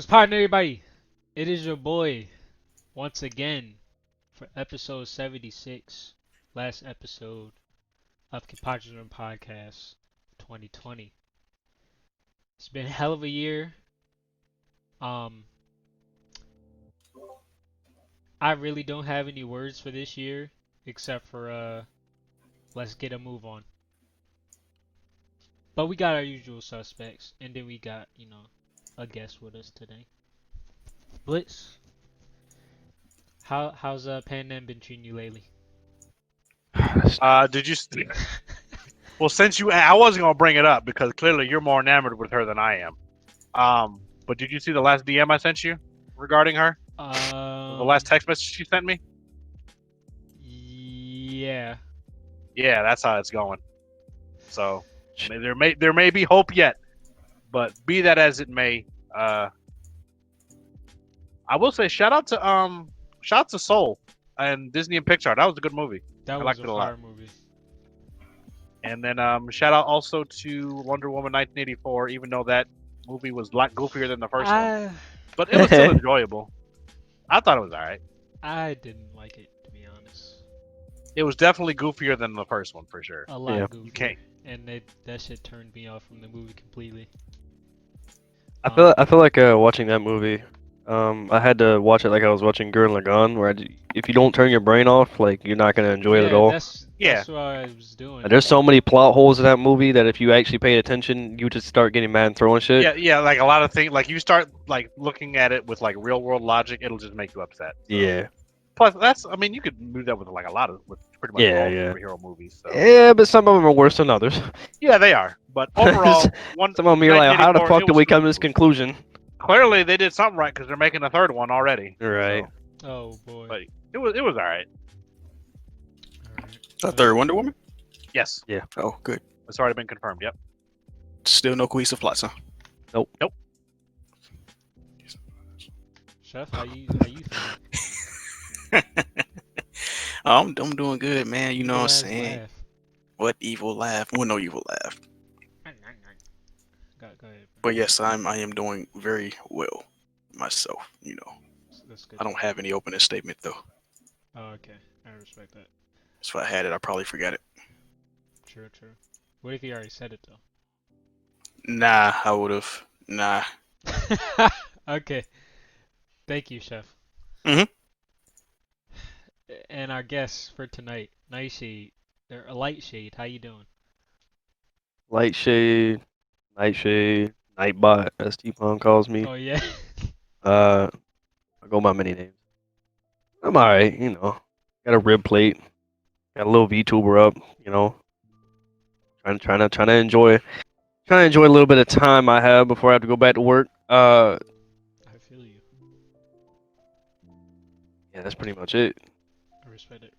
What's poppin', everybody? It is your boy once again for episode 76, last episode of Kenpachi Podcast 2020. It's been a hell of a year. Um, I really don't have any words for this year except for let's get a move on. But we got our usual suspects, and then we got a guest with us today. Blitz, how's Pandem been treating you lately? Did you? Well, since I wasn't gonna bring it up because clearly you're more enamored with her than I am. But did you see the last DM I sent you regarding her? The last text message she sent me? Yeah. Yeah, that's how it's going. So there may be hope yet, but be that as it may, I will say shout out to Soul and Disney and Pixar. That was a good movie. That was liked a it a lot. fire movie. And then shout out also to Wonder Woman 1984, even though that movie was a lot goofier than the first one. But it was still enjoyable. I thought it was alright. I didn't like it, to be honest. It was definitely goofier than the first one, for sure. A lot goofier. You can't. And that shit turned me off from the movie completely. I feel like watching that movie. I had to watch it like I was watching Gurren Lagann, where if you don't turn your brain off, like you're not gonna enjoy it at all. That's what I was doing. There's so many plot holes in that movie that if you actually paid attention, you just start getting mad and throwing shit. Yeah, like a lot of things. Like you start like looking at it with like real world logic, it'll just make you upset. So. Yeah. Plus, you could do that with like a lot of with pretty much all superhero movies. So. Yeah, but some of them are worse than others. Yeah, they are. But overall, some of them you're like, how the fuck did we come to this conclusion? Clearly, they did something right because they're making a third one already. Right. So. Oh boy. But it was alright. A third Wonder Woman? Yes. Yeah. Oh, good. It's already been confirmed. Yep. Still no cohesive plots, huh? Nope. Chef, how you I'm doing good, man. You know what I'm saying? Laugh. What evil laugh? Well, no evil laugh. Go ahead. But yes, I am doing very well myself. You know, That's good. I don't have any opening statement though. Oh, okay. I respect that. So if I had it, I probably forgot it. True. What if you already said it though? Nah, I would have. Nah. Okay. Thank you, Chef. Mhm. And our guest for tonight, Nightshade, or Lightshade. How you doing? Nightshade, Nightbot, as T-Pong calls me. Oh yeah. I go by many names. I'm alright, you know. Got a rib plate. Got a little VTuber up, you know. Trying to enjoy a little bit of time I have before I have to go back to work. I feel you. Yeah, that's pretty much it. I respect it.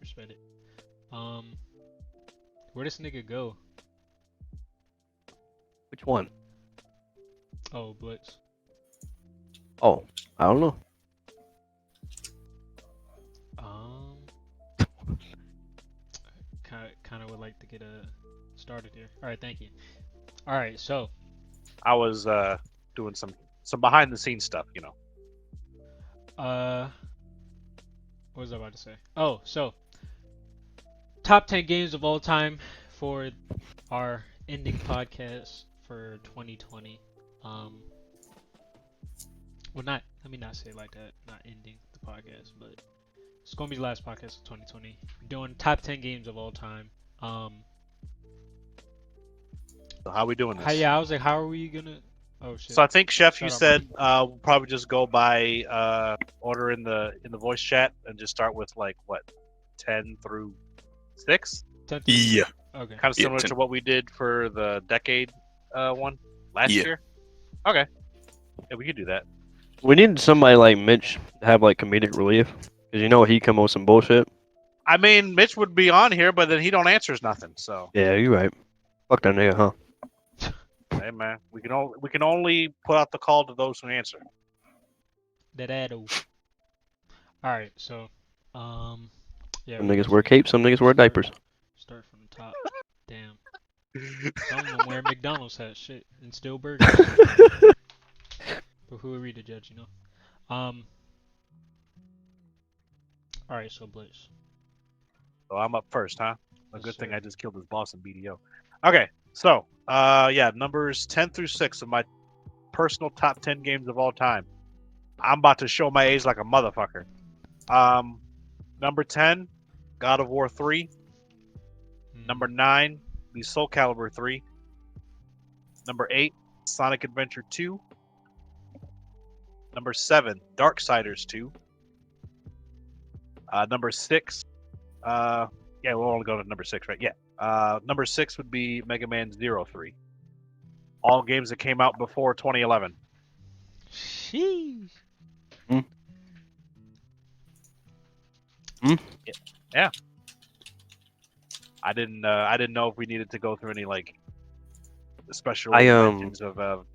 Where does nigga go? Which one? Oh, Blitz. Oh, I don't know. Kind of would like to get started here. All right, thank you. All right, so I was doing some behind the scenes stuff, you know. what was I about to say? Oh, so top 10 games of all time for our ending podcast for 2020. Well, let me not say it like that. Not ending the podcast, but it's gonna be the last podcast of 2020. We're doing top 10 games of all time. So how are we doing this? I was like, how are we gonna? Oh shit. So I think Chef, you Shut up, said we'll probably just go by order in the voice chat and just start with like what 10 through 6. 10th. Yeah. Okay. Kind of Yeah, similar 10. to what we did for the decade one last Yeah. year. Okay. Yeah, we could do that. We need somebody like Mitch to have like comedic relief, cause you know he come up with some bullshit. I mean, Mitch would be on here, but then he don't answer nothing. So Yeah, you're right. Fuck that nigga, huh? hey man, we can only put out the call to those who answer. All right, so yeah. Some niggas wear capes, some niggas wear diapers. Start from the top. Damn. Some of them wear McDonald's hat shit and still burgers. But who are we to judge, you know? All right, so Blitz. So I'm up first, huh? A Yes, good thing sir. I just killed his boss in BDO. Okay, so numbers 10 through 6 of my personal top 10 games of all time. I'm about to show my age like a motherfucker. Number 10, God of War 3. Number 9, the Soul Calibur 3. Number 8, Sonic Adventure 2. Number 7, Darksiders 2. Number 6, we'll only go to number 6, right? Yeah. Number 6 would be Mega Man 03. All games that came out before 2011. Sheesh. Yeah. I didn't know if we needed to go through any like special mentions of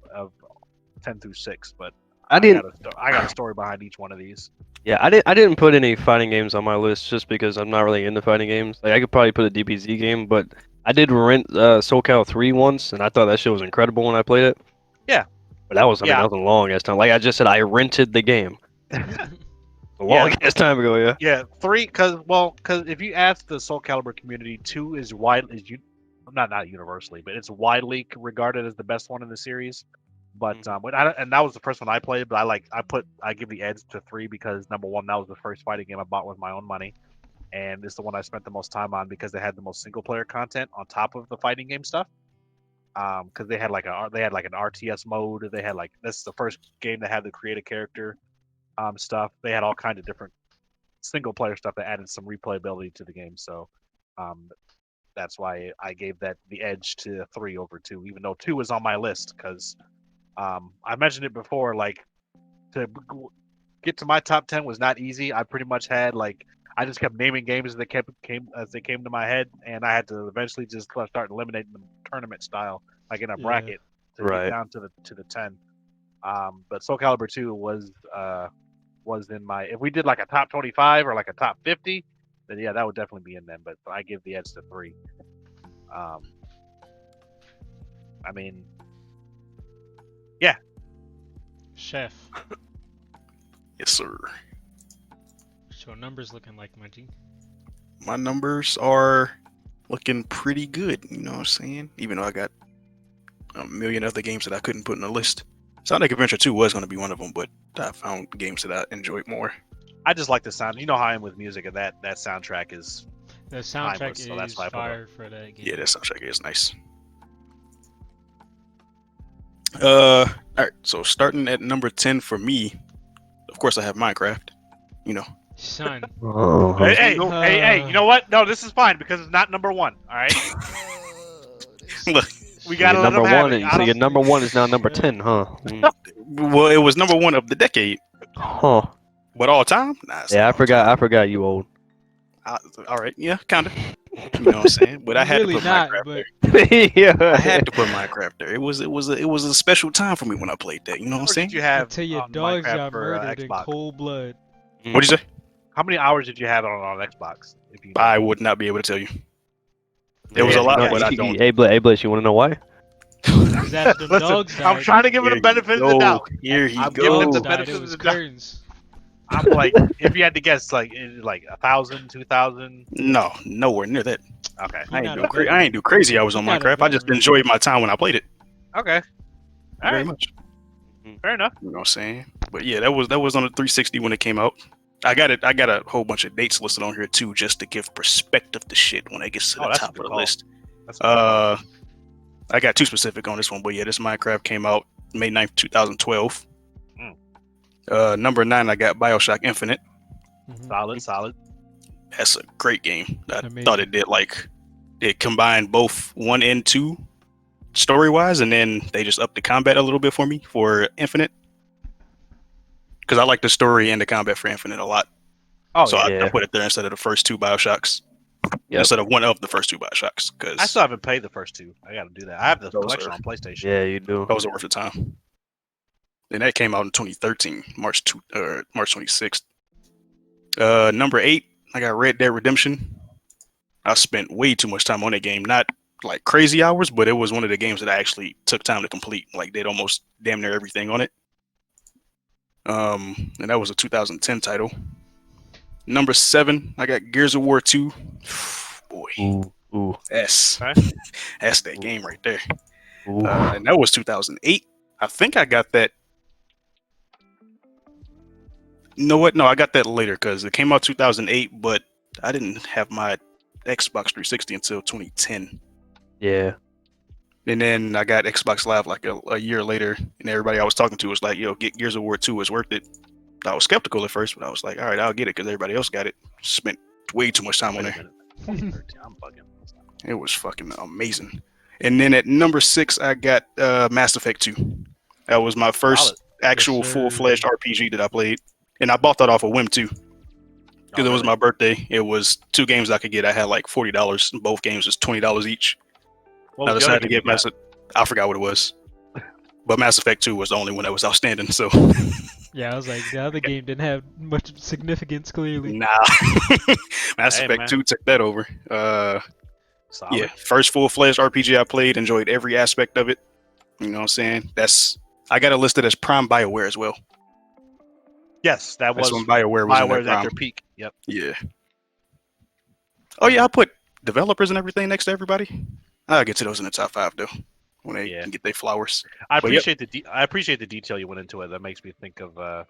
10 through 6, but I got a story behind each one of these. Yeah, I didn't put any fighting games on my list just because I'm not really into fighting games. Like I could probably put a DBZ game, but I did rent SoCal 3 once, and I thought that shit was incredible when I played it. Yeah. But that was, I mean, that was a long ass time. Like I just said, I rented the game. A long ass time ago, yeah. Yeah, 3, because if you ask the Soul Calibur community, 2 is not universally, but it's widely regarded as the best one in the series. But and that was the first one I played. But I give the edge to 3 because number one, that was the first fighting game I bought with my own money, and it's the one I spent the most time on because they had the most single player content on top of the fighting game stuff. Because they had like an RTS mode. They had this is the first game that had the create a character stuff. They had all kinds of different single player stuff that added some replayability to the game. So that's why I gave that the edge to 3 over 2, even though 2 was on my list because. I mentioned it before, like to get to my top 10 was not easy. I pretty much had I just kept naming games that came to my head, and I had to eventually just start eliminating them tournament style, like in a bracket, to get down to the 10. But Soul Calibur 2 was in my. If we did like a top 25 or like a top 50, then yeah, that would definitely be in them. But I give the edge to 3. I mean. Yeah. Chef. Yes, sir. So numbers looking like, my G? My numbers are looking pretty good, you know what I'm saying? Even though I got a million other games that I couldn't put in the list. Sonic Adventure 2 was going to be one of them, but I found games that I enjoyed more. I just like the sound. You know how I am with music, and that soundtrack is the soundtrack timeless, so that's why I fire for that game. Yeah, that soundtrack is nice. All right, so starting at number 10 for me, of course I have Minecraft, you know. Son. Hey, you know what? No, this is fine because it's not number 1, all right? Look, we gotta let them have it. So your number 1 is now number 10, huh? Well, it was number 1 of the decade. Huh. But all time? Nah, yeah, I forgot you old. All right, yeah, kind of. You know what I'm saying? But I had really to put not, Minecraft but... there. Yeah. I had to put Minecraft there. It was a special time for me when I played that. You know what I'm saying? Did you have Until your on dogs Minecraft got for murdered in Xbox? cold blood. What'd you say? How many hours did you have on Xbox? If you know? I would not be able to tell you. There was a lot, but I don't. Hey, Blitz, you want to know why? Because after the dogs died, I'm trying to give it a benefit of the doubt. Here he I'm goes. giving him the died, benefit it of was the doubt. curtains. I'm like, if you had to guess, like 1,000, 2,000. No, nowhere near that. Okay. I ain't do crazy hours on Minecraft. I just enjoyed my time when I played it. Okay. Very much. Fair enough. You know what I'm saying? But yeah, that was on the 360 when it came out. I got a whole bunch of dates listed on here too, just to give perspective to shit when it gets to the top of the list. I got too specific on this one, but yeah, this Minecraft came out May 9th, 2012. Number 9, I got BioShock Infinite. Solid. That's a great game. I thought it combined both 1 and 2 story wise, and then they just upped the combat a little bit for me for Infinite. Because I like the story and the combat for Infinite a lot. I put it there instead of the first 2 BioShocks. Yep. Instead of one of the first 2 BioShocks. Because I still haven't played the first 2. I got to do that. I have the collection on PlayStation. Yeah, you do. Those are worth the time. And that came out in 2013, March 26th. Number 8, I got Red Dead Redemption. I spent way too much time on that game. Not like crazy hours, but it was one of the games that I actually took time to complete. Like did almost damn near everything on it. And that was a 2010 title. Number 7, I got Gears of War 2. Boy, Ooh. that's Okay. that's that game right there. Ooh. And that was 2008. I think I got that. You know what? No, I got that later because it came out 2008, but I didn't have my Xbox 360 until 2010. Yeah. And then I got Xbox Live like a year later, and everybody I was talking to was like, "Yo, get Gears of War 2. It's worth it." I was skeptical at first, but I was like, "All right, I'll get it," because everybody else got it. Spent way too much time on Wait a there. minute. 2013. I'm bugging. It was fucking amazing. And then at number 6, I got Mass Effect 2. That was my first actual full-fledged RPG that I played, and I bought that off a whim too, because it was my birthday. It was 2 games I could get. I had like $40. Both games was $20 each. What I was the other decided to game get Mass. I forgot what it was, but Mass Effect 2 was the only one that was outstanding. So Yeah, I was like, the other game didn't have much significance, clearly. nah, Mass Hey, Effect man. 2 took that over. Solid. Yeah, first full-fledged RPG I played. Enjoyed every aspect of it. You know what I'm saying? I got it listed as Prime BioWare as well. Yes, that That's was when BioWare was in their BioWare's at prime. their peak. Yep. Yeah. Oh yeah, I put developers and everything next to everybody. I'll get to those in the top 5 though, when they Yeah. can get their flowers. I But yep. appreciate the detail you went into it. That makes me think of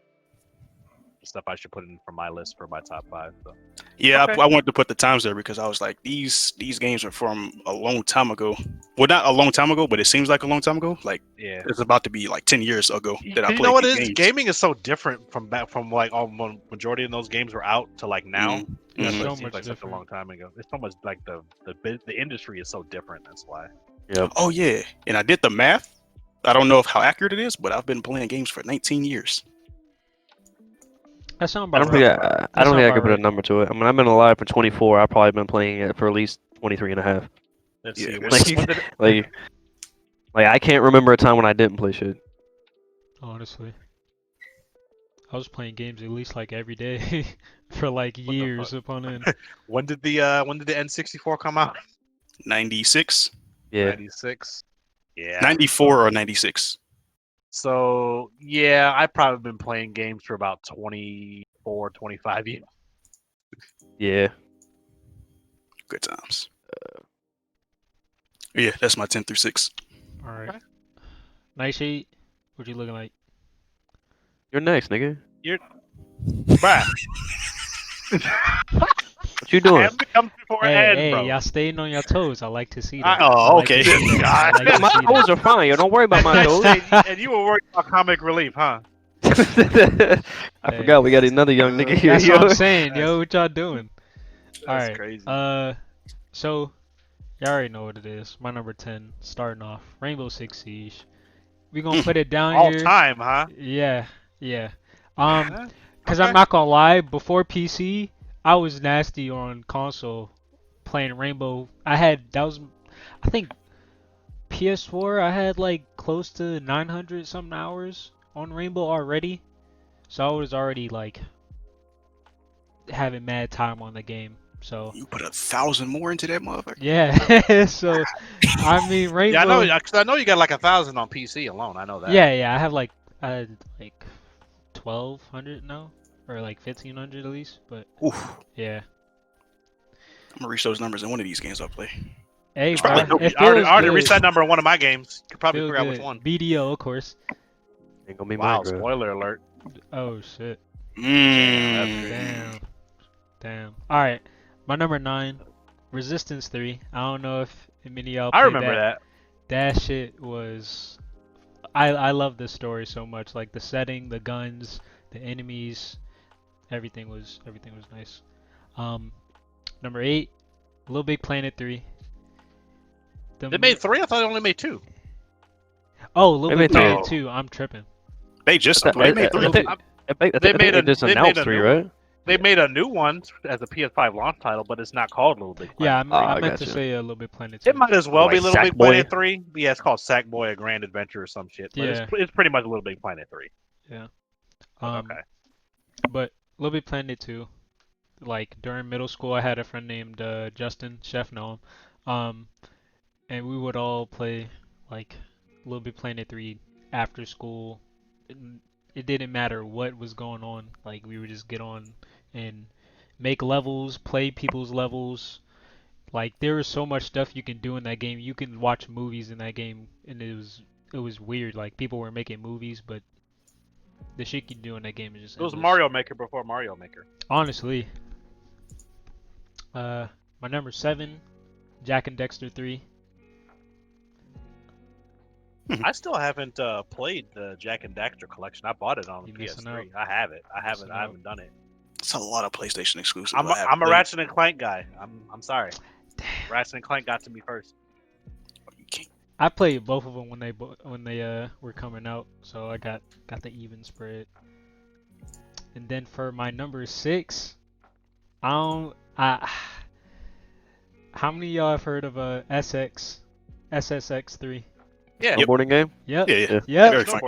stuff I should put in for my list for my top 5. So. Yeah, Okay. I wanted to put the times there because I was like, these games are from a long time ago. Well, not a long time ago, but it seems like a long time ago. Like Yeah. it's about to be like 10 years ago that I played. You know what these it is? games. Gaming is so different from like all majority of those games were out to like now. Mm-hmm. That's So what it much seems like such a different. long time ago. It's so much like the industry is so different. That's why. Yep. Oh yeah, and I did the math. I don't know how accurate it is, but I've been playing games for 19 years. That sounds I about don't think right. I don't think I could about put a right. number to it. I mean, I've been alive for 24. I've probably been playing it for at least 23 and a half. Let's Yeah, see. it's- When did Like I can't remember a time when I didn't play shit. Honestly. I was playing games at least like every day for like the years fuck? upon end. when did the N64 come out? 96, Yeah. 96. Yeah. 94 or 96. So yeah, I've probably been playing games for about 24, 25 years. Yeah. Good times. Yeah, that's my 10 through 6. Alright. Okay. Nightshade, what you looking like? You're next, nigga. Bruh. What you doing? Hamlet comes before Ed, bro. Y'all staying on your toes. I like to see that. Oh, I like okay. to see that. I like to My see toes that. are fine. Yo, don't worry about my toes. And you were worried about comic relief, huh? I Hey. forgot we got another young nigga here. That's Yo. what I'm saying, yo. What y'all doing? That's Alright. crazy. So y'all already know what it is. My number 10, starting off, Rainbow Six Siege. We gonna put it down All here. time, huh? Yeah. Huh? Cause Okay. I'm not gonna lie, before PC, I was nasty on console playing Rainbow. I think PS4, I had like close to 900 something hours on Rainbow already. So I was already like having mad time on the game. So You put 1,000 more into that motherfucker. yeah, so I mean Rainbow. Yeah, I know. Cause I know you got like 1,000 on PC alone. I know that. Yeah, I had like 1,200 now, or like 1,500 at least. But Oof. yeah. I'm gonna reach those numbers in one of these games I'll play. Hey, It's bro, probably- it I already feels reached good. that number in one of my games. You could probably Feel figure out which good. one. BDO, of course. Ain't gonna be Wow, Minecraft. spoiler alert. Oh shit. Mm. Damn. All right, my number 9, Resistance 3. I don't know if many of y'all I played remember that. That shit was. I love this story so much. Like the setting, the guns, the enemies, everything was nice. Number 8, Little Big Planet 3. They made 3? I thought they only made 2. Oh, Little They Big made Planet three. 2. I'm tripping. They just I they made think- three. I think They made they a- just they made announced a 3, new- right? They made a new one as a PS5 launch title, but it's not called Little Big Yeah, Planet. I I meant to gotcha. say Little Big Planet 2. It might as well Like be Little Big Sackboy? Planet 3. Yeah, it's called Sackboy: A Grand Adventure or some shit. But Yeah. it's pretty much Little Big Planet 3. Okay. But Little Big Planet 2, like during middle school, I had a friend named Justin, Chef know him, and we would all play like Little Big Planet 3 after school. it didn't matter what was going on. Like we would just get on and make levels, play people's levels. Like there was so much stuff you can do in that game. You can watch movies in that game, and it was weird. Like people were making movies, but the shit you do in that game is just It was endless. Mario Maker before Mario Maker. Honestly, my number 7, Jack and Dexter 3. I still haven't played the Jack and Daxter collection. I bought it on the You missing PS3. out. I have it. I Missing haven't done it. It's a lot of PlayStation exclusives. I'm a Ratchet and Clank guy. I'm sorry. Ratchet and Clank got to me first. I played both of them when they were coming out, so I got the even spread. And then for my number 6, how many of y'all have heard of SSX3? Yeah. Snowboarding game. Yep. Yeah. Yep. Very fun.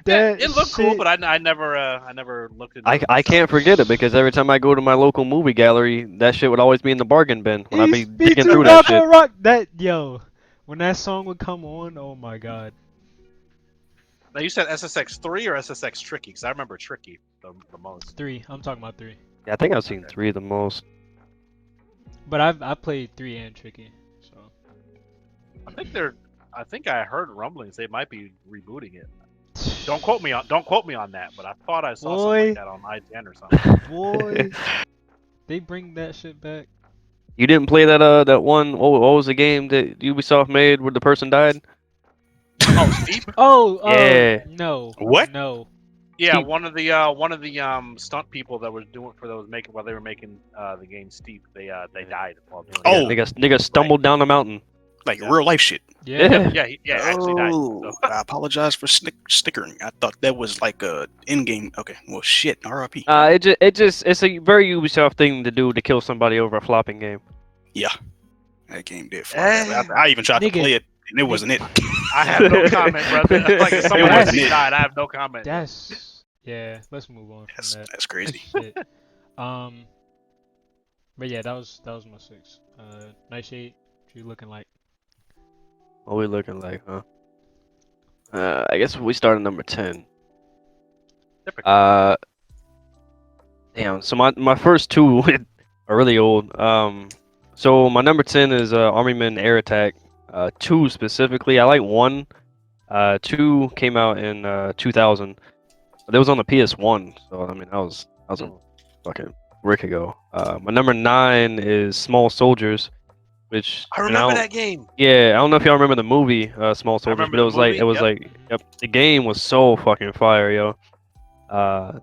That It looked cool, shit- but I never looked into it. I can't forget it because every time I go to my local movie gallery, that shit would always be in the bargain bin when I be East digging Beats through Rock that shit. Rock. That yo, when that song would come on, oh my god. Now you said SSX3 or SSX Tricky? Because I remember Tricky the most. 3. I'm talking about 3. Yeah, I think I've seen 3 the most. But I played 3 and Tricky, so. I think I heard rumblings they might be rebooting it. Don't quote me on that, but I thought I saw something like that on IGN or something. Boy, they bring that shit back. You didn't play that one? What was the game that Ubisoft made where the person died? Oh, Steep? Yeah. No. What? No. Yeah, Steep. one of the stunt people that was doing for those while they were making the game Steep, they died while doing Oh. it. Nigga stumbled down the mountain. Like real life shit. Yeah. Yeah, he actually died. Oh, So. I apologize for stickering. I thought that was like a in-game. Okay, well, shit. R.I.P. It's a very Ubisoft thing to do to kill somebody over a flopping game. That game did fly. I even tried to Nigga. play it, and it wasn't it. I have no comment, brother. Like if someone That's- actually died, I have no comment. Yeah. Let's move on from that. That's crazy. Shit. But yeah, that was my 6. Nightshade, what you looking like? What we looking like, huh? I guess we start at number 10. Typical. Damn. So my first 2 are really old. So my number 10 is Army Men Air Attack. 2 specifically. I like 1. 2 came out in 2000. But it was on the PS1. So I mean that was a fucking brick ago. My number 9 is Small Soldiers, which I remember that game. Yeah, I don't know if y'all remember the movie Small Soldiers, remember but it the was like movie, yep, the game was so fucking fire, yo. I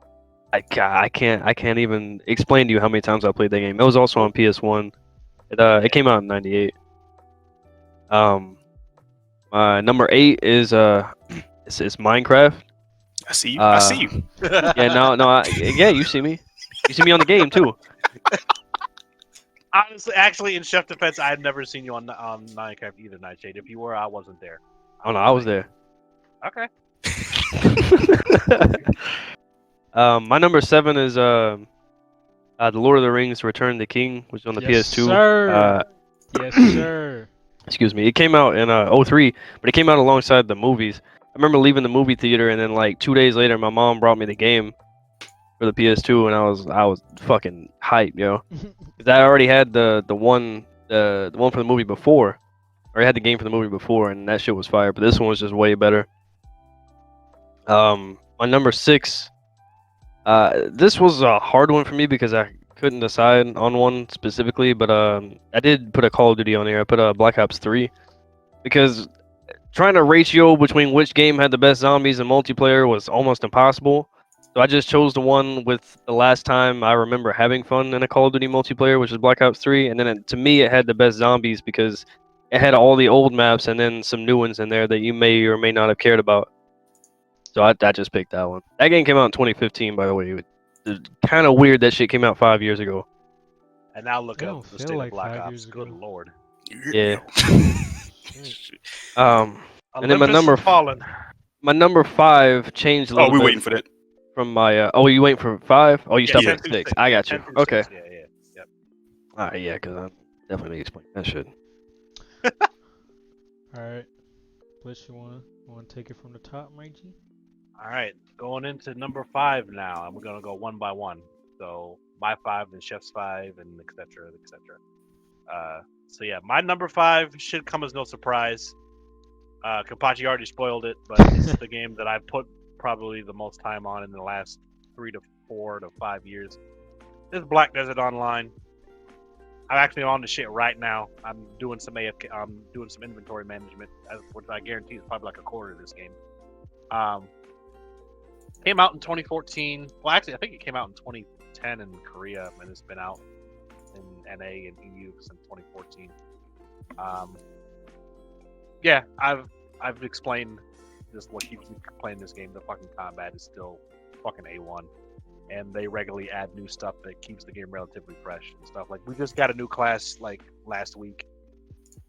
can't even explain to you how many times I played that game. It was also on PS1. It came out in '98. My number 8 is it's Minecraft. I see you. I see you. Yeah, yeah, you see me. You see me on the game too. Honestly, actually, in Chef Defense, I had never seen you on Minecraft either, Nightshade. If you were, I wasn't there. Oh no, I was there. Okay. My number 7 is The Lord of the Rings: Return of the King, which is on the Yes, PS2. sir. Yes, sir. Excuse me. It came out in 03, but it came out alongside the movies. I remember leaving the movie theater, and then like 2 days later, my mom brought me the game for the PS2, and I was fucking hyped, yo. Cause I already had the one for the movie before, or I had the game for the movie before, and that shit was fire. But this one was just way better. My number 6. This was a hard one for me because I couldn't decide on one specifically, but I did put a Call of Duty on here. I put Black Ops 3 because trying to ratio between which game had the best zombies and multiplayer was almost impossible. So I just chose the one with the last time I remember having fun in a Call of Duty multiplayer, which is Black Ops 3. And then to me, it had the best zombies because it had all the old maps and then some new ones in there that you may or may not have cared about. So I just picked that one. That game came out in 2015, by the way. It's kind of weird that shit came out 5 years ago. And now look It at don't the feel state like of Black 5 Ops. years Good ago. lord. Yeah. Shit. And then my Olympus number has fallen. my number 5 changed a Oh, little we bit waiting for that. from my. Oh, you waiting for 5? Oh, you stopped Yeah, at 10 through 6. I got you. 10 through Okay. 6. Yeah. Yep. All right, yeah, because I'm definitely need to explain that shit. All right. Bliss, you wanna take it from the top, Mikey? All right, going into number 5 now, and we're gonna go one by one. So my 5 and Chef's 5, and etc. etc. So yeah, my number 5 should come as no surprise. Kenpachi already spoiled it, but it's the game that I've put probably the most time on in the last 3 to 4 to 5 years. This is Black Desert Online. I'm actually on the shit right now. I'm doing some AFK. I'm doing some inventory management, which I guarantee is probably like a quarter of this game. Came out in 2014. Well, actually, I think it came out in 2010 in Korea, and it's been out in NA and EU since 2014. Yeah, I've explained just what keeps me playing this game. The fucking combat is still fucking A1, and they regularly add new stuff that keeps the game relatively fresh and stuff. Like we just got a new class like last week,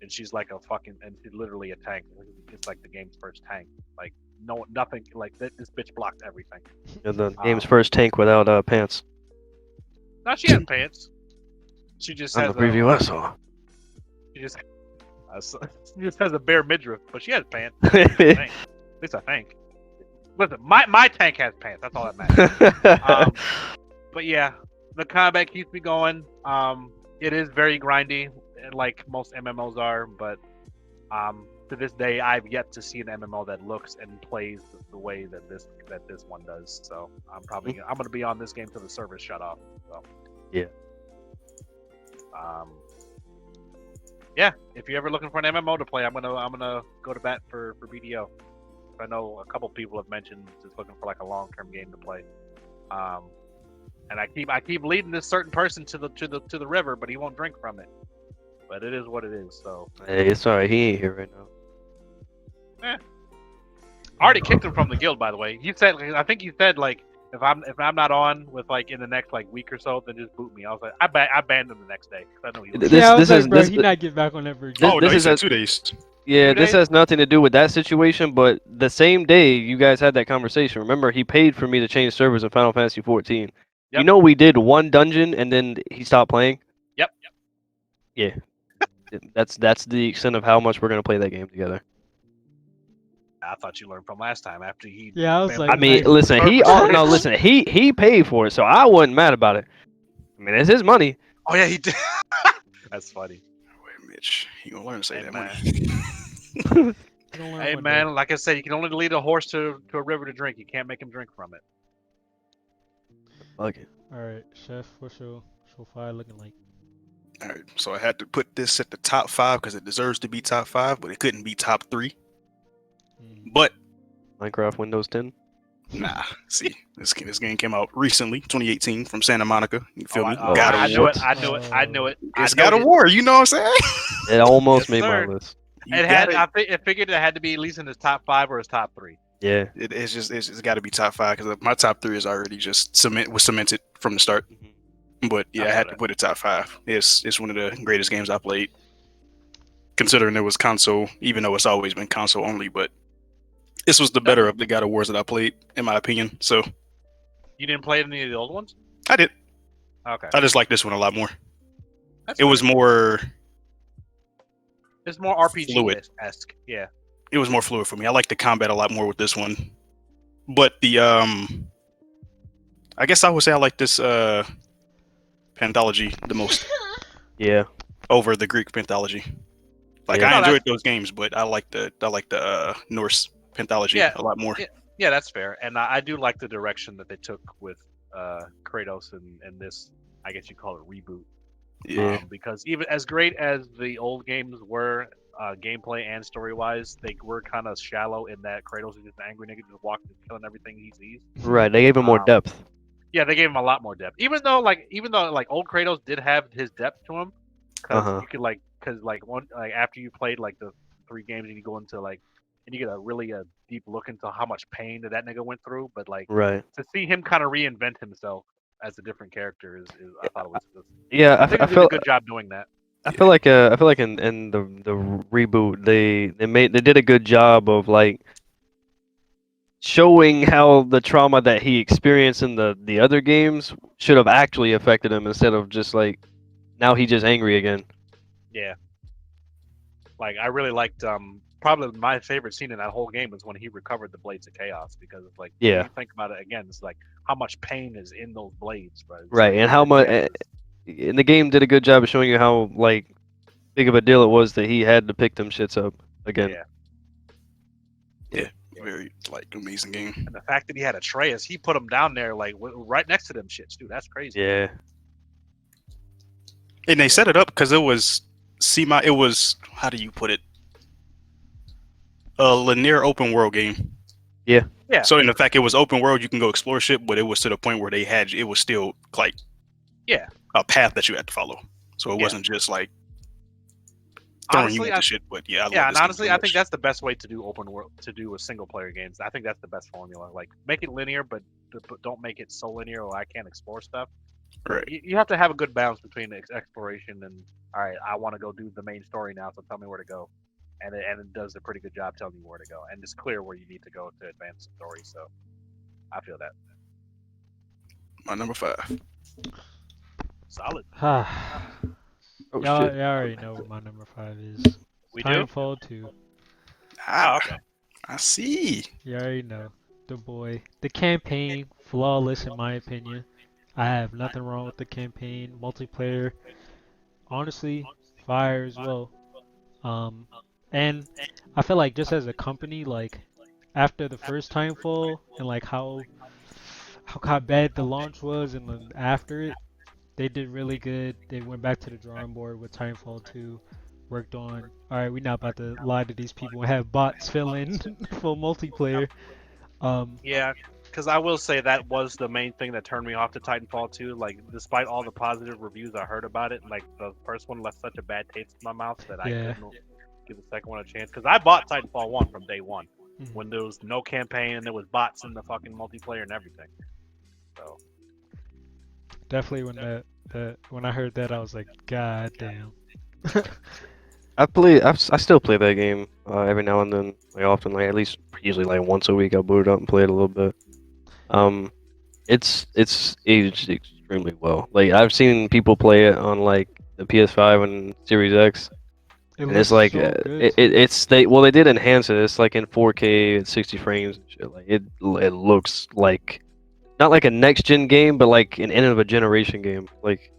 and she's like a fucking and she's literally a tank. It's like the game's first tank. Like nothing like this bitch blocked everything. Yeah, the game's first tank without pants. Now she has pants. She just On has the preview I saw. She just she just has a bare midriff, but she has pants. At least I think. Listen, my tank has pants. That's all that matters. But yeah, the combat keeps me going. It is very grindy, like most MMOs are. But to this day, I've yet to see an MMO that looks and plays the way that this one does. So I'm gonna be on this game till the servers shut off. So yeah. Yeah, if you're ever looking for an MMO to play, I'm gonna go to bat for BDO. I know a couple people have mentioned just looking for like a long-term game to play. And I keep leading this certain person to the river, but he won't drink from it. But it is what it is. So Hey, it's alright. He ain't here right now. I already kicked him from the guild, by the way. I think you said like if I'm not on with like in the next like week or so, then just boot me. I was like, I banned him the next day because I know he was. I was like, bro, he not get back on ever again. No, he said 2 days. Yeah, 2 this days? has nothing to do with that situation, but the same day you guys had that conversation, remember he paid for me to change servers in Final Fantasy 14. Yep. You know we did one dungeon and then he stopped playing? Yep. Yeah. That's the extent of how much we're gonna play that game together. I thought you learned from last time after he. Yeah, I was like, I mean, nice. listen, he paid for it, so I wasn't mad about it. I mean, it's his money. Oh yeah, he did. That's funny. Wait, Mitch, you gonna learn to say Hey, that man. money. Hey man, like I said, you can only lead a horse to a river to drink. You can't make him drink from it. Fuck it. All right, Chef, what's your fire looking like? All right, so I had to put this at the top 5 because it deserves to be top 5, but it couldn't be top 3. But Minecraft Windows 10. nah, see, this game came out recently, 2018, from Santa Monica. You feel me? I God I of knew War. it. I knew it. It's God of War. You know what I'm saying? It almost Yes, made sir. my list. It figured it had to be at least in his top 5 or his top 3. Yeah. It's got to be top 5 because my top 3 is already just cemented from the start. But yeah, I had to put it top 5. It's one of the greatest games I played, considering it was console, even though it's always been console only. But this was the better of the God of Wars that I played, in my opinion. So You didn't play any of the old ones? I did. Okay. I just like this one a lot more. That's It was fair. more. It's more RPG fluid. esque. Yeah. It was more fluid for me. I like the combat a lot more with this one. But the I guess I would say I like this Panthology the most Yeah. over the Greek Panthology. Like Yeah. I enjoyed those games, but I like the Norse Panthology a lot more. Yeah, that's fair. And I do like the direction that they took with Kratos and this, I guess you call it reboot. Yeah. Because even as great as the old games were, gameplay and story wise, they were kind of shallow in that Kratos is just an angry nigga just walking and killing everything he sees. Right. They gave him more depth. Yeah, they gave him a lot more depth. Even though old Kratos did have his depth to him, because you could after you played like the 3 games and you go into and you get a really deep look into how much pain that nigga went through. But Right. to see him kind of reinvent himself as a different character is I thought it was. Yeah, I think they did a good job doing that. I feel like in the reboot they did a good job of like showing how the trauma that he experienced in the other games should have actually affected him instead of just like now he's just angry again. Yeah. Like I really liked probably my favorite scene in that whole game was when he recovered the blades of chaos because it's like when Yeah. you think about it again, it's like how much pain is in those blades, bro. It's Right, like, and how much yeah, and the game did a good job of showing you how like big of a deal it was that he had to pick them shits up again. yeah. Very like amazing game. And the fact that he had Atreus, he put him down there like right next to them shits, dude. That's crazy. Yeah. And they set it up because it was it was, how do you put it? A linear open world game. Yeah. Yeah. So in the fact it was open world, you can go explore shit, but it was to the point where it was still like a path that you had to follow. So it wasn't just like throwing honestly, you into shit. But I love and this game honestly, so I think much. that's the best way to do open world to do with single player games. I think that's the best formula. Like make it linear, but don't make it so linear where I can't explore stuff. Right. You have to have a good balance between exploration and all right, I want to go do the main story now, so tell me where to go. And it does a pretty good job telling you where to go, and it's clear where you need to go to advance the story. So I feel that My number 5. solid. Oh y'all shit. already know what my number 5 is. We do. Timefall 2. Oh, okay. I see. You already know. The boy. The campaign, flawless in my opinion. I have nothing wrong with the campaign. Multiplayer, honestly, fire as well. And I feel like just as a company, like after the first Timefall and like how bad the launch was, and then after it, they did really good. They went back to the drawing board with Timefall 2. Worked on. All right, we're not about to lie to these people and have bots fill in for multiplayer. Yeah, because I will say that was the main thing that turned me off to Titanfall 2. Like, despite all the positive reviews I heard about it, like the first one left such a bad taste in my mouth that I Yeah. couldn't give the second one a chance. Because I bought Titanfall 1 from day one Mhm. when there was no campaign and there was bots in the fucking multiplayer and everything. So Definitely when I heard that, I was like, God damn. I still play that game every now and then, like often, like at least usually like once a week. I boot it up and play it a little bit. It's aged extremely well. Like I've seen people play it on like the PS5 and Series X, It and looks it's like so good. Too. it's they did enhance it. It's like in 4K at 60 frames and shit. Like it looks like not like a next gen game, but like an end of a generation game. Like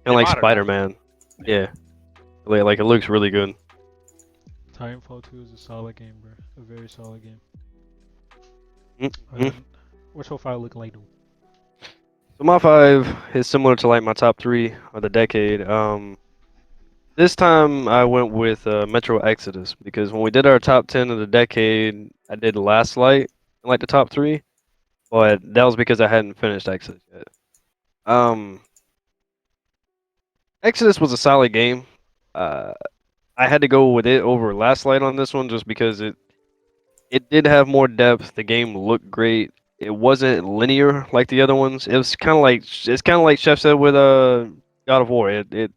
kind of like modernized. Spider-Man. Yeah. Like it looks really good. Titanfall 2 is a solid game, bro. A very solid game. Mm-hmm. What's your file looking like, dude? So my 5 is similar to like my top 3 of the decade. This time I went with Metro Exodus because when we did our top 10 of the decade, I did Last Light in like the top 3, but that was because I hadn't finished Exodus yet. Exodus was a solid game. I had to go with it over Last Light on this one just because it did have more depth. The game looked great. It wasn't linear like the other ones. It was kind of like Chef said with God of War. It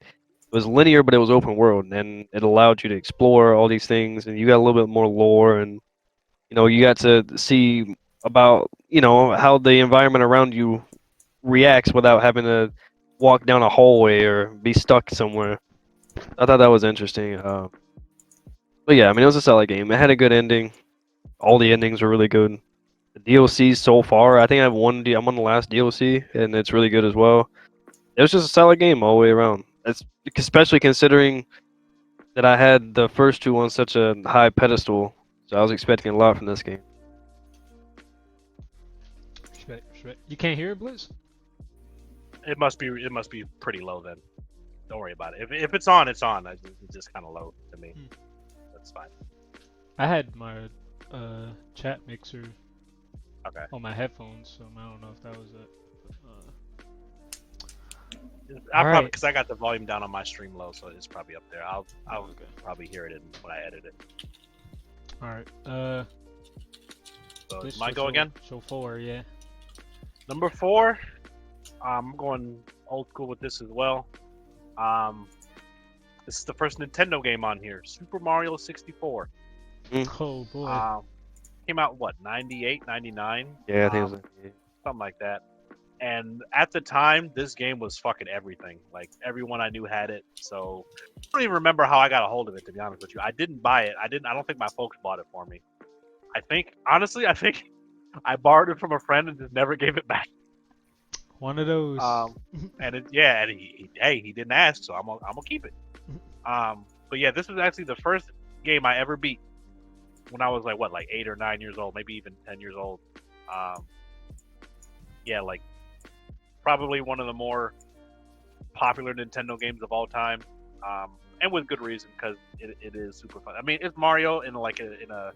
was linear, but it was open world, and it allowed you to explore all these things, and you got a little bit more lore, and you got to see about how the environment around you reacts without having to walk down a hallway or be stuck somewhere. I thought that was interesting. But yeah, I mean, it was a solid game. It had a good ending. All the endings were really good. The DLC so far, I think I have I'm on the last DLC, and it's really good as well. It was just a solid game all the way around. It's especially considering that I had the first two on such a high pedestal, so I was expecting a lot from this game. Respect. You can't hear it, Blitz? it must be pretty low then. Don't worry about it. If it's on, it's on. It's just kind of low to me. That's fine. I had my chat mixer Okay. on my headphones, so I don't know if that was it. I probably Alright. because I got the volume down on my stream low, so it's probably up there. I'll probably hear it when I edit it. Alright. So This mine should go show- again. Show 4, yeah. Number 4. I'm going old school with this as well. This is the first Nintendo game on here, Super Mario 64. Oh boy. Came out what, 98, 99? Yeah, I think it was. Something like that. And at the time, this game was fucking everything. Like everyone I knew had it. So I don't even remember how I got a hold of it. To be honest with you, I didn't buy it. I don't think my folks bought it for me. I think I borrowed it from a friend and just never gave it back. One of those. And he didn't ask, so I'm gonna keep it. But yeah, this was actually the first game I ever beat when I was like 8 or 9 years old, maybe even 10 years old. Yeah, like probably one of the more popular Nintendo games of all time, and with good reason because it is super fun. I mean, it's Mario in the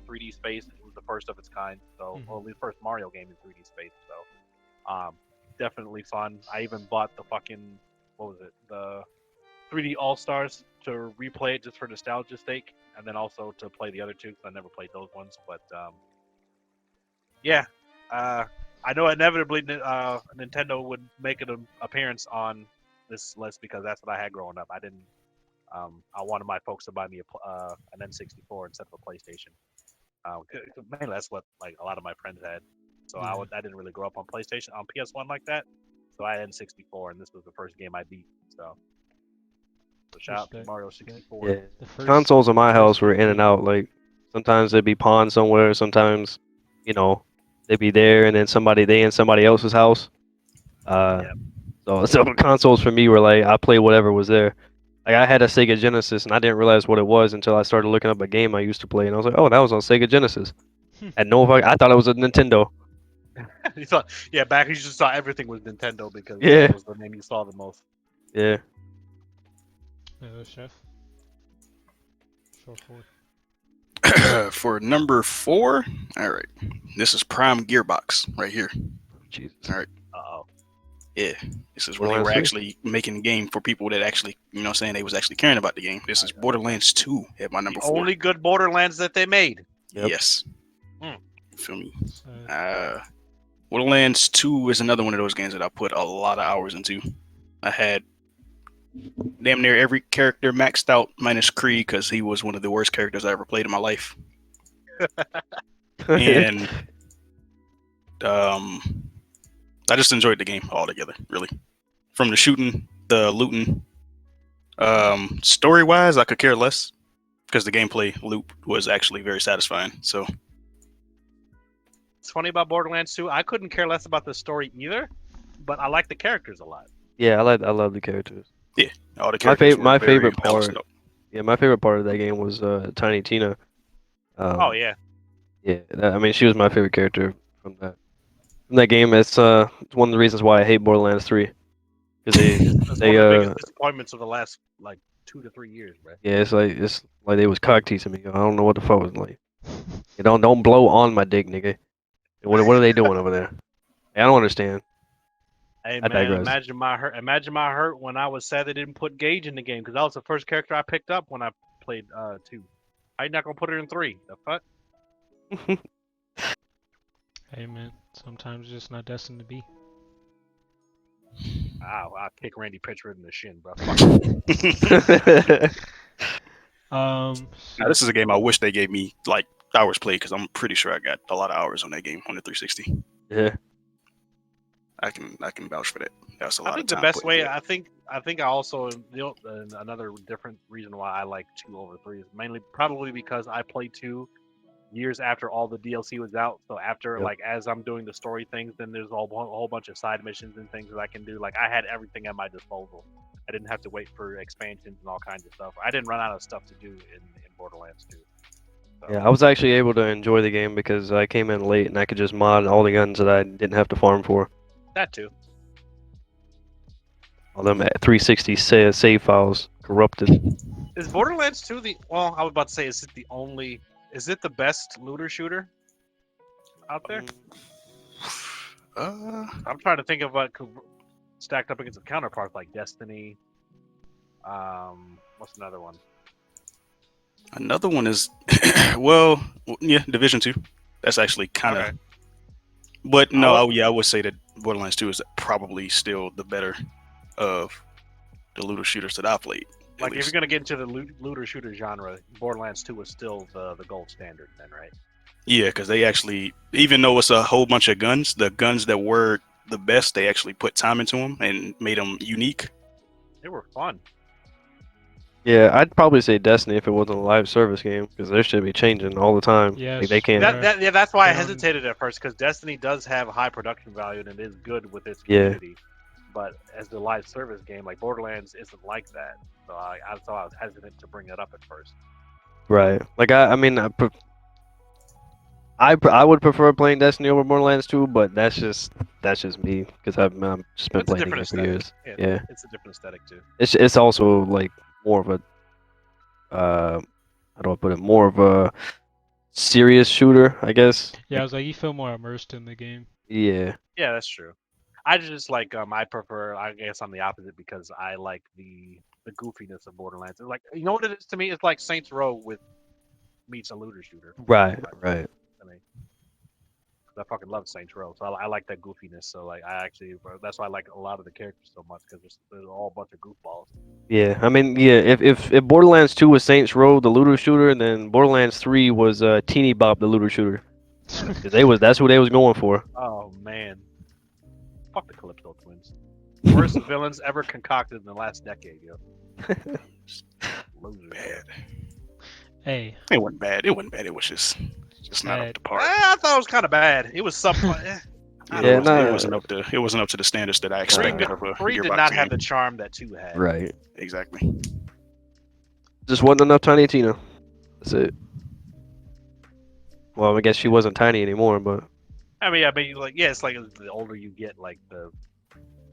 3D space. It was the first of its kind, so well, the first Mario game in 3D space. So definitely fun. I even bought the fucking the 3D All Stars to replay it just for nostalgia's sake, and then also to play the other two because I never played those ones. But yeah, I know inevitably Nintendo would make an appearance on this list because that's what I had growing up. I didn't. I wanted my folks to buy me an N64 instead of a PlayStation. Mainly that's what like a lot of my friends had. So I didn't really grow up on PlayStation on PS1 like that. So I had N64, and this was the first game I beat. So shout out to Mario 64. Yeah, consoles in my house were in and out. Like sometimes they'd be pawned somewhere. Sometimes, they'd be there, and then they in somebody else's house. So consoles for me were like I played whatever was there. Like I had a Sega Genesis, and I didn't realize what it was until I started looking up a game I used to play, and I was like, oh, that was on Sega Genesis. And I thought it was a Nintendo. You thought, back you just thought everything was Nintendo because that was the name you saw the most. Yeah. Chef. For number 4, all right, this is Prime Gearbox right here. Jesus. All right. Uh-oh. Yeah, this is when they were actually making a game for people that actually, saying they was actually caring about the game. This is Borderlands 2 at my number 4. Only good Borderlands that they made. Yep. Yes. You feel me? Borderlands 2 is another one of those games that I put a lot of hours into. I had damn near every character maxed out minus Creed because he was one of the worst characters I ever played in my life. And I just enjoyed the game altogether, really. From the shooting, the looting, story-wise, I could care less because the gameplay loop was actually very satisfying. So it's funny about Borderlands 2. I couldn't care less about the story either, but I like the characters a lot. Yeah, I love the characters. Yeah, all the characters. My favorite part. Yeah, my favorite part of that game was Tiny Tina. Oh yeah. Yeah, I mean she was my favorite character from that game. It's one of the reasons why I hate Borderlands 3. Because they one of the biggest disappointments of the last 2 to 3 years, bro. Yeah, it's like they was cock teasing me. I don't know what the fuck was like. Don't blow on my dick, nigga. What are they doing over there? I don't understand. Hey man, imagine my hurt when I was sad they didn't put Gage in the game because that was the first character I picked up when I played 2. How you not gonna put her in 3? The fuck? Hey man, sometimes it's just not destined to be. I'll kick Randy Pitchford in the shin, bro. Now this is a game I wish they gave me hours played because I'm pretty sure I got a lot of hours on that game on the 360. Yeah. I can vouch for that. That's a lot of time. I think the best way. I think I also another different reason why I like 2 over 3 is mainly probably because I played 2 years after all the DLC was out. So after as I'm doing the story things, then there's a whole bunch of side missions and things that I can do. Like I had everything at my disposal. I didn't have to wait for expansions and all kinds of stuff. I didn't run out of stuff to do in Borderlands 2. So. Yeah, I was actually able to enjoy the game because I came in late and I could just mod all the guns that I didn't have to farm for. That too. All them 360 save files corrupted. Is Borderlands 2 I was about to say, is it the best looter shooter out there? I'm trying to think of what stacked up against the counterparts like Destiny. What's another one? Another one is, Division 2. That's actually kind of. Okay. But no, I would say that Borderlands 2 is probably still the better of the looter shooters that I played. Like if you're gonna get into the looter shooter genre, Borderlands 2 is still the gold standard, then, right? Yeah, because they actually, even though it's a whole bunch of guns, the guns that were the best, they actually put time into them and made them unique. They were fun. Yeah, I'd probably say Destiny if it wasn't a live service game because they should be changing all the time. Yes, Like, they can't. That's why I They don't- hesitated at first because Destiny does have high production value and it is good with its Yeah. community. But as the live service game, like Borderlands isn't like that. So I was hesitant to bring it up at first. Right. Like I mean, I would prefer playing Destiny over Borderlands 2, but that's just me because I've just been It's a playing different it for aesthetic. years. Yeah, Yeah. it's a different aesthetic too. It's also like more of a how do I put it? More of a serious shooter, I guess. Yeah, I was like, you feel more immersed in the game. Yeah. Yeah, that's true. I just like I prefer. I guess I'm the opposite because I like the goofiness of Borderlands. It's like you know what it is to me. It's like Saints Row with meets a looter shooter. Right. Right. I mean, 'cause I fucking love Saints Row, so I like that goofiness. So like that's why I like a lot of the characters so much because there's all a bunch of goofballs. Yeah. I mean, yeah. If Borderlands 2 was Saints Row, the looter shooter, then Borderlands 3 was Teeny Bop, the looter shooter. 'Cause that's who they was going for. Oh man, fuck the Calypso twins. Worst villains ever concocted in the last decade, yo. Losers. Bad. Hey, It wasn't bad. It wasn't bad. It was just not up bad. to par. I thought it was kind of bad. It was some. Yeah, it wasn't up to the standards that I Three, expected of a three did Gearbox not game. have the charm that two had. Right. Exactly. Just wasn't enough Tiny Tina. That's it. Well, I guess she wasn't tiny anymore, but I mean, it's like the older you get, like the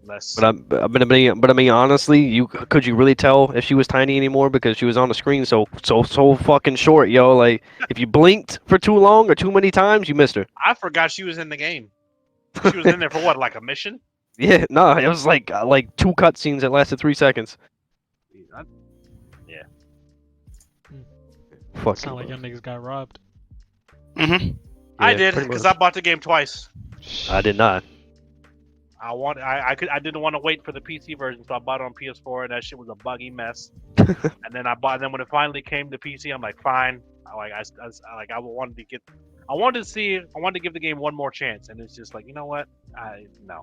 less. I mean, honestly, could you really tell if she was tiny anymore because she was on the screen so fucking short, yo. Like, if you blinked for too long or too many times, you missed her. I forgot she was in the game. She was in there for what, like a mission? Yeah, no, it was like 2 cutscenes that lasted 3 seconds. Yeah. Fuck. Sound like your niggas got robbed. Mm-hmm. I did pretty because much. I bought the game twice. I did not. I didn't want to wait for the PC version, so I bought it on PS4, and that shit was a buggy mess. And then then when it finally came to PC, I'm like, fine. I wanted to give the game one more chance, and it's just like, you know what? No.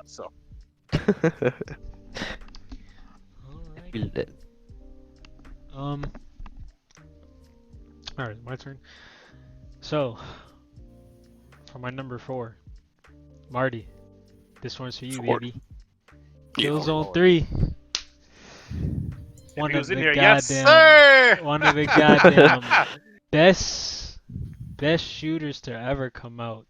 So Alright. Feel that. Alright, my turn. So, for my number 4, Marty, this one's for you, 4. baby. Yeah. Killzone 3. One if he of was in the here, goddamn, yes, sir. one of the goddamn best shooters to ever come out.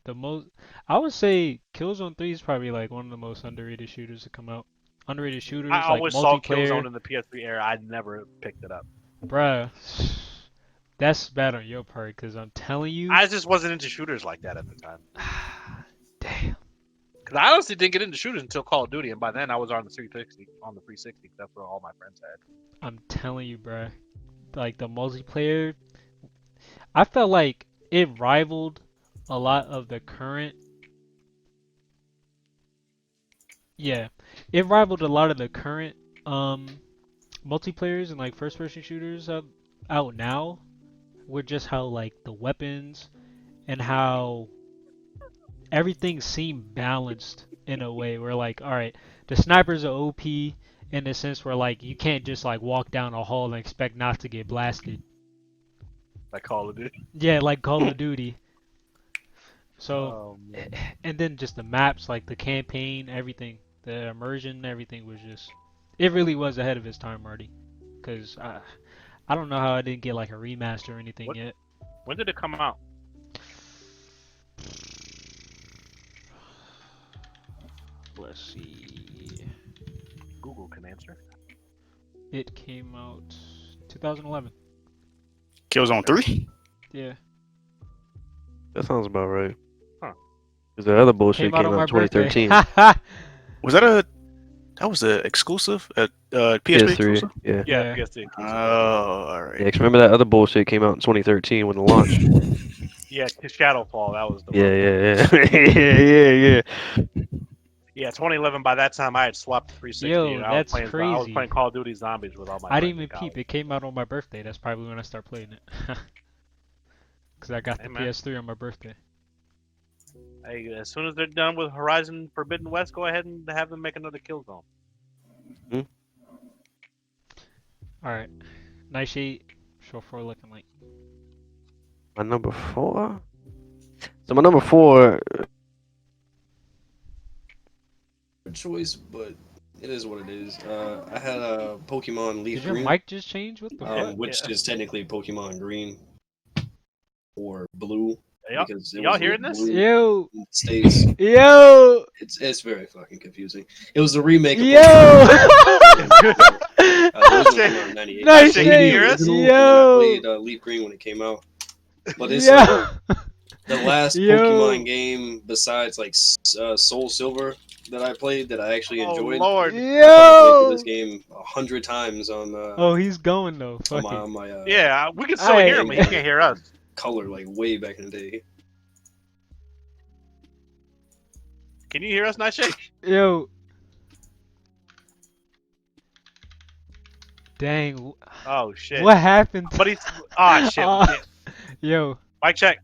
I would say Killzone 3 is probably like one of the most underrated shooters to come out. Underrated shooters, I like always saw multiplayer. Killzone in the PS3 era. I never picked it up. Bruh, that's bad on your part, because I'm telling you. I just wasn't into shooters like that at the time. Damn. Because I honestly didn't get into shooters until Call of Duty, and by then I was on the 360. On the 360, that's what all my friends had. I'm telling you, bruh. Like, the multiplayer, I felt like it rivaled a lot of the current. Yeah, it rivaled a lot of the current multiplayers and like first-person shooters out now, with just how like the weapons and how everything seemed balanced in a way where like, all right, the snipers are OP in the sense where like you can't just like walk down a hall and expect not to get blasted. Like Call of Duty. Yeah, like Call of Duty. So, Oh, man. and then just the maps, like the campaign, everything, the immersion, everything was just, it really was ahead of its time, Marty. Because I don't know how I didn't get like a remaster or anything yet. When did it come out? Let's see. Google can answer. It came out 2011. Killzone 3? Yeah. That sounds about right. Huh. Because the other bullshit Came out came on out my in 2013. birthday. Was that was an exclusive? PSP PS3. exclusive? Yeah. Yeah. PS3. Oh, all right. Yeah, 'cause remember that other bullshit came out in 2013 when it launched. Yeah, Shadowfall. That was the Yeah, one. yeah. Yeah, 2011. By that time, I had swapped the 360. Yo, and that's I was crazy. playing Call of Duty Zombies with all my. I didn't friends even in college. peep. It came out on my birthday. That's probably when I start playing it. because I got the man. PS3 on my birthday. Hey, as soon as they're done with Horizon Forbidden West, go ahead and have them make another Killzone. All right, nice sheet. Short 4 looking like. My number 4. So my number 4. Choice, but it is what it is. I had a Pokemon Leaf Did your Green, mic just change? What the fuck? which is technically Pokemon Green or Blue because it y'all was hearing this? Blue Yo, in the States. yo, It's very fucking confusing. It was the remake of yo. Pokemon. The original came out in '98. Nice I played shit. the Hear us? original, and then I played Leaf Green when it came out. But it's Yo. the last Yo. Pokemon game besides like Soul Silver that I played that I actually enjoyed. Oh Lord. I played through Yo. this game 100 times on Oh, he's going though. on Fuck my, it. on my Yeah, we can still hear him, but he can't hear us. color like way back in the day. Can you hear us, Nightshade? Yo. Dang. Oh shit. What happened? But he's shit. Yo. Mic check.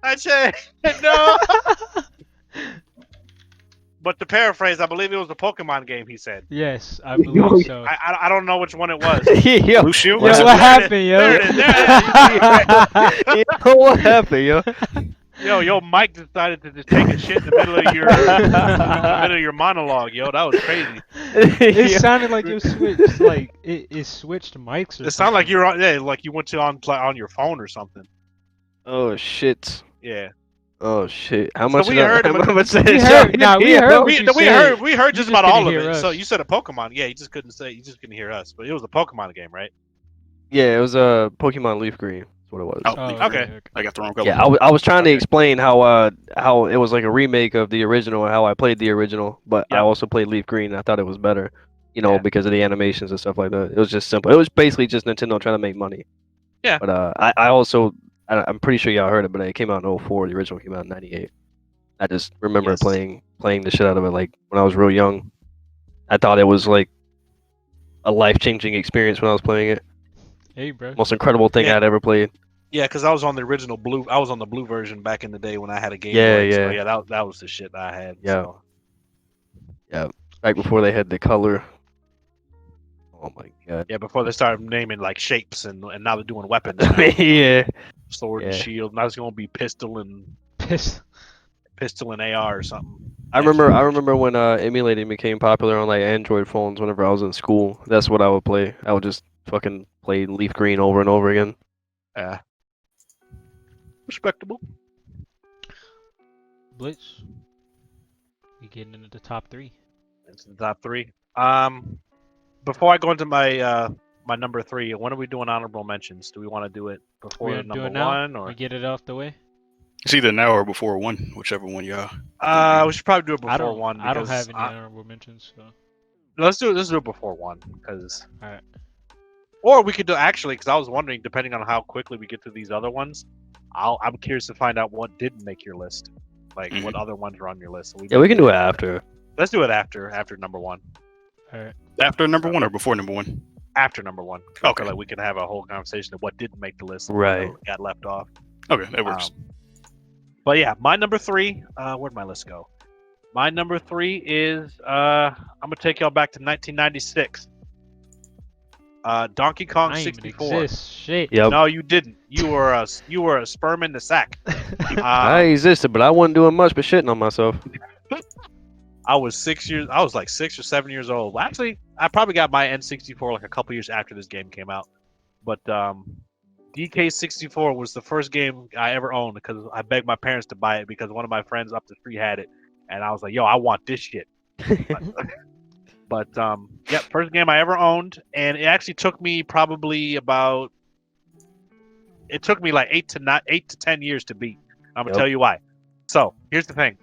Nightshade. No. But to paraphrase, I believe it was a Pokemon game. He said. Yes, I believe so. I don't know which one it was. Yo, Blue Shield? Yo, what happened, yo? There it is. There it is. what happened, yo? Yo, Mike decided to just take a shit in the middle of your monologue, yo. That was crazy. It sounded like you switched, like it switched mics. Or It sounded like you're like you went to on your phone or something. Oh shit. Yeah. Oh shit. How So much? we heard him. How much? We heard. Nah, we heard. We What you said. we heard You just just about all couldn't of hear it. us. So you said a Pokemon. Yeah, you just couldn't hear us. But it was a Pokemon game, right? Yeah, it was a Pokemon Leaf Green. That's what it was. Oh, Oh, Okay. I got the wrong color. Yeah, I was trying to Okay. explain how it was like a remake of the original and how I played the original, but I Yep. also played Leaf Green and I thought it was better, Yeah. because of the animations and stuff like that. It was just simple. It was basically just Nintendo trying to make money. Yeah. But I'm pretty sure y'all heard it, but it came out in 04. The original came out in '98. I just remember Yes. playing the shit out of it like when I was real young. I thought it was like a life-changing experience when I was playing it. Hey, bro. Most incredible thing Yeah. I'd ever played. Yeah, because I was on the original blue. I was on the blue version back in the day when I had a Game Yeah, Boy. So yeah. yeah, that was the shit I had. Yeah. So. Yeah. Back before they had the color. Oh my god. Yeah, before they started naming like shapes and now they're doing weapons. Yeah. Sword and Yeah. shield. Now it's gonna be pistol and AR or something. I remember when emulating became popular on like Android phones whenever I was in school. That's what I would play. I would just fucking play Leaf Green over and over again. Yeah. Respectable. Blitz. We getting into the top 3. It's the top 3. Before I go into my my number 3, when are we doing honorable mentions? Do we want to do it before We're number doing now. 1 or? We get it off the way. It's either now or before 1, whichever one y'all. We should probably do it I before don't. 1. I don't because have any honorable mentions. So. Let's do it before 1 because. Alright. Or we could do actually because I was wondering, depending on how quickly we get through these other ones, I'm curious to find out what didn't make your list, like what other ones are on your list. So We can do it after. Let's do it after number 1. Alright. After number 1 or before number 1? After number 1. I Okay. feel like we can have a whole conversation of what didn't make the list, and Right. what got left off. Okay, that works. But yeah, my number 3. Where'd my list go? My number 3 is I'm gonna take y'all back to 1996. Donkey Kong I ain't even 64. exist. Shit. Yep. No, you didn't. You were a sperm in the sack. I existed, but I wasn't doing much but shitting on myself. I was 6 years. I was like 6 or 7 years old. Well, actually, I probably got my N64 like a couple years after this game came out. But DK64 was the first game I ever owned because I begged my parents to buy it because one of my friends up the street had it, and I was like, "Yo, I want this shit." But yeah, first game I ever owned, and it actually took me probably about. It took me like 8 to 10 years to beat. I'm gonna tell you why. So here's the thing: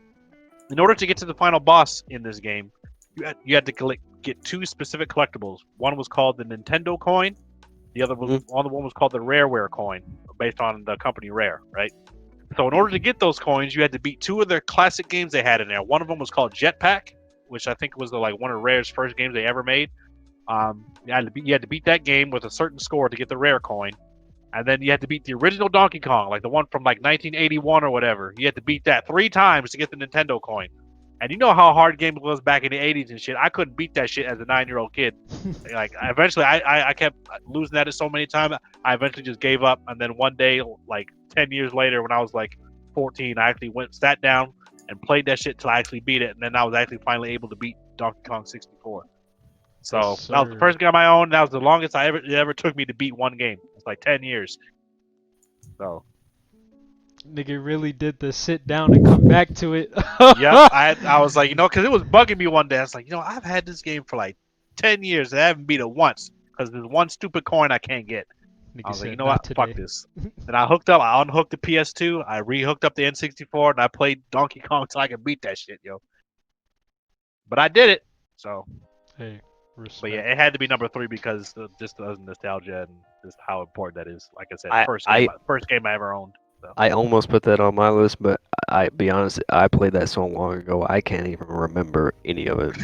in order to get to the final boss in this game, you had to get 2 specific collectibles. One was called the Nintendo coin. The other one was called the Rareware coin, based on the company Rare, right? So in order to get those coins, you had to beat 2 of their classic games they had in there. One of them was called Jetpack, which I think was one of Rare's first games they ever made. You had to beat that game with a certain score to get the Rare coin. And then you had to beat the original Donkey Kong, like the one from like 1981 or whatever. You had to beat that 3 times to get the Nintendo coin. And you know how hard games was back in the 80s and shit. I couldn't beat that shit as a 9-year-old kid. Like eventually, I kept losing at it so many times. I eventually just gave up. And then one day, like 10 years later, when I was like 14, I actually sat down and played that shit till I actually beat it. And then I was actually finally able to beat Donkey Kong 64. So Yes, that was the first game I owned. That was the longest it ever took me to beat one game. It's like 10 years. So. Nigga really did the sit down and come back to it. Yep, I was like, because it was bugging me one day. I was like, I've had this game for like 10 years and I haven't beat it once because there's one stupid coin I can't get. Nigga I was like, said, you know "Not what? today." Fuck this. And I unhooked the PS2, I rehooked up the N64, and I played Donkey Kong till I could beat that shit, yo. But I did it. So. Hey, respect. But yeah, it had to be number 3 because just the nostalgia and just how important that is. Like I said, first game I ever owned. So. I almost put that on my list, but I be honest, I played that so long ago, I can't even remember any of it.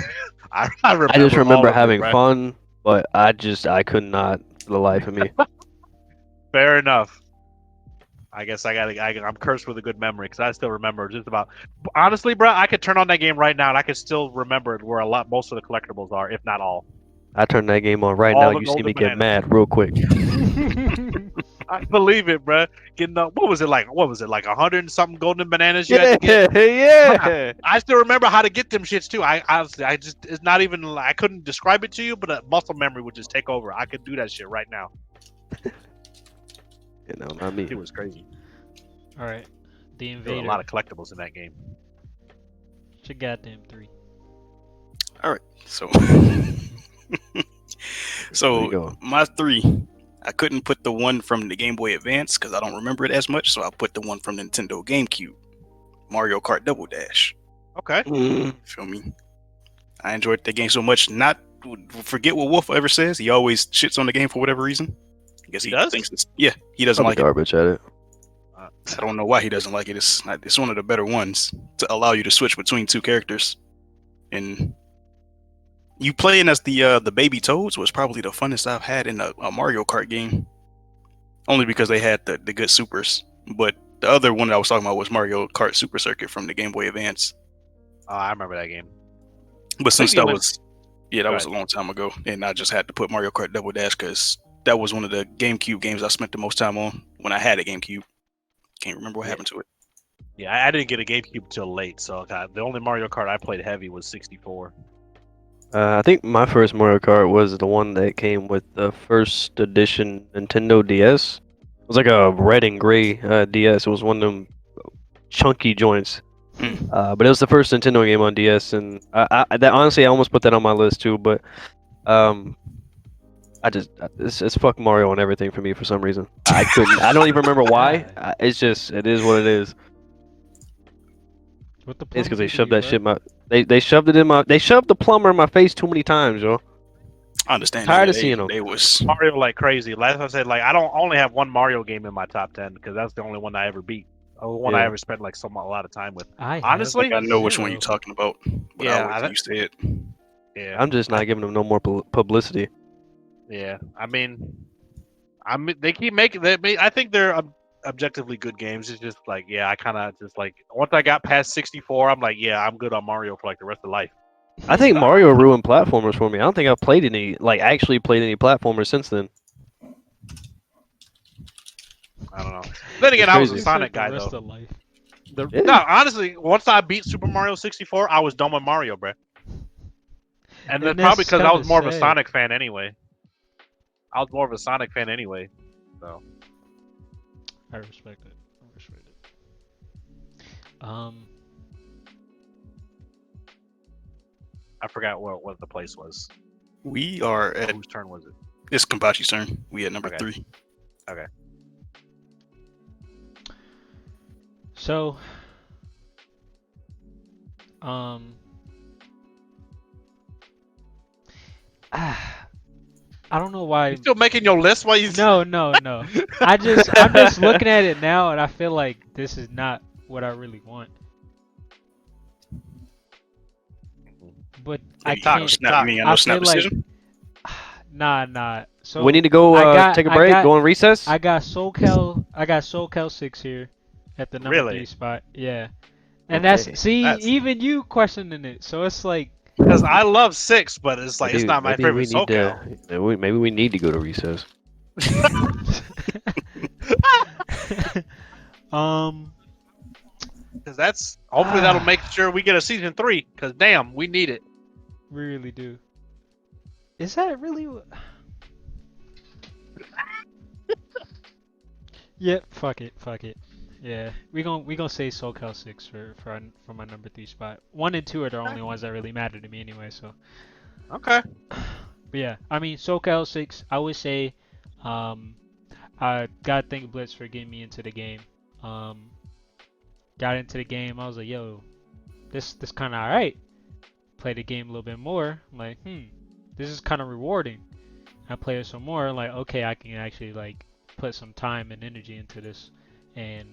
I just remember all of having it, fun, but I could not for the life of me. Fair enough. I guess I'm cursed with a good memory because I still remember just about. Honestly, bro, I could turn on that game right now and I could still remember where most of the collectibles are, if not all. I turn that game on right all now. The You see me bananas. get mad real quick. I believe it, bro. Getting what was it like 100 and something golden bananas you had to Yeah, get? yeah. I still remember how to get them shits too. I just it's not even I couldn't describe it to you, but a muscle memory would just take over. I could do that shit right now. Not me. It was crazy. All right, the There Invader. were a lot of collectibles in that game. It's a goddamn 3. All right, so There you go. my 3, I couldn't put the one from the Game Boy Advance because I don't remember it as much, so I put the one from Nintendo GameCube, Mario Kart Double Dash. Okay. Feel me? I enjoyed the game so much. Not forget what Wolf ever says. He always shits on the game for whatever reason. I guess he does? thinks he doesn't like garbage at it. I don't know why he doesn't like it. It's one of the better ones to allow you to switch between 2 characters, and you playing as the baby Toads was probably the funnest I've had in a Mario Kart game. Only because they had the good supers, but the other one that I was talking about was Mario Kart Super Circuit from the Game Boy Advance. Oh, I remember that game. But since that was Right. a long time ago, and I just had to put Mario Kart Double Dash because that was one of the GameCube games I spent the most time on when I had a GameCube. Can't remember what happened to it. Yeah, I didn't get a GameCube till late, so the only Mario Kart I played heavy was 64. I think my first Mario Kart was the one that came with the first edition Nintendo DS. It was like a red and gray DS. It was one of them chunky joints. But it was the first Nintendo game on DS, and honestly, I almost put that on my list too. But it's fuck Mario and everything for me for some reason. I couldn't. I don't even remember why. It is what it is. What the It's because they plums shoved do to that you, shit in my. They shoved it in my. They shoved the plumber in my face too many times, yo. I understand. Tired of seeing them. They was Mario like crazy. Last I said, like I don't only have one Mario game in my top 10 because that's the only one I ever beat. The one I Yeah. ever spent like a lot of time with. I have Honestly, I know which one 0. you're talking about. But Yeah, I'll wait till you say it. Yeah, I'm just not giving them no more publicity. yeah. I mean, they keep making. I think they're objectively good games. It's just like, yeah, I kind of just like once I got past 64, I'm like, yeah, I'm good on Mario for like the rest of life. I think Mario ruined platformers for me. I don't think I've played any, actually played any platformers since then. I don't know. Then again, I was a crazy. Sonic The guy rest though. of life. Yeah. No, honestly, once I beat Super Mario 64, I was done with Mario, bro. And that's probably because I was more of a Sonic fan anyway. So. I respect it. I forgot what the place was. We are at Whose turn was it? it's Kenpachi's turn. We at number 3. Okay. So, I don't know why. You still making your list while you? No. I'm just looking at it now, and I feel like this is not what I really want. But I can't. You mean no snap feel like, decision? nah. So we need to go take a break, go on recess. I got SoCal 6 here at the number Really? 3 spot. Yeah. And Okay. even you questioning it. So it's like Because I love 6, but it's like it's not my Maybe we favorite need SoCal. to. Maybe we need to go to recess. um Because that's hopefully that'll make sure we get a season 3. Because damn, we need it. we really do. Is that really Yep, fuck it. Yeah, we gonna say SoCal 6 for my number 3 spot. 1 and 2 are the only ones that really matter to me anyway. So, Okay. but yeah, I mean SoCal 6. I would say, I gotta thank Blitz for getting me into the game. Got into the game. I was like, yo, this kind of alright. Played the game a little bit more. I'm like, this is kind of rewarding. I played it some more. Like, okay, I can actually like put some time and energy into this, and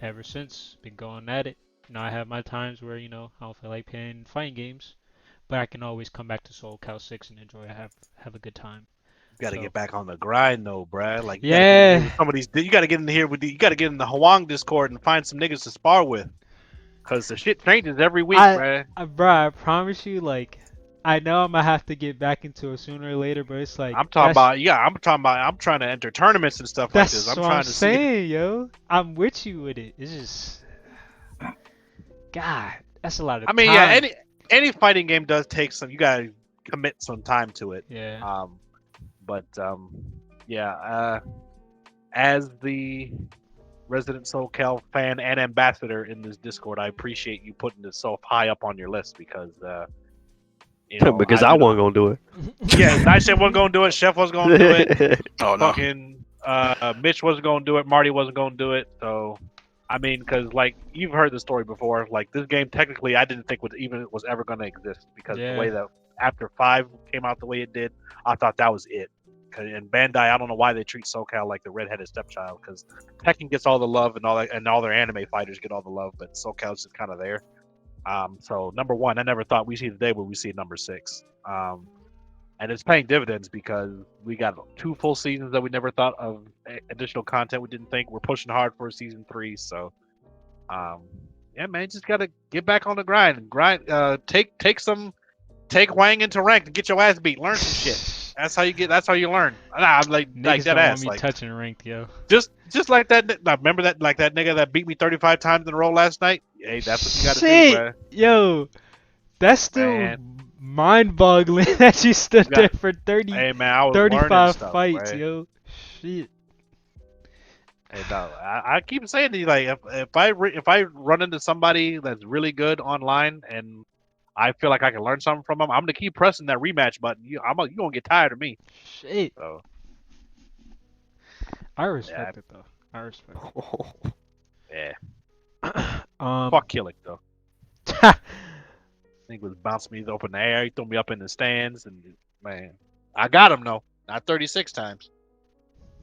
ever since been going at it. I have my times where I don't feel like playing fighting games, but I can always come back to Soul Cal 6 and enjoy have a good time. You gotta get back on the grind though, bruh. Like you Yeah. you gotta get in here with you gotta get in the Hwang Discord and find some niggas to spar with. Cause the shit changes every week, bruh. Bro, I promise you, like, I know I'm gonna have to get back into it sooner or later, but it's like I'm talking about I'm trying to enter tournaments and stuff like this. that's I'm what trying I'm to saying, yo. I'm with you with it. It's just, God, that's a lot of I mean, time. yeah, any fighting game does take some. You gotta commit some time to it. Yeah. As the resident SoCal fan and ambassador in this Discord, I appreciate you putting this so high up on your list because because I wasn't gonna do it. Yeah, Nightshade wasn't gonna do it. Chef wasn't gonna do it. Oh no. Fucking Mitch wasn't gonna do it. Marty wasn't gonna do it. So, I mean, because like you've heard the story before. Like this game, technically, I didn't think was ever gonna exist because the way that after 5 came out the way it did, I thought that was it. And Bandai, I don't know why they treat SoCal like the redheaded stepchild because Tekken gets all the love and all that, and all their anime fighters get all the love, but SoCal's just kind of there. So number 1, I never thought we see the day where we see number 6. And it's paying dividends because we got 2 full seasons that we never thought of additional content we didn't think. We're pushing hard for season 3. So, yeah, man, just gotta get back on the grind. Take Wang into ranked and get your ass beat. Learn some shit. That's how you learn. Nah, I'm like Niggas that don't ass. want me Like touching ranked, yo. just like that. Remember that that nigga that beat me 35 times in a row last night. Hey, that's what you gotta do, bro. Yo, that's still mind-boggling that you stood there for 30, Hey man, I was 35 stuff, fights, bro. yo. Shit. Hey, no, I keep saying to you, like if I run into somebody that's really good online and I feel like I can learn something from them, I'm gonna keep pressing that rematch button. You gonna get tired of me. Shit. So I respect it though. I respect it. yeah. Um. Fuck Killick though. He was bouncing me up in the air. He threw me up in the stands, and man, I got him though. Not 36 times.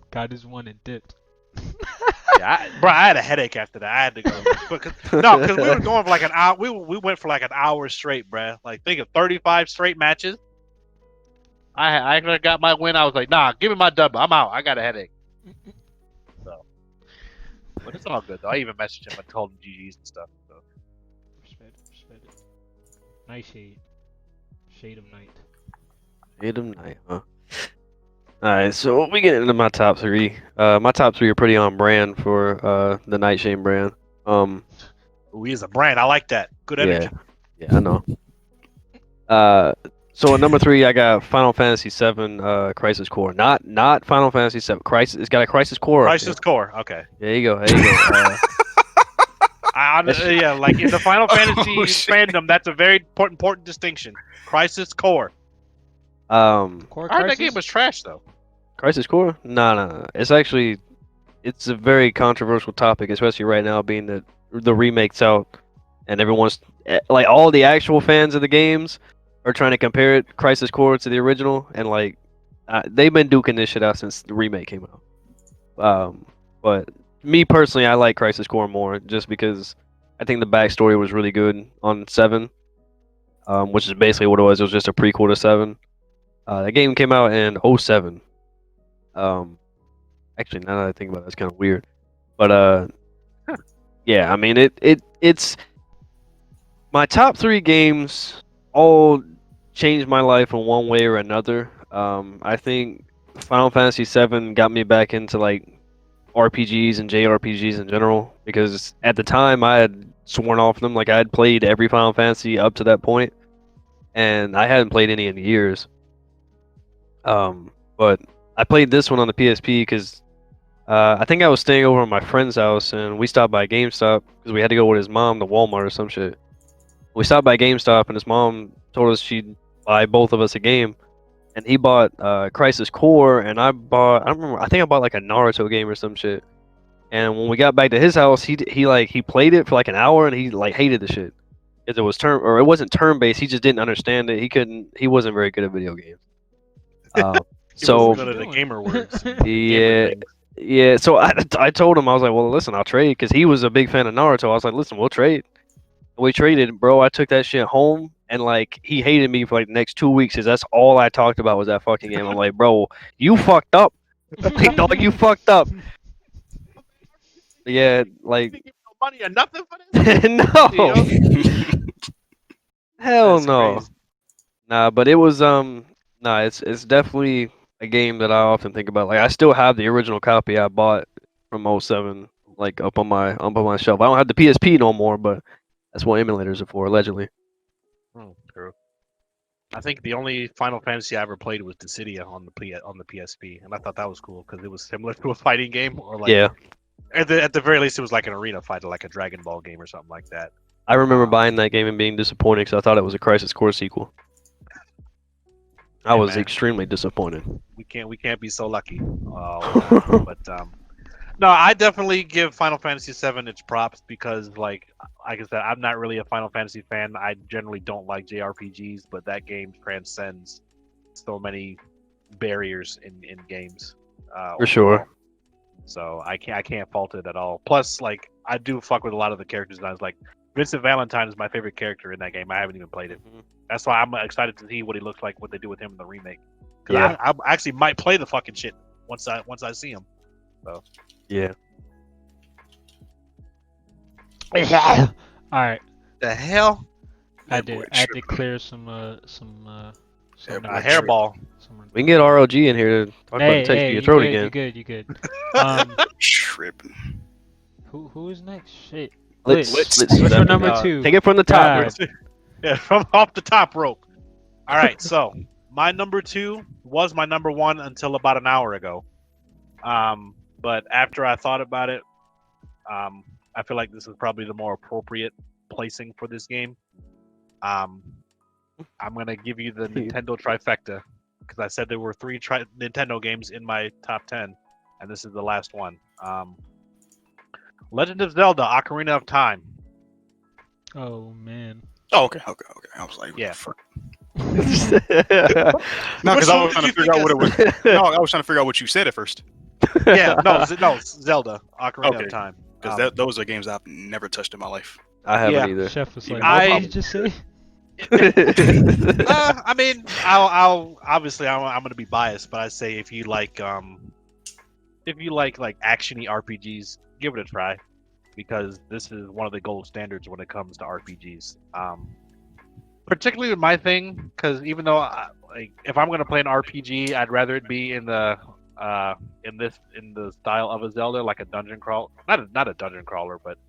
Got his one and dipped. Yeah, I had a headache after that. I had to go because we were going for like an hour. We went for like an hour straight, bruh. Like think of 35 straight matches. I got my win. I was like, nah, give me my dub. I'm out. I got a headache. So, but it's all good though. I even messaged him and told him GGs and stuff. So. Respect it. Nice shade. Shade of night. Shade of night, huh? Alright, so we get into my top 3. My top 3 are pretty on brand for the Nightshade brand. Ooh, he's a brand. I like that. Good energy. Yeah, I know. So at number 3, I got Final Fantasy VII Crisis Core. Not Final Fantasy VII. Crisis. It's got a Crisis Core. Crisis Core. Okay. There you go. Yeah, like in the Final Fantasy fandom, that's a very important distinction. Crisis Core. Core I heard that game was trash though. Crisis Core? No. It's a very controversial topic, especially right now, being that the remake's out, and everyone's like all the actual fans of the games are trying to compare Crisis Core to the original, and like they've been duking this shit out since the remake came out. But me personally, I like Crisis Core more, just because I think the backstory was really good on 7, which is basically what it was. It was just a prequel to 7. That game came out in '07. Actually, now that I think about it, it's kind of weird. But yeah, I mean it's my top 3 games all changed my life in one way or another. I think Final Fantasy VII got me back into like RPGs and JRPGs in general because at the time I had sworn off them. Like I had played every Final Fantasy up to that point, and I hadn't played any in years. But I played this one on the PSP because I think I was staying over at my friend's house and we stopped by GameStop because we had to go with his mom to Walmart or some shit. We stopped by GameStop and his mom told us she'd buy both of us a game, and he bought Crisis Core and I don't remember, I think I bought like a Naruto game or some shit. And when we got back to his house, he played it for like an hour and he like hated the shit because it wasn't turn based. He just didn't understand it. He wasn't very good at video games. He So was good at the gamer words. yeah, Gamer things. yeah. So I told him I was like, well, listen, I'll trade because he was a big fan of Naruto. I was like, listen, we'll trade. We traded, bro. I took that shit home and like he hated me for like the next 2 weeks because that's all I talked about was that fucking game. I'm like, bro, you fucked up. Like, dog, you fucked up. Yeah, like Didn't give no money or nothing for this. no, You know? hell That's no. crazy. Nah, but it was nah, it's definitely a game that I often think about. Like I still have the original copy I bought from '07, like up on my shelf. I don't have the PSP no more, but that's what emulators are for, allegedly. True. I think the only Final Fantasy I ever played was Dissidia on the PSP, and I thought that was cool because it was similar to a fighting game, or like Yeah, at the very least it was like an arena fight, like a Dragon Ball game or something like that. I remember buying that game and being disappointed because I thought it was a Crisis Core sequel. I Hey, was man, extremely disappointed. we can't be so lucky. But no, I definitely give Final Fantasy VII its props because like I said, I'm not really a Final Fantasy fan. I generally don't like JRPGs, but that game transcends so many barriers in games. For sure. So I can't fault it at all. Plus, like I do fuck with a lot of the characters. And I was like, Vincent Valentine is my favorite character in that game. I haven't even played it. That's why I'm excited to see what he looks like, what they do with him in the remake. Because Yeah. I actually might play the fucking shit once I see him. So Yeah. All right, the hell, I That did. boy I had to tripping. clear some a some hairball. We can get ROG in here to talk about Hey, the text hey, to your you throat good? again. You good? You good? Um, Tripping. who is next? Shit. Let's Blitz. let's What's your step- number 2? Take it from the top. God. Bro. Yeah, from off the top rope. All right, so my number 2 was my number 1 until about an hour ago. But after I thought about it, I feel like this is probably the more appropriate placing for this game. I'm gonna give you the Nintendo trifecta because I said there were 3 Nintendo games in my top 10, and this is the last one. Legend of Zelda: Ocarina of Time. Oh man. Oh, okay. I was like, Yeah. fuck. Yeah. No, because Which I one was trying did to you figure out think what it was. No, I was trying to figure out what you said at first. Yeah, no, Zelda: Ocarina Okay. of Time. Because those are games I've never touched in my life. I haven't Yeah. either. Chef was Even like, I- what did you just say? I mean, I'll obviously I'm gonna be biased, but I say if you like like actiony RPGs, give it a try because this is one of the gold standards when it comes to RPGs. Particularly with my thing, because even though like if I'm gonna play an RPG, I'd rather it be in the style of a Zelda, like a dungeon crawl, not a dungeon crawler, but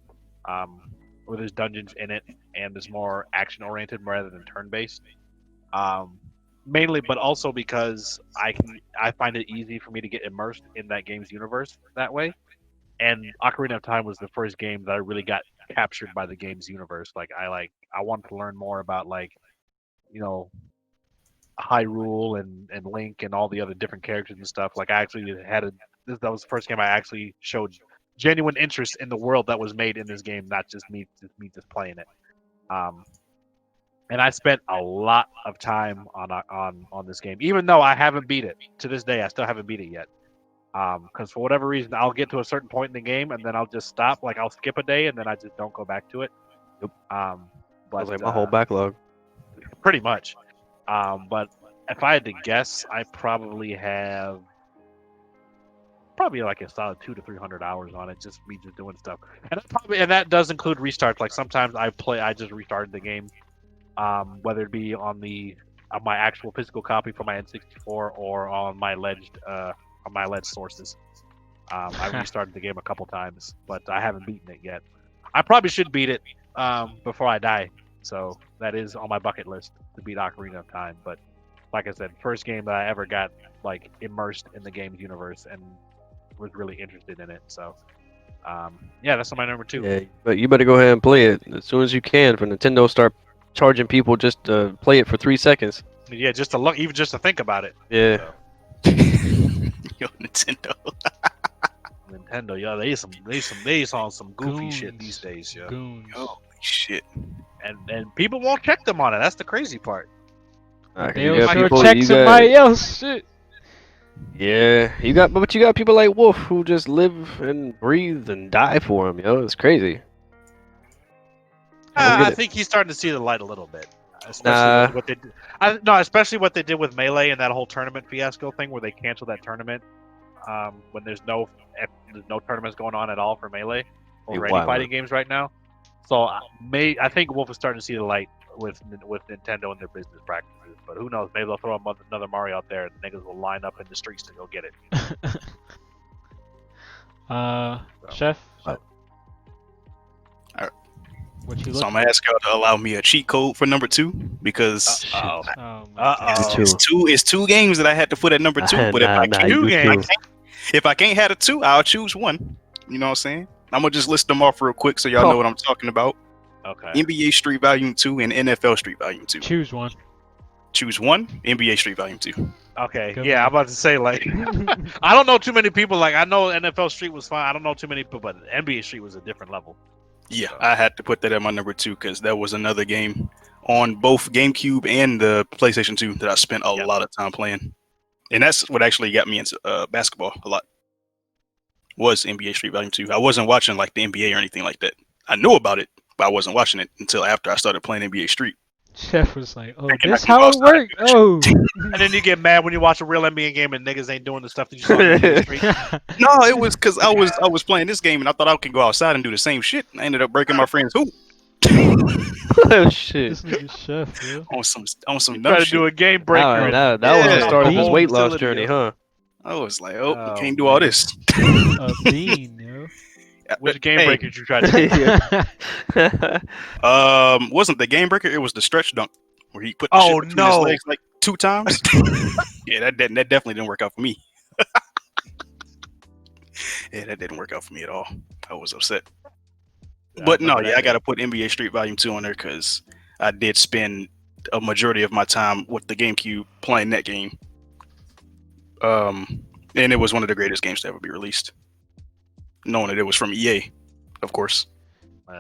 where there's dungeons in it and is more action oriented rather than turn based. Mainly, but also because I find it easy for me to get immersed in that game's universe that way. And Ocarina of Time was the first game that I really got captured by the game's universe. I wanted to learn more about Hyrule and Link and all the other different characters and stuff. Like I actually that was the first game I actually showed genuine interest in the world that was made in this game, not just me just playing it. And I spent a lot of time on this game, even though I haven't beat it to this day. I still haven't beat it yet. Because for whatever reason, I'll get to a certain point in the game and then I'll just stop. Like I'll skip a day and then I just don't go back to it. Yep. But was like my whole backlog. pretty much. But if I had to guess, I probably have like a solid 200 to 300 hours on it, just me just doing stuff. And that does include restarts. Like sometimes I just restarted the game, whether it be on my actual physical copy for my N64 or on my alleged sources. I restarted the game a couple times, but I haven't beaten it yet. I probably should beat it before I die. So that is on my bucket list to beat Ocarina of Time. But like I said, first game that I ever got like immersed in the game's universe and was really interested in it. So yeah, that's on my number 2. Yeah, but you better go ahead and play it as soon as you can. For Nintendo start charging people just to play it for 3 seconds. Yeah, just to look, even just to think about it. Yeah. So. Yo, Nintendo. Nintendo, yo, they on some goofy shit these days, yo. Goons. Holy shit. And people won't check them on it. That's the crazy part. They'll sure check somebody else. Shit. Yeah, but you got people like Wolf who just live and breathe and die for him, yo. It's crazy. I think he's starting to see the light a little bit, especially what they did. Especially what they did with Melee and that whole tournament fiasco thing, where they canceled that tournament when there's no tournaments going on at all for Melee or any fighting games right now. So I think Wolf is starting to see the light with Nintendo and their business practices. But who knows? Maybe they'll throw another Mario out there and niggas will line up in the streets to go get it. Chef. So I'm gonna ask y'all to allow me a cheat code for number 2 because it's two games that I had to put at number 2. But if I can't have a 2, I'll choose one. You know what I'm saying? I'm gonna just list them off real quick so y'all know what I'm talking about. Okay. NBA Street Volume 2 and NFL Street Volume 2. Choose one. Choose one. NBA Street Volume 2. Okay. I'm about to say like I don't know too many people. Like I know NFL Street was fine. I don't know too many people, but NBA Street was a different level. Yeah, I had to put that at my number 2 because that was another game on both GameCube and the PlayStation 2 that I spent a lot of time playing. And that's what actually got me into basketball a lot. Was NBA Street Volume 2. I wasn't watching like the NBA or anything like that. I knew about it, but I wasn't watching it until after I started playing NBA Street. Chef was like, "Oh, that's how it worked." Oh, and then you get mad when you watch a real NBA game and niggas ain't doing the stuff that you saw on the street. No, it was because I was playing this game and I thought I could go outside and do the same shit. I ended up breaking my friend's hoop. Oh shit! This nigga Chef, yo. on some try to do a game breaker. That was the start of his weight loss journey, huh? I was like, you can't do all this. A bean, yo. Which game breaker did you try to do? Wasn't the game breaker? It was the stretch dunk where he put the shit between his legs like 2 times. Yeah, that definitely didn't work out for me. Yeah, that didn't work out for me at all. I was upset. But no, I got to put NBA Street Volume 2 on there because I did spend a majority of my time with the GameCube playing that game. And it was one of the greatest games to ever be released. Knowing that it was from EA, of course.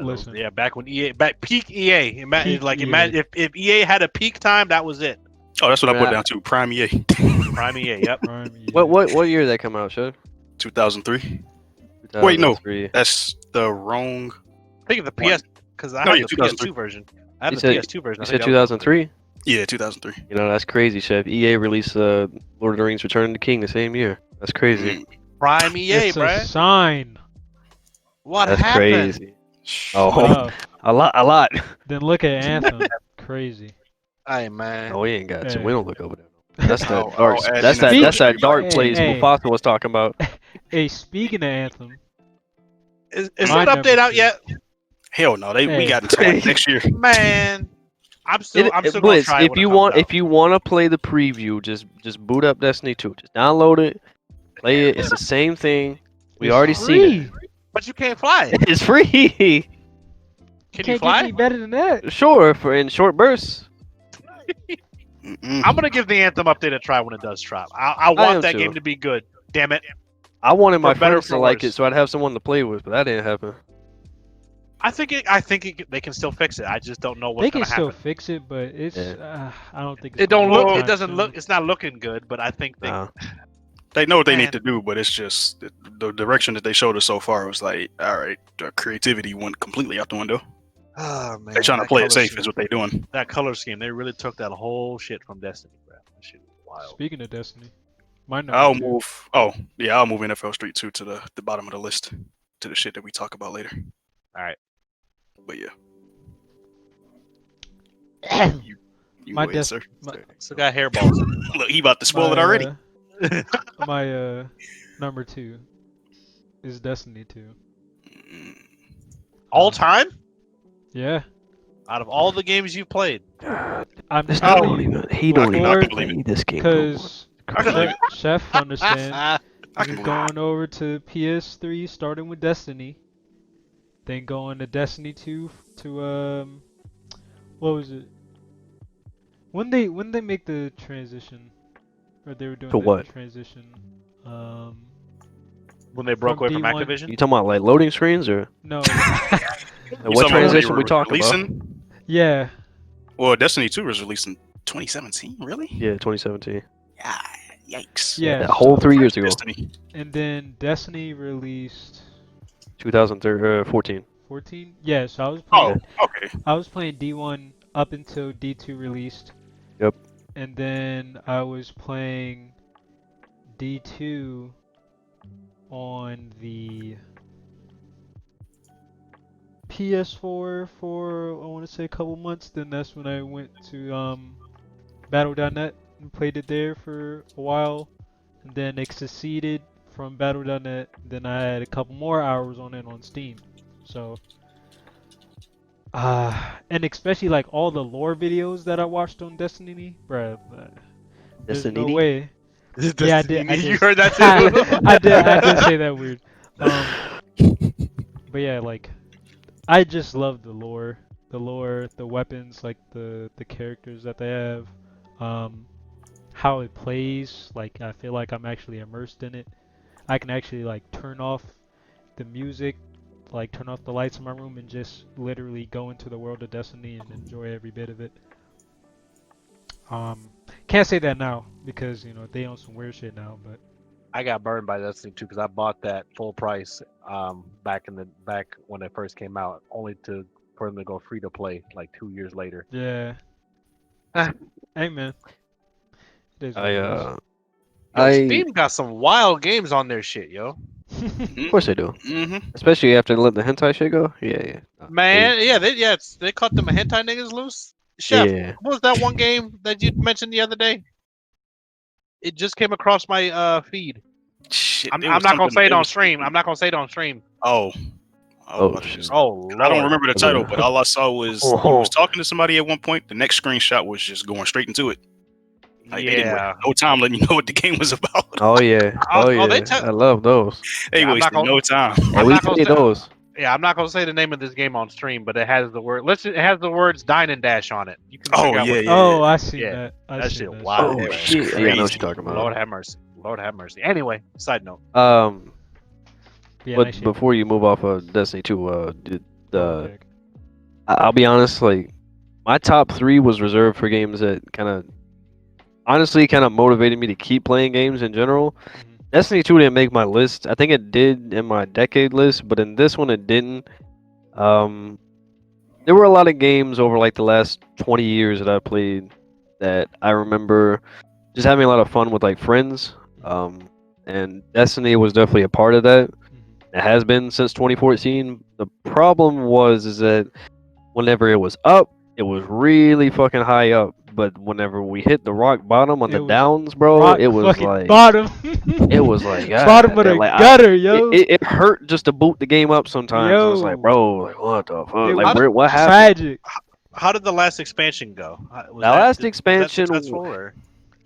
Listen. Yeah, back when peak EA. Imagine if EA had a peak time, that was it. Oh, that's what I put down to. Prime EA. Prime EA, yep. Prime EA. What year did that come out, Chef? 2003. Wait, no, that's the wrong. I think of the PS because I had the PS2 version. I had the PS2 version. You said 2003? Yeah, 2003. You know, that's crazy, Chef. EA released Lord of the Rings: Return of the King the same year. That's crazy. Prime EA, it's bro. A sign. What That's happened? crazy. Oh, a lot. Then look at Anthem. Crazy. Hey man. Oh, we ain't got Hey. We don't look over there. That's that dark. That's that dark place Mufasa was talking about. Hey, speaking of Anthem, is that update out yet? Hell no, we got until next year. Man, I'm still Blitz, gonna try it if you want to play the preview, just boot up Destiny 2. Just download it, play it. It's the same thing. We already seen it. But you can't fly. It's free. Can you fly? Get any better than that. Sure, in short bursts. I'm gonna give the Anthem update a try when it does drop. I want that game to be good. Damn it. I wanted my friends to for like worse. it, so I'd have someone to play with, but that didn't happen. I think they can still fix it. I just don't know what's They gonna can happen. still fix it, but it's I don't think It don't look. It doesn't look. It's not looking good. But I think they know what they need to do. But it's just the direction that they showed us so far was like, all right, the creativity went completely out the window. Oh man, they're trying to play it safe. Is what they're doing. That color scheme, they really took that whole shit from Destiny, bro. That shit Speaking of Destiny, my number I'll 2. move. Oh, yeah, I'll move NFL Street 2 to the bottom of the list, to the shit that we talk about later. All right. But yeah, you My go ahead, sir. Still got hairballs. Look, he about to spoil it already. My number 2 is Destiny 2. All time? Yeah. Out of all the games you've played? I'm This telling don't you, even. He don't before- even play this game. No more. because I can believe it. Chef understand. I He can was believe going over to PS3, starting with Destiny, then going to Destiny 2 to what was it? When they make the transition, or they were doing To the what? transition? When they broke From away from D1. Activision? You talking about like loading screens or No. You what talking about when they transition we were talking about? releasing? Yeah. Well, Destiny 2 was released in 2017. Really? Yeah, 2017. Yeah. Yikes. Yeah. That whole so- 3 years ago. Destiny. And then Destiny released 2014. 14. Yeah. So I was Oh, playing. okay. I was playing D1 up until D2 released. Yep. And then I was playing D2 on the PS4 for I want to say a couple months. Then that's when I went to Battle.net and played it there for a while. And then it succeeded from Battle.net. Then I had a couple more hours on it on Steam. So and especially like all the lore videos that I watched on Destiny, bruh. There's no Destiny? way. Yeah, I Destiny, did. You heard that too? I did say that weird. But yeah, like I just love the lore, the weapons, like the characters that they have, how it plays. Like I feel like I'm actually immersed in it. I can actually like turn off the music, like turn off the lights in my room and just literally go into the world of Destiny and enjoy every bit of it. Can't say that now because you know they own some weird shit now, but I got burned by Destiny 2 because I bought that full price back when it first came out, only for them to go free to play like 2 years later. yeah. Ah. Hey man. It is what it Yo, I Steam got some wild games on their shit, yo. is. of course they do. Mm-hmm. Especially after they let the hentai shit go. Yeah. Man, they cut them hentai niggas loose. Chef, Yeah. what was that one game that you mentioned the other day? It just came across my feed. Shit, I'm it was not gonna something- say it it on was stream. something- I'm not gonna say it on stream. Oh. Oh, what shit. Oh Lord. I don't remember the title, but all I saw was he Oh. was talking to somebody at one point. The next screenshot was just going straight into it. Like they didn't Yeah. waste no time letting you know what the game was about. Oh yeah. Oh, Oh yeah. they te- I love those. They Yeah, I'm not wasted gonna- no time. Yeah, I'm we not gonna played say- those. Yeah, I'm not gonna say the name of this game on stream, but it has the word. It has the words "Dine and Dash" on it. You can Oh, figure out yeah, what- yeah. Oh, I seen Yeah, that. I that seen shit that. wild. Oh that was shit. Yeah, I know crazy. what you're talking about. Lord have mercy. Lord have mercy. Anyway, side note. Yeah, But nice shit. before you move off of Destiny 2, Okay. I'll be honest, like my top 3 was reserved for games that honestly kind of motivated me to keep playing games in general. Mhm. Destiny 2 didn't make my list. I think it did in my decade list, but in this one it didn't. There were a lot of games over like the last 20 years that I played that I remember just having a lot of fun with like friends. And Destiny was definitely a part of that. Mhm. It has been since 2014. The problem is that whenever it was up, it was really fucking high up. But whenever we hit the rock bottom on It the was downs, bro, Rock it was fucking like bottom. it was like bottom of the like, gutter, yo. it hurt just to boot the game up sometimes. It was like, Yo. bro, like what the fuck? It Like was what happened? Tragic. How did the last expansion go? Was The last was expansion- successful, or?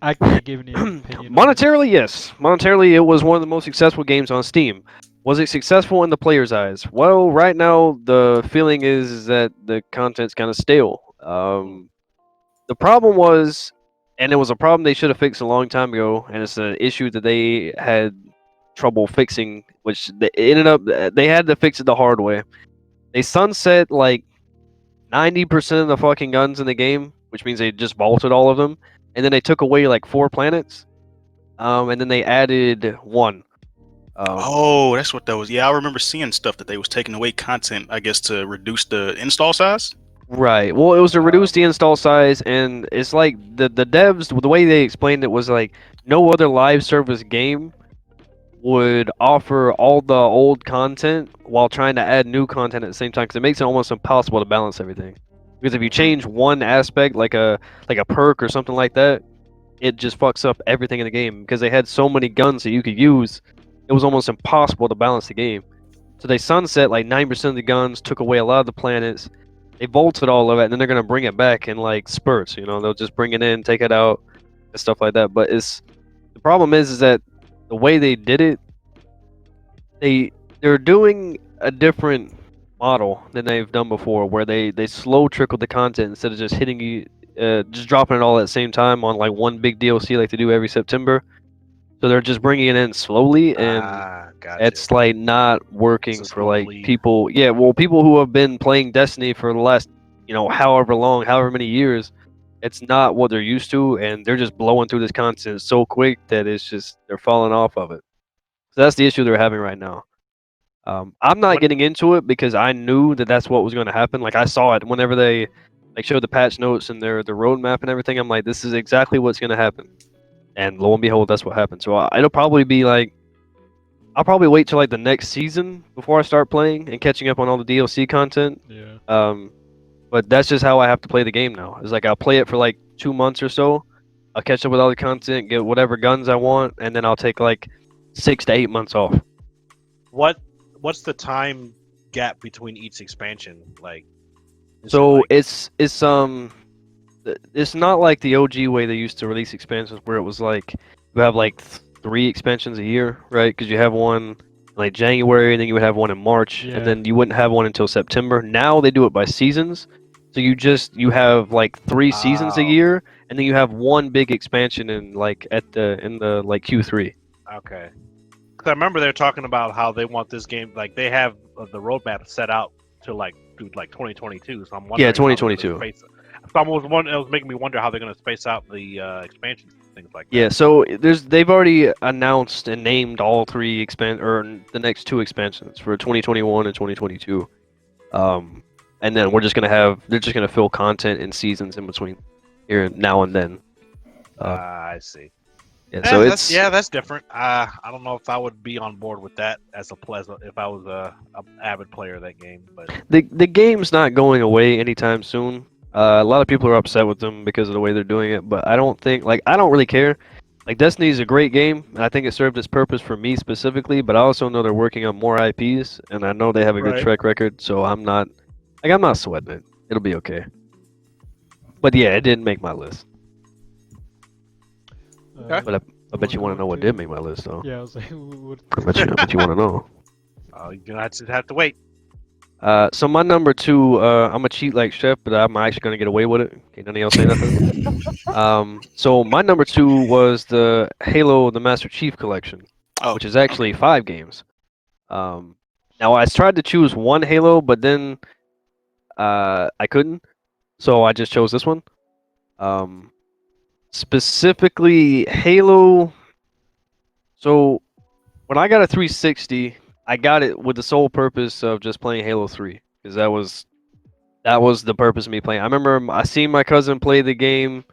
I can't give any opinion. on it. Monetarily, yes. Monetarily, it was one of the most successful games on Steam. Was it successful in the player's eyes? Well, right now the feeling is that the content's kind of stale. The problem was, and it was a problem they should have fixed a long time ago, and it's an issue that they had trouble fixing, which they had to fix it the hard way. They sunset like 90% of the fucking guns in the game, which means they just vaulted all of them, and then they took away like 4 planets, and then they added 1. Oh, that's what that was. Yeah, I remember seeing stuff that they was taking away content, I guess, to reduce the install size. Right. Well, it was to reduce the install size, and it's like the devs, the way they explained it was like no other live service game would offer all the old content while trying to add new content at the same time, because it makes it almost impossible to balance everything. Because if you change one aspect, like a perk or something like that, it just fucks up everything in the game. Because they had so many guns that you could use, it was almost impossible to balance the game. So they sunset like 90% of the guns, took away a lot of the planets. They bolted all of it, and then they're gonna bring it back in like spurts. You know, they'll just bring it in, take it out, and stuff like that. But it's the problem is that the way they did it, they're doing a different model than they've done before, where they slow trickle the content instead of just hitting you, just dropping it all at the same time on like one big DLC like they do every September. So they're just bringing it in slowly, and Gotcha. it's like not working It's a for slow like bleed. people. Yeah, well, people who have been playing Destiny for the last, however long, however many years, it's not what they're used to, and they're just blowing through this content so quick that it's just they're falling off of it. So that's the issue they're having right now. I'm not getting into it because I knew that that's what was going to happen. Like I saw it whenever they like showed the patch notes and their the roadmap and everything. I'm like, this is exactly what's going to happen. And lo and behold, that's what happened. So it'll probably be like I'll probably wait till like the next season before I start playing and catching up on all the DLC content. Yeah. But that's just how I have to play the game now. It's like I'll play it for like 2 months or so. I'll catch up with all the content, get whatever guns I want, and then I'll take like 6 to 8 months off. What's the time gap between each expansion? Like, So it's not like the OG way they used to release expansions, where it was like you have like 3 expansions a year, right? Because you have one in like January, and then you would have one in March, Yeah. and then you wouldn't have one until September. Now they do it by seasons, so you have like 3 seasons a year, and then you have one big expansion in like in the like Q3. Okay. Because I remember they're talking about how they want this game, like they have the roadmap set out to like 2022. So I'm wondering. Yeah, how they're gonna 2022. space it. So it was making me wonder how they're going to space out the expansions and things like that. Yeah, so they've already announced and named all 3 or the next 2 expansions for 2021 and 2022. And then they're just gonna fill content in seasons in between here now and then. I see. Yeah, so that's different. I don't know if I would be on board with that as if I was a avid player of that game. But the game's not going away anytime soon. A lot of people are upset with them because of the way they're doing it, but I don't really care. Like Destiny is a great game, and I think it served its purpose for me specifically. But I also know they're working on more IPs, and I know they have a good track record. So I'm not sweating it. It'll be okay. But yeah, it didn't make my list. Okay. But I bet you want to know what did make my list, though. Yeah, I was like, what? I bet you want to know. you're gonna have to wait. So my number 2, I'm a cheat like Chef, but I'm actually gonna get away with it. Okay, none of y'all say nothing. So my number 2 was the Halo: The Master Chief Collection, which is actually 5 games. Now I tried to choose one Halo, but then I couldn't, so I just chose this one. Specifically Halo. So when I got a 360, I got it with the sole purpose of just playing Halo 3, because that was the purpose of me playing. I remember I seen my cousin play the game.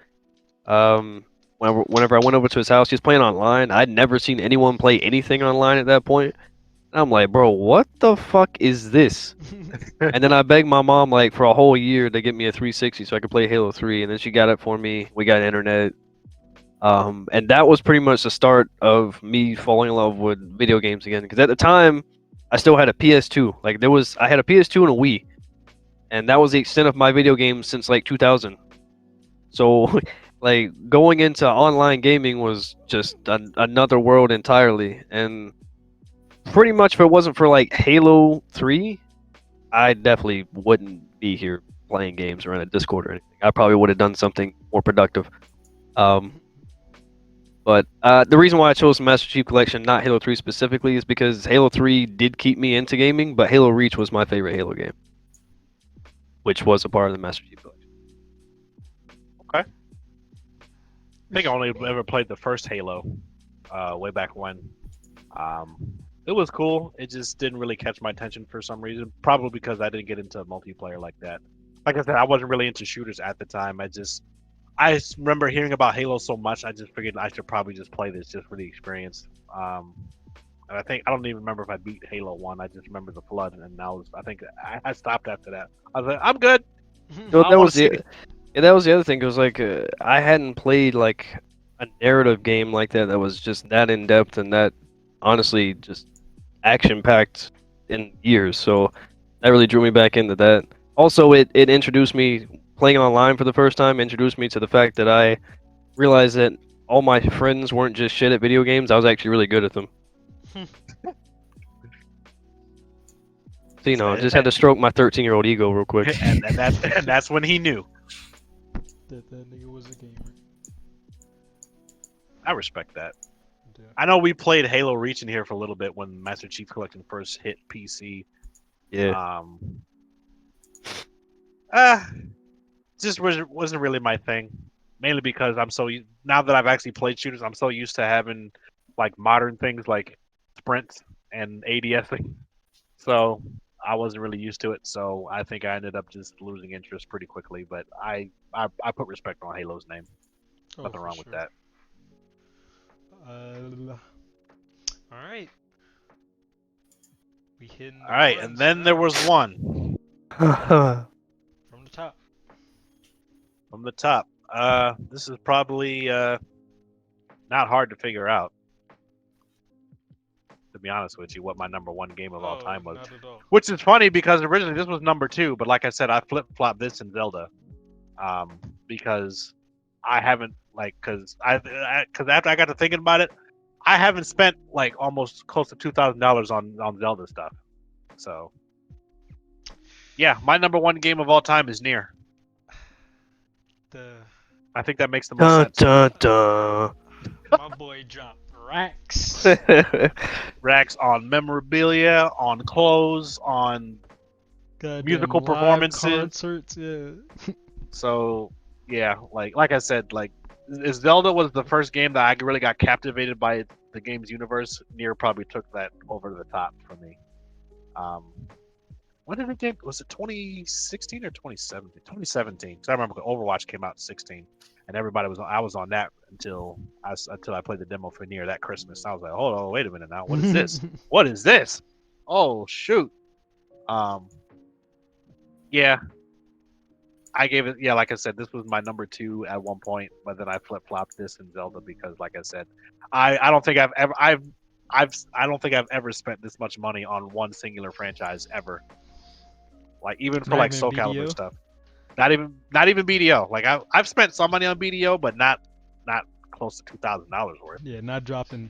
Whenever I went over to his house, he was playing online. I'd never seen anyone play anything online at that point. And I'm like, bro, what the fuck is this? And then I begged my mom like for a whole year to get me a 360 so I could play Halo 3, and then she got it for me. We got internet. And that was pretty much the start of me falling in love with video games again. Because at the time, I still had a PS2. I had a PS2 and a Wii, and that was the extent of my video games since like 2000. So, like going into online gaming was just another world entirely. And pretty much, if it wasn't for like Halo 3, I definitely wouldn't be here playing games or in a Discord or anything. I probably would have done something more productive. But the reason why I chose the Master Chief Collection, not Halo 3 specifically, is because Halo 3 did keep me into gaming, but Halo Reach was my favorite Halo game, which was a part of the Master Chief Collection. Okay. I think I only ever played the first Halo, way back when. It was cool. It just didn't really catch my attention for some reason. Probably because I didn't get into multiplayer like that. like I said, I wasn't really into shooters at the time. I remember hearing about Halo so much. I just figured I should probably just play this just for the experience. And I don't even remember if I beat Halo 1. I just remember the flood, and I think I stopped after that. I was like, I'm good. No, I that want was to see. that was the other thing. It was like I hadn't played like a narrative game like that was just that in depth and that honestly just action packed in years. So that really drew me back into that. Also, it introduced me playing online for the first time. Introduced me to the fact that I realized that all my friends weren't just shit at video games. I was actually really good at them. So, you know, just had to stroke my 13-year-old ego real quick. and that's when he knew. That nigga was a gamer. I respect that. Yeah. I know we played Halo Reach in here for a little bit when Master Chief Collection first hit PC. Yeah. Just wasn't really my thing. Mainly because now that I've actually played shooters, I'm so used to having like modern things like sprints and ADSing. So I wasn't really used to it. So I think I ended up just losing interest pretty quickly. But I put respect on Halo's name. Oh, Nothing for wrong sure. with that. All right. We hitting the All right, ones and then there now. was one From the top. from the top. This is probably not hard to figure out. To be honest with you, what my number one game of all time was. Not at all. Which is funny because originally this was number 2, but like I said, I flip-flopped this and Zelda. Because I haven't because after I got to thinking about it, I haven't spent like almost close to $2,000 on Zelda stuff. So yeah, my number one game of all time is Nier. I think that makes the most sense. Dun, dun. My boy dropped racks. Racks on memorabilia, on clothes, on Goddamn musical live performances. Concerts, yeah. So yeah, like I said, Zelda was the first game that I really got captivated by the game's universe. Nier probably took that over the top for me. When did it get? Was it 2016 or 2017? 2017. Because I remember Overwatch came out in 16, and I was on that until I played the demo for Nier that Christmas. I was like, hold on, wait a minute now. What is this? What is this? Oh shoot. Yeah. I gave it, yeah, like I said, this was my number 2 at one point, but then I flip flopped this and Zelda because, like I said, I don't think I don't think I've ever spent this much money on one singular franchise ever. Like even for Not like even Soul Calibur BDO? stuff, not even BDO. Like I've spent some money on BDO, but not close to $2,000 worth. Yeah, not dropping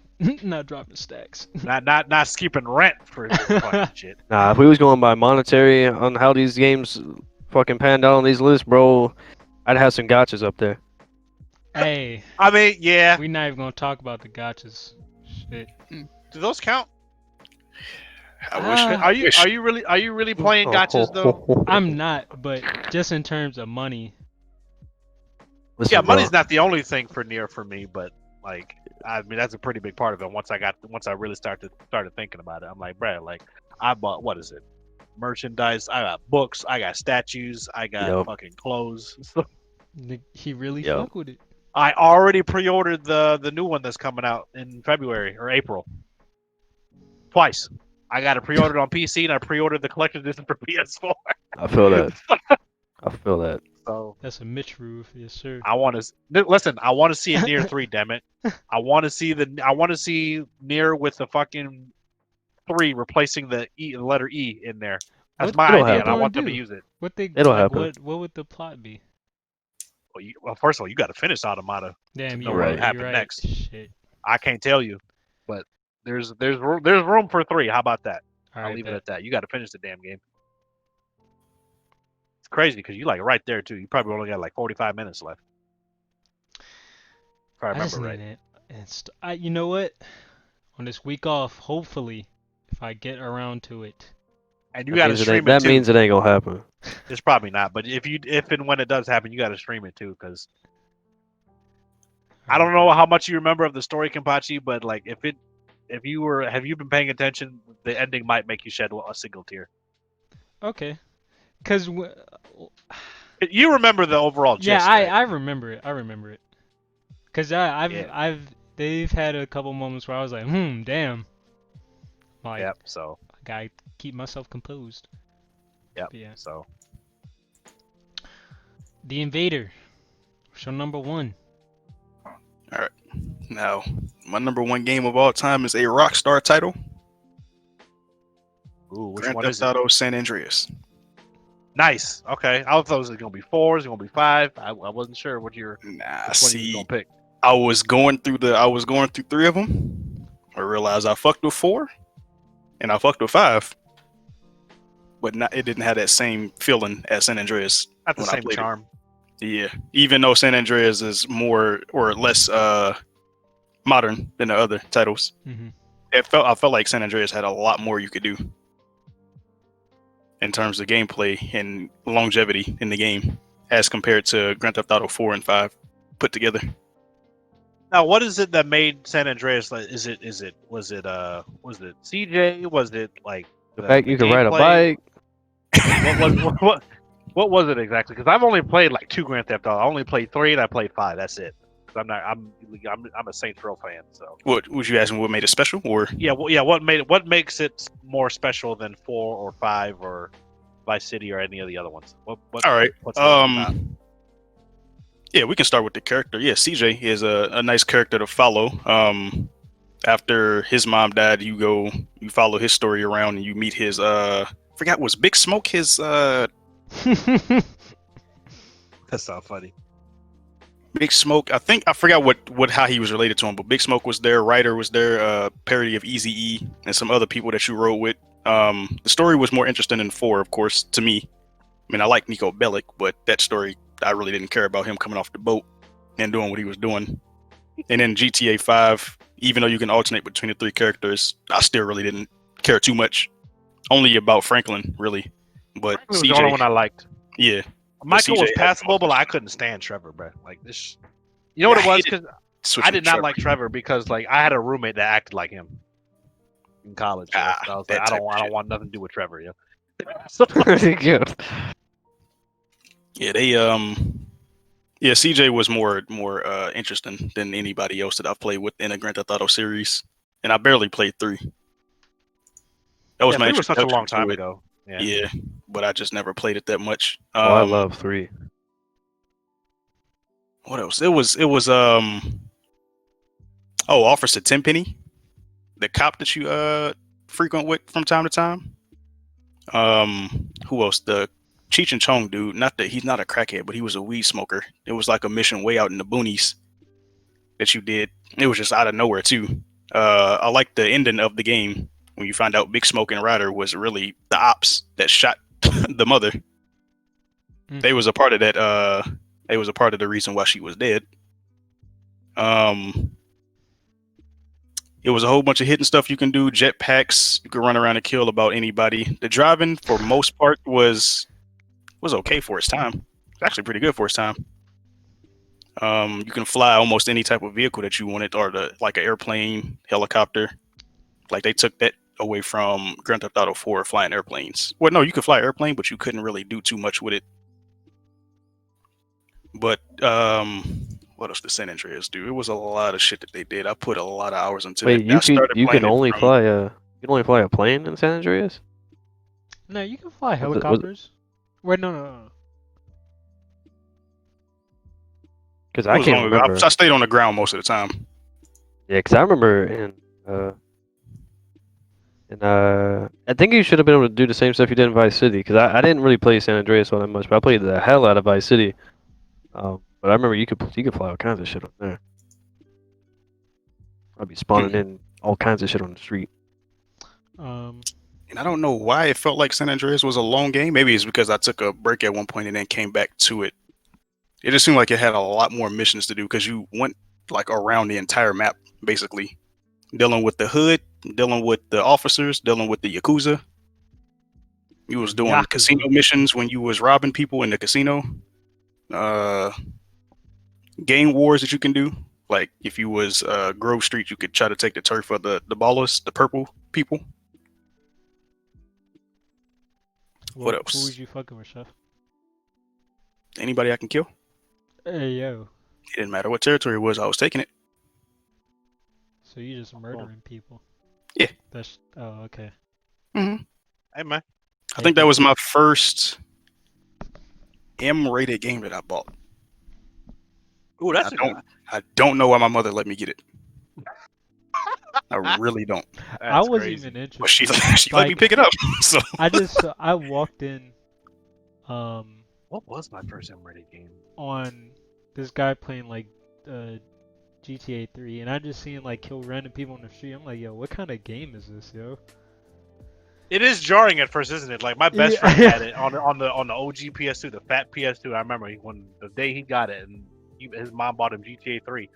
stacks. Not skipping rent for fucking shit. Nah, if we was going by monetary on how these games fucking panned out on these lists, bro, I'd have some gotchas up there. Hey, I mean, yeah. we not even gonna talk about the gotchas. Shit. Do those count? I wish. Are you really playing gotchas though? I'm not, but just in terms of money. Listen, Yeah, bro, money's not the only thing for Nier for me, but like I mean that's a pretty big part of it. Once I really started thinking about it, I'm like, bruh, like I bought what is it? Merchandise, I got books, I got statues, I got fucking clothes. He really Yep. fuck with it. I already pre-ordered the new one that's coming out in February or April. Twice. I got it pre-ordered on PC and I pre-ordered the collector's edition for PS4. I feel that. I feel that. So That's a Mitch roof, yes sir. I want to listen. I want to see a Nier 3. Damn it! I want to see Nier with the fucking 3 replacing the letter E in there. That's my It'll idea, and I happen. want them to use it. It'll happen. What would the plot be? Well, first of all, you got to finish Automata. Damn, know you're what right. happened You're right. next. Shit. I can't tell you, but there's room for 3. How about that? All I'll right, leave it bet. at that. You got to finish the damn game. It's crazy because you like right there too. You probably only got like 45 minutes left. If I I just remember need right. it. You know what? On this week off, hopefully, if I get around to it. And you got to stream it That too. means it ain't gonna happen. It's probably not, but if and when it does happen, you got to stream it too, because I don't know how much you remember of the story, Kenpachi, but like have you been paying attention? The ending might make you shed a single tear. Okay. Cause You remember the overall gist, yeah, right? I remember it. I remember it. Cause they've had a couple moments where I was like, damn. Like, Yep. So. I gotta keep myself composed. Yep. But yeah. So. The Invader. Show number 1. All right. Now, my number 1 game of all time is a Rockstar title. Ooh, which Grand one Theft is it? Auto San Andreas. Nice. Okay. I thought it was gonna be 4. Is it gonna be 5? I wasn't sure what Nah, which one you see, was gonna pick. I was going through 3 of them. I realized I fucked with 4, and I fucked with 5, but it didn't have that same feeling as San Andreas Not the when I same played charm. it. Yeah, even though San Andreas is more or less modern than the other titles, Mm-hmm. I felt like San Andreas had a lot more you could do in terms of gameplay and longevity in the game as compared to Grand Theft Auto 4 and 5 put together. Now, what is it that made San Andreas? Like, was it CJ? Was it like The fact you can ride a gameplay? bike. What was it exactly? Because I've only played like 2 Grand Theft Auto. I only played 3 and I played 5. That's it. 'Cause I'm a Saints Row fan. So What was you asking? What made it special? Or what makes it more special than 4 or 5 or Vice City or any of the other ones? All right. What's it about? Yeah, we can start with the character. Yeah, CJ is a nice character to follow. After his mom died, you follow his story around and you meet his forgot was Big Smoke his That's not funny. Big Smoke, I forgot how he was related to him, but Big Smoke was there, Ryder was there, parody of Eazy-E and some other people that you rode with. The story was more interesting than 4, of course, to me. I mean, I like Nico Bellic, but that story, I really didn't care about him coming off the boat and doing what he was doing. And then GTA 5, even though you can alternate between the 3 characters, I still really didn't care too much. Only about Franklin, really. But Franklin was CJ, the only one I liked. Yeah. Michael was CJ passable, but I couldn't stand Trevor, bro. Like this, you know what it was? Because I did not like Trevor because like I had a roommate that acted like him in college. So I was like, I don't want nothing to do with Trevor. Yeah. Yeah, CJ was more interesting than anybody else that I've played with in a Grand Theft Auto series, and I barely played 3. That was my 3 was such a long introduction time to it. ago. Yeah, but I just never played it that much. I love 3. What else? It was Officer Tenpenny, the cop that you frequent with from time to time. Who else? The Cheech and Chong dude. He's not a crackhead, but he was a weed smoker. It was like a mission way out in the boonies that you did. It was just out of nowhere too. I like the ending of the game when you find out Big Smoke and Ryder was really the ops that shot the mother. They was a part of that. They was a part of the reason why she was dead. It was a whole bunch of hidden stuff you can do. Jetpacks. You could run around and kill about anybody. The driving, for most part, was okay for its time. It's actually pretty good for its time. You can fly almost any type of vehicle that you wanted, or like an airplane, helicopter. Like they took that away from Grand Theft Auto 4, flying airplanes. Well, no, you could fly an airplane, but you couldn't really do too much with it. But what else did San Andreas do? It was a lot of shit that they did. I put a lot of hours into it. You can only fly a plane in San Andreas? No, you can fly helicopters. Wait, no. Because I can't remember. I stayed on the ground most of the time. Yeah, because I remember I think you should have been able to do the same stuff you did in Vice City. Because I didn't really play San Andreas all that much, but I played the hell out of Vice City. But I remember you could fly all kinds of shit on there. I'd be spawning in all kinds of shit on the street. And I don't know why it felt like San Andreas was a long game. Maybe it's because I took a break at one point and then came back to it. It just seemed like it had a lot more missions to do because you went like around the entire map, basically. Dealing with the hood, dealing with the officers, dealing with the Yakuza. You was doing casino missions when you was robbing people in the casino. Game wars that you can do. Like if you was Grove Street, you could try to take the turf of the ballers, the purple people. What Who else? was you fucking with, Chef? Anybody I can kill. Hey, yo. It didn't matter what territory it was. I was taking it. So you just murdering people? Yeah. That's okay. Hmm Hey man. I think that was my first M-rated game that I bought. Ooh, that's a good. I don't know why my mother let me get it. I really don't. I wasn't crazy. even interested. But she let me pick it up. So I walked in What was my first M-rated game? on this guy playing like GTA 3, and I just seen like kill random people on the street. I'm like, yo, what kind of game is this, yo? It is jarring at first, isn't it? Like my best friend had it on the OG PS2, the fat PS2. I remember when the day he got it, and his mom bought him GTA 3,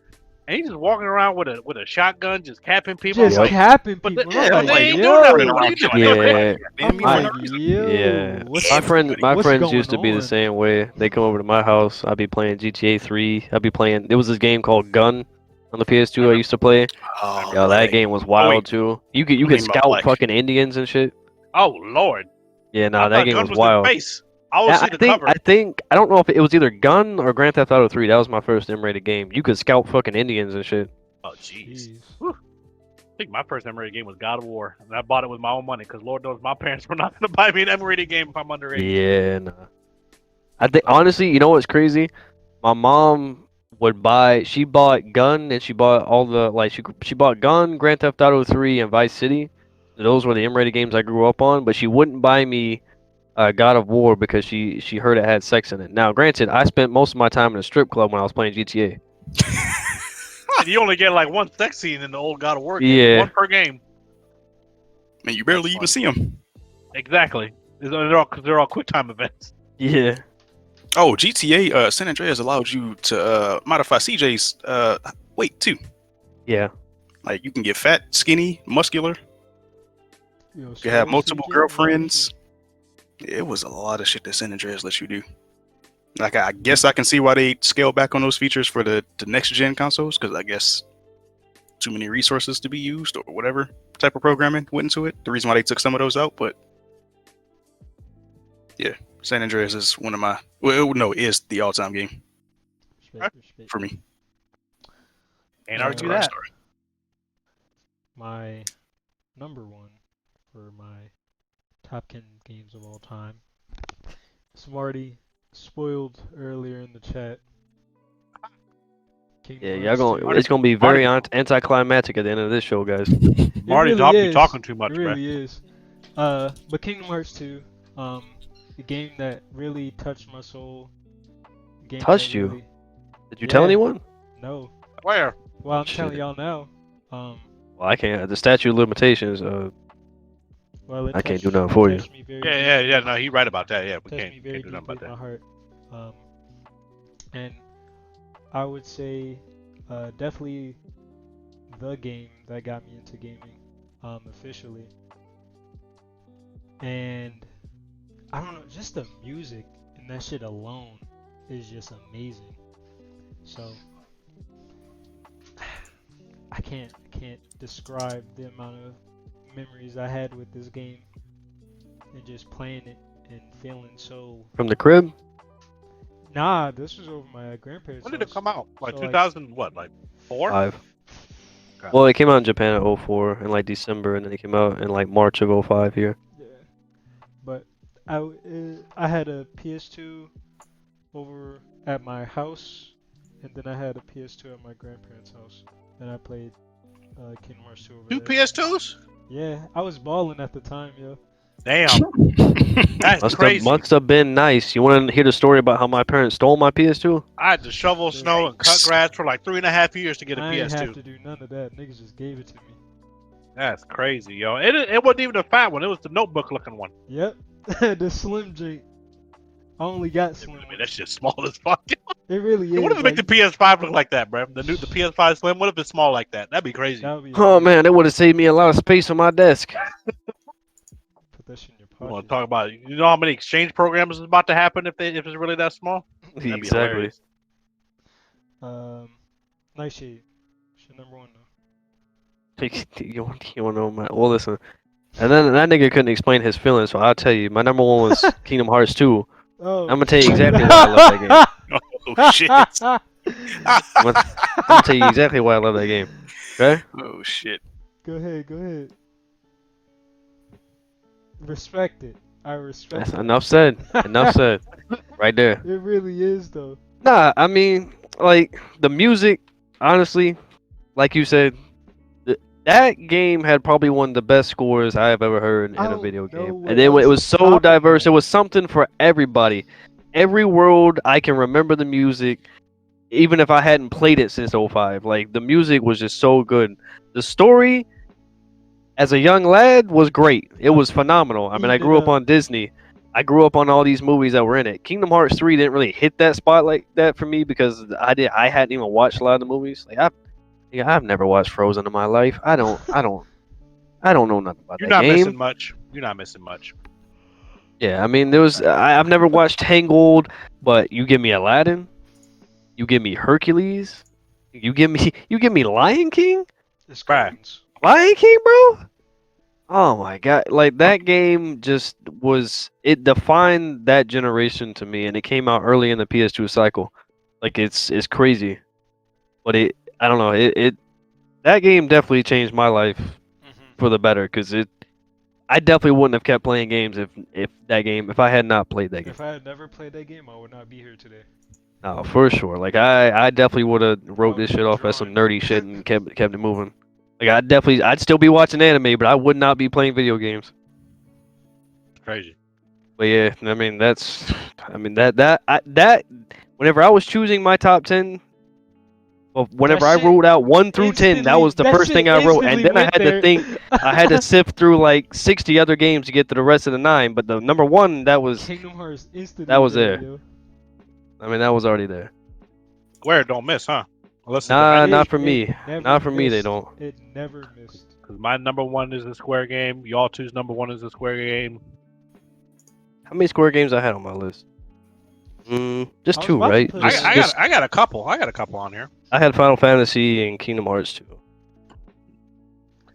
and he's just walking around with a shotgun, just capping people. Just Yep. capping But people. they, I'm but like, they ain't yo. doing nothing. What are you doing? Yeah. I'm like, yo. Yeah, What's my what's friends used to going be the on? same way. They come over to my house. I'd be playing GTA 3. I'd be playing. There was this game called Gun on the PS2 I used to play. Oh, Yo, that game was wild too. You could scout fucking Indians and shit. Oh Lord! Yeah, I that thought game Gun was was wild. in space. I always see the cover. I don't know if it was either Gun or Grand Theft Auto 3. That was my first M-rated game. You could scout fucking Indians and shit. Oh jeez. I think my first M-rated game was God of War, and I bought it with my own money because Lord knows my parents were not going to buy me an M-rated game if I'm underage. Yeah, nah. I think honestly, you know what's crazy? My mom would buy. She bought Gun and she bought all the like. She bought Gun, Grand Theft Auto 3, and Vice City. Those were the M-rated games I grew up on. But she wouldn't buy me God of War because she heard it had sex in it. Now, granted, I spent most of my time in a strip club when I was playing GTA. And you only get like one sex scene in the old God of War game. Yeah. One per game. Man, you barely even see them. Exactly. They're all QuickTime events. Yeah. Oh, GTA San Andreas allowed you to modify CJ's weight too. Yeah. Like you can get fat, skinny, muscular. Yo, You can have multiple CJ, girlfriends. It was a lot of shit that San Andreas lets you do. Like I guess I can see why they scaled back on those features for the next gen consoles, because I guess too many resources to be used or whatever type of programming went into it. The reason why they took some of those out, but yeah, San Andreas is one of my is the all-time game Respect. for me. Can't argue that. My number one for my top 10 games of all time. Smarty spoiled earlier in the chat. Yeah, it's gonna be very anticlimactic at the end of this show, guys. Marty's really talking too much, It really is. But Kingdom Hearts 2, the game that really touched my soul. Touched you? Did you tell anyone? No. Where? Well, I'm telling y'all now. Well, I can't. The statute of limitations. Well, I can't do nothing for you. Yeah. No, he's right about that. Yeah, we can't do nothing about that. My heart. And I would say, definitely the game that got me into gaming, officially. And I don't know, just the music and that shit alone is just amazing. So I can't describe the amount of memories I had with this game and just playing it and feeling so. From the crib? Nah, this was over my grandparents' When did house. it come out? Like So, 2000, what, like 4? 5. Okay. Well, it came out in Japan at 04 in like December, and then it came out in like March of 05 here. Yeah, but I had a PS2 over at my house, and then I had a PS2 at my grandparents' house, and I played Kingdom Hearts 2 over Two there. PS2s? Yeah, I was balling at the time, yo. Damn. That's crazy. Must have been nice. You want to hear the story about how my parents stole my PS2? I had to shovel snow and cut grass for like 3.5 years to get a I PS2. didn't have to do none of that. Niggas just gave it to me. That's crazy, yo. It wasn't even a fat one. It was the notebook looking one. Yep, the Slim J. I only got Slim. I mean, that shit's small as fuck. It really is. What if they make the PS5 look like that, bro? The PS5 Slim. What if it's small like that? That'd be crazy. That would be Oh man, that would have saved me a lot of space on my desk. Put that shit in your You pocket. want to talk about it? You know how many exchange programs is about to happen if it's really that small? That'd be Exactly. hilarious. Nightshade. Shit number one though. You want to know my? Well, listen. And then that nigga couldn't explain his feelings, so I'll tell you, my number one was Kingdom Hearts 2. Oh, I'm gonna tell you shit. exactly why I love that game. Oh shit. I'm gonna tell you exactly why I love that game. Okay? Oh shit. Go ahead. Respect it. I respect That's it. enough said. Enough said. Right there. It really is, though. Nah, I mean, like, the music, honestly, like you said, that game had probably one of the best scores I have ever heard in I a don't video know game. what And then it else was is so topping diverse. that. It was something for everybody. Every world, I can remember the music, even if I hadn't played it since '05. Like, the music was just so good. The story, as a young lad, was great. It was phenomenal. I mean, I Eating it grew up up. on Disney. I grew up on all these movies that were in it. Kingdom Hearts 3 didn't really hit that spot like that for me because I hadn't even watched a lot of the movies. Like I've never watched Frozen in my life. I don't know nothing about You're that not game. missing much. You're not missing much. Yeah, I mean, I've never watched Tangled, but you give me Aladdin, you give me Hercules, you give me Lion King, It's Bruh. curtains. Lion King, bro. Oh my god, like that game just it defined that generation to me, and it came out early in the PS2 cycle. Like it's crazy, but I don't know, that game definitely changed my life for the better because I definitely wouldn't have kept playing games if I had not played that game. If I had never played that game, I would not be here today. No, for sure. Like I definitely would have wrote I this would shit be off as some drawing. nerdy shit and kept it moving. Like I'd still be watching anime, but I would not be playing video games. It's crazy. But yeah, I mean that whenever I was choosing my top 10, well, whenever I shit wrote out 1 through 10, that was the first thing I wrote, and then I had to think. I had to sift through like 60 other games to get to the rest of the 9. But the number 1, that was Kingdom Hearts instantly. that was there. Yo. I mean that was already there. Square don't miss, huh? Unless it's Nah, Avengers. not for me. never Not for me. They missed. don't. It never missed. Because my number one is the Square game. Y'all two's number one is the Square game. How many Square games I had on my list? Just I was 2, about to right? put Just, it- I got a couple. I got a couple on here. I had Final Fantasy and Kingdom Hearts 2.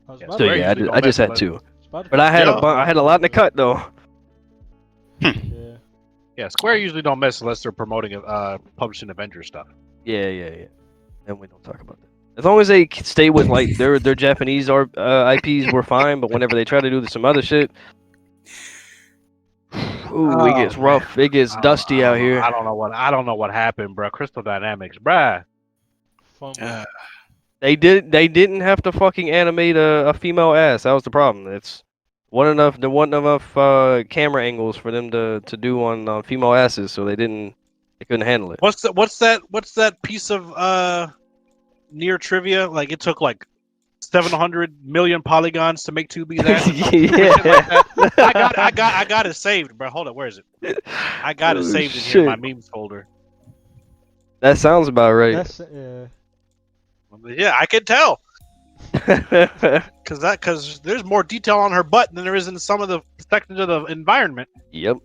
I was Yeah, about So Square to- yeah, usually don't I just mess had with 2. about to But I had Yeah. I had a lot in the cut though. Yeah. Yeah, Square usually don't miss unless they're promoting publishing Avengers stuff. Yeah. And we don't talk about that. As long as they stay with like their Japanese IPs, we're fine. But whenever they try to do some other shit, ooh, it gets rough. It gets dusty out here. I don't know what happened, bro. Crystal Dynamics, bruh. Fumble. They didn't have to fucking animate a female ass. That was the problem. There wasn't enough camera angles for them to do on female asses, so they couldn't handle it. What's that piece of near trivia? Like it took like 700 million polygons to make 2B's ass. Yeah. I got it saved, bro. Hold up, where is it? I got it Oh, saved in here in my shit. memes folder. That sounds about right. That's yeah. Yeah, I can tell. Because there's more detail on her butt than there is in some of the sections of the environment. Yep.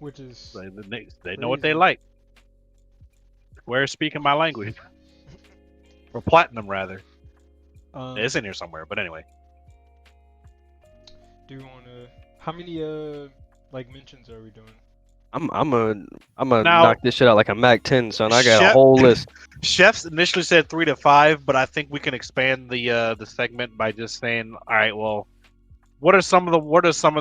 Which is They know what they crazy. like. Square speaking my language. Or platinum rather. It's in here somewhere, but anyway. Do you want to? How many like mentions are we doing? I'm gonna Now- knock this shit out like a Mac 10, son. I got a Chef- whole list. Chefs initially said 3 to 5, but I think we can expand the segment by just saying, all right, well, what are some of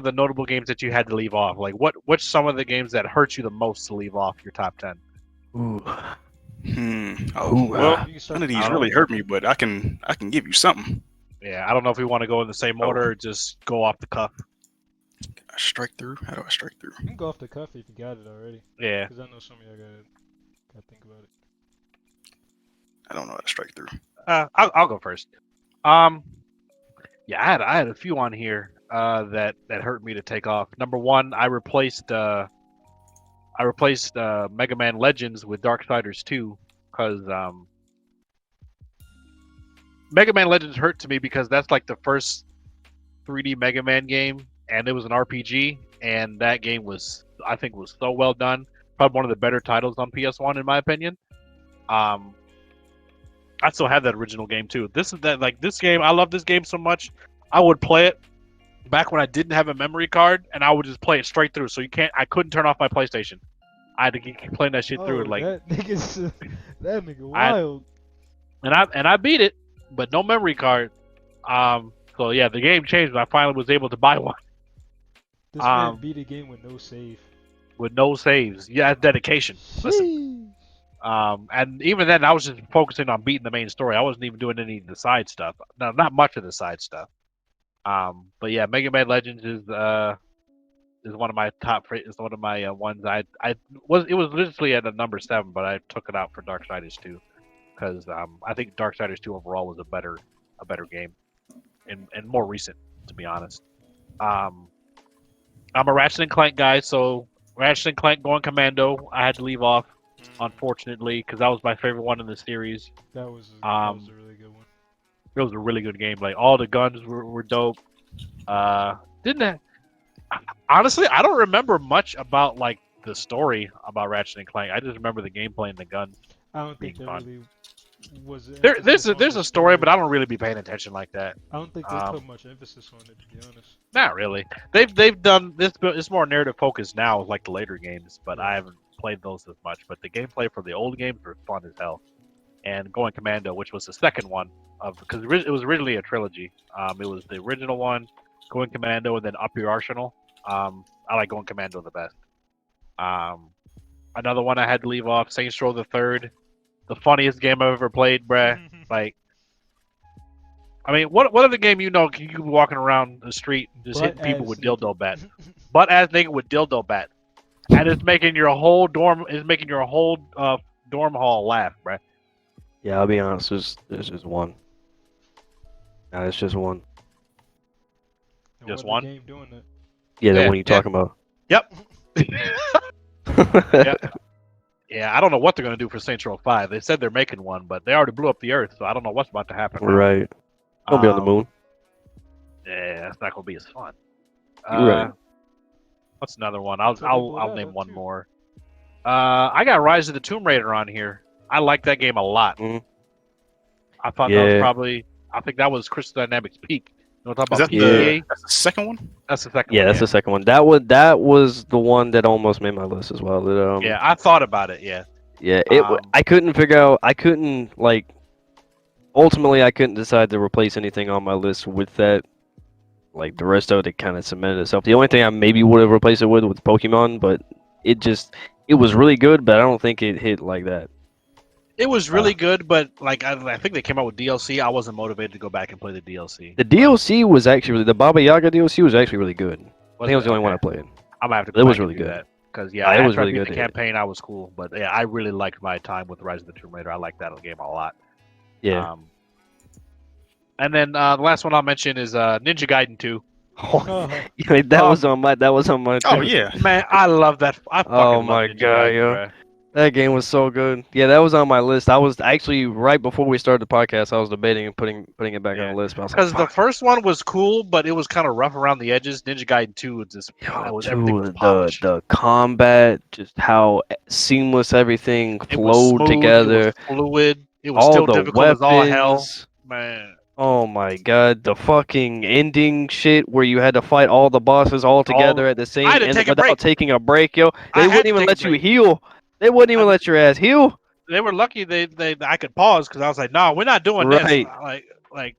the notable games that you had to leave off? Like what's some of the games that hurt you the most to leave off your top 10? Ooh. Oh, Ooh, well, You can start none of with- these really hurt me, but I can give you something. Yeah, I don't know if we want to go in the same order or just go off the cuff. I strike through. How do I strike through? You can go off the cuff if you got it already. Yeah. Because I know some of y'all gotta think about it. I don't know how to strike through. I'll go first. Yeah, I had a few on here that hurt me to take off. Number one, I replaced Mega Man Legends with Darksiders 2 because Mega Man Legends hurt to me because that's like the first 3D Mega Man game, and it was an RPG, and that game I think was so well done. Probably one of the better titles on PS1 in my opinion. I still have that original game too. This game, I love this game so much. I would play it back when I didn't have a memory card, and I would just play it straight through. So I couldn't turn off my PlayStation. I had to keep playing that shit through. Like that nigga wild. And I beat it, but no memory card. So yeah, the game changed when I finally was able to buy one. This man beat a game with no save. With no saves. Yeah, that's dedication. Listen. And even then, I was just focusing on beating the main story. I wasn't even doing any of the side stuff. No, not much of the side stuff. But yeah, Mega Man Legends is one of my top. It's one of my ones. It was literally at a number 7, but I took it out for Darksiders 2 because I think Darksiders 2 overall was a better game and more recent, to be honest. I'm a Ratchet and Clank guy, so Ratchet and Clank Going Commando, I had to leave off, unfortunately, because that was my favorite one in the series. That was a really good one. It was a really good game. Like all the guns were dope. Honestly, I don't remember much about like the story about Ratchet and Clank. I just remember the gameplay and the guns. I don't think there really was. There's a story, but I don't really be paying attention like that. I don't think they put much emphasis on it, to be honest. Not really. They've done this. It's more narrative focused now, like the later games. But I haven't played those as much. But the gameplay for the old games were fun as hell. And Going Commando, which was the second one because it was originally a trilogy. It was the original one, Going Commando, and then Up Your Arsenal. I like Going Commando the best. Another one I had to leave off, Saints Row the Third, the funniest game I've ever played, bruh. Like, I mean, what other game you know? You be walking around the street and just hitting people with dildo bat, butt ass nigga with dildo bat, and it's making your whole dorm dorm hall laugh, bruh. Yeah, I'll be honest. There's just one. Nah, it's just one. Just one. Game doing that? Yeah, the one you talking about. Yep. Yeah, I don't know what they're gonna do for Saints Row 5. They said they're making one, but they already blew up the Earth, so I don't know what's about to happen. Right. I'll be on the moon. Yeah, that's not gonna be as fun. You're right. What's another one? I'll name one more. I got Rise of the Tomb Raider on here. I like that game a lot. Mm-hmm. I thought that was probably. I think that was Crystal Dynamics' peak. You know what I'm talking about? That's the second one. That's the second. Yeah, one, that's the second one. That was the one that almost made my list as well. Yeah, I thought about it. Yeah. Yeah, I couldn't figure out. I couldn't ultimately, I couldn't decide to replace anything on my list with that. Like the rest of it kind of cemented itself. The only thing I maybe would have replaced it with was Pokemon, but it was really good, but I don't think it hit like that. It was really good, but like I think they came out with DLC. I wasn't motivated to go back and play the DLC. The DLC was actually the Baba Yaga DLC was actually really good. I think it was the only one I played. I'm gonna have to. Go it back was really and do good. That. Because it was really good. The campaign, I was cool, but yeah, I really liked my time with Rise of the Tomb Raider. I liked that game a lot. Yeah. And then the last one I'll mention is Ninja Gaiden 2. That was on my. Oh yeah, man, I love that. I fucking oh love my Ninja god, Gaiden, yo. bro. That game was so good. Yeah, that was on my list. I was actually right before we started the podcast. I was debating putting it back on the list. Because the first one was cool, but it was kind of rough around the edges. Ninja Gaiden 2 was just everything was polished. The combat, just how seamless everything flowed together. It was fluid. It was still difficult as all hell, man. Oh my god, the fucking ending shit where you had to fight all the bosses all together at the same time without taking a break, yo. They wouldn't even let you heal. They wouldn't even let your ass heal. They were lucky I could pause because I was like, no, we're not doing this. Like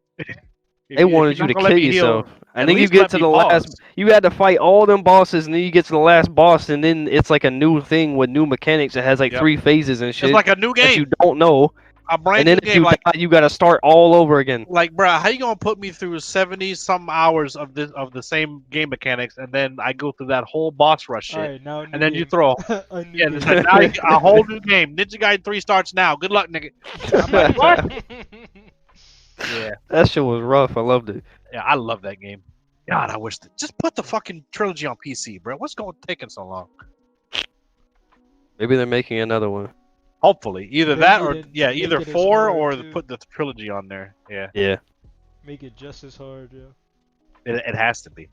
they wanted you to kill yourself. And then you get to the last. You had to fight all them bosses, and then you get to the last boss, and then it's like a new thing with new mechanics. It has like 3 phases and shit. It's like a new game that you don't know. And then if you die, you gotta start all over again. Like, bro, how you gonna put me through 70-some hours of the same game mechanics, and then I go through that whole boss rush shit, and then you throw a whole new game. Ninja Gaiden 3 starts now. Good luck, nigga. I'm like, what? Yeah, that shit was rough. I loved it. Yeah, I love that game. God, I wish just put the fucking trilogy on PC, bro. What's taking so long? Maybe they're making another one. Hopefully, either 4 or put the trilogy on there. Yeah. Yeah. Make it just as hard, yeah. It has to be.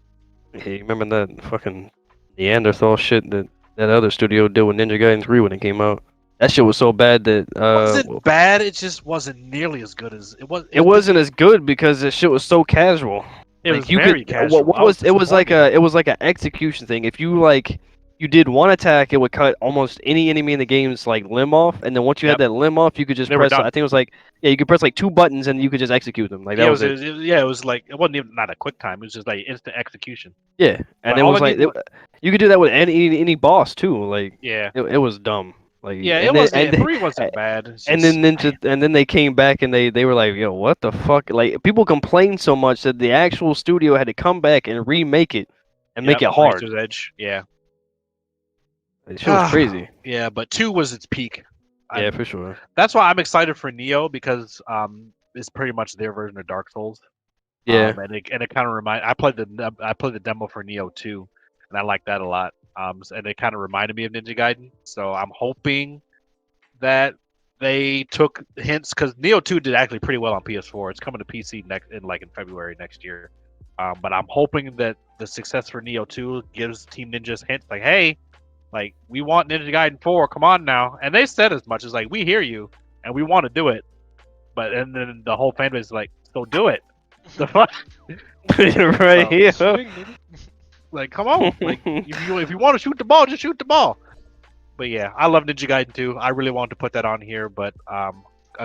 Hey, remember that fucking Neanderthal shit that other studio did with Ninja Gaiden 3 when it came out? That shit was so bad that it wasn't bad. It just wasn't nearly as good as it was. It wasn't as good because the shit was so casual. It like was you very could. casual. What I was was it? Was like disappointed. a it was like an execution thing. If you like. You did one attack, it would cut almost any enemy in the game's like limb off, and then once you had Yep, that limb off, you could just they were press. I done. think it was like you could press like 2 buttons and you could just execute them. Like Yeah, that was it. yeah, it was like it wasn't even not a quick time. It was just like instant execution. Yeah, and Like it all I was like needed. you could do that with any boss too. Like Yeah, it was dumb. Like yeah, it and then wasn't. Yeah, 3 wasn't bad. It's and just then and then they came back and they were like, yo, what the fuck? Like people complained so much that the actual studio had to come back and remake it and make yep, it hard. Razor's Edge. Yeah. That shit was crazy. Yeah, but 2 was its peak. Yeah, for sure. That's why I'm excited for Neo because it's pretty much their version of Dark Souls. Yeah. And it kind of I played the demo for Neo 2, and I liked that a lot. And it kind of reminded me of Ninja Gaiden. So I'm hoping that they took hints because Neo 2 did actually pretty well on PS4. It's coming to PC in February next year. But I'm hoping that the success for Neo 2 gives Team Ninja's hints like, hey, like we want Ninja Gaiden 4, come on now. And they said as much as like we hear you and we want to do it. And then the whole fan base is like, so do it. The fuck? Right here. Like, come on. Like if you want to shoot the ball, just shoot the ball. But yeah, I love Ninja Gaiden 2. I really wanted to put that on here, but I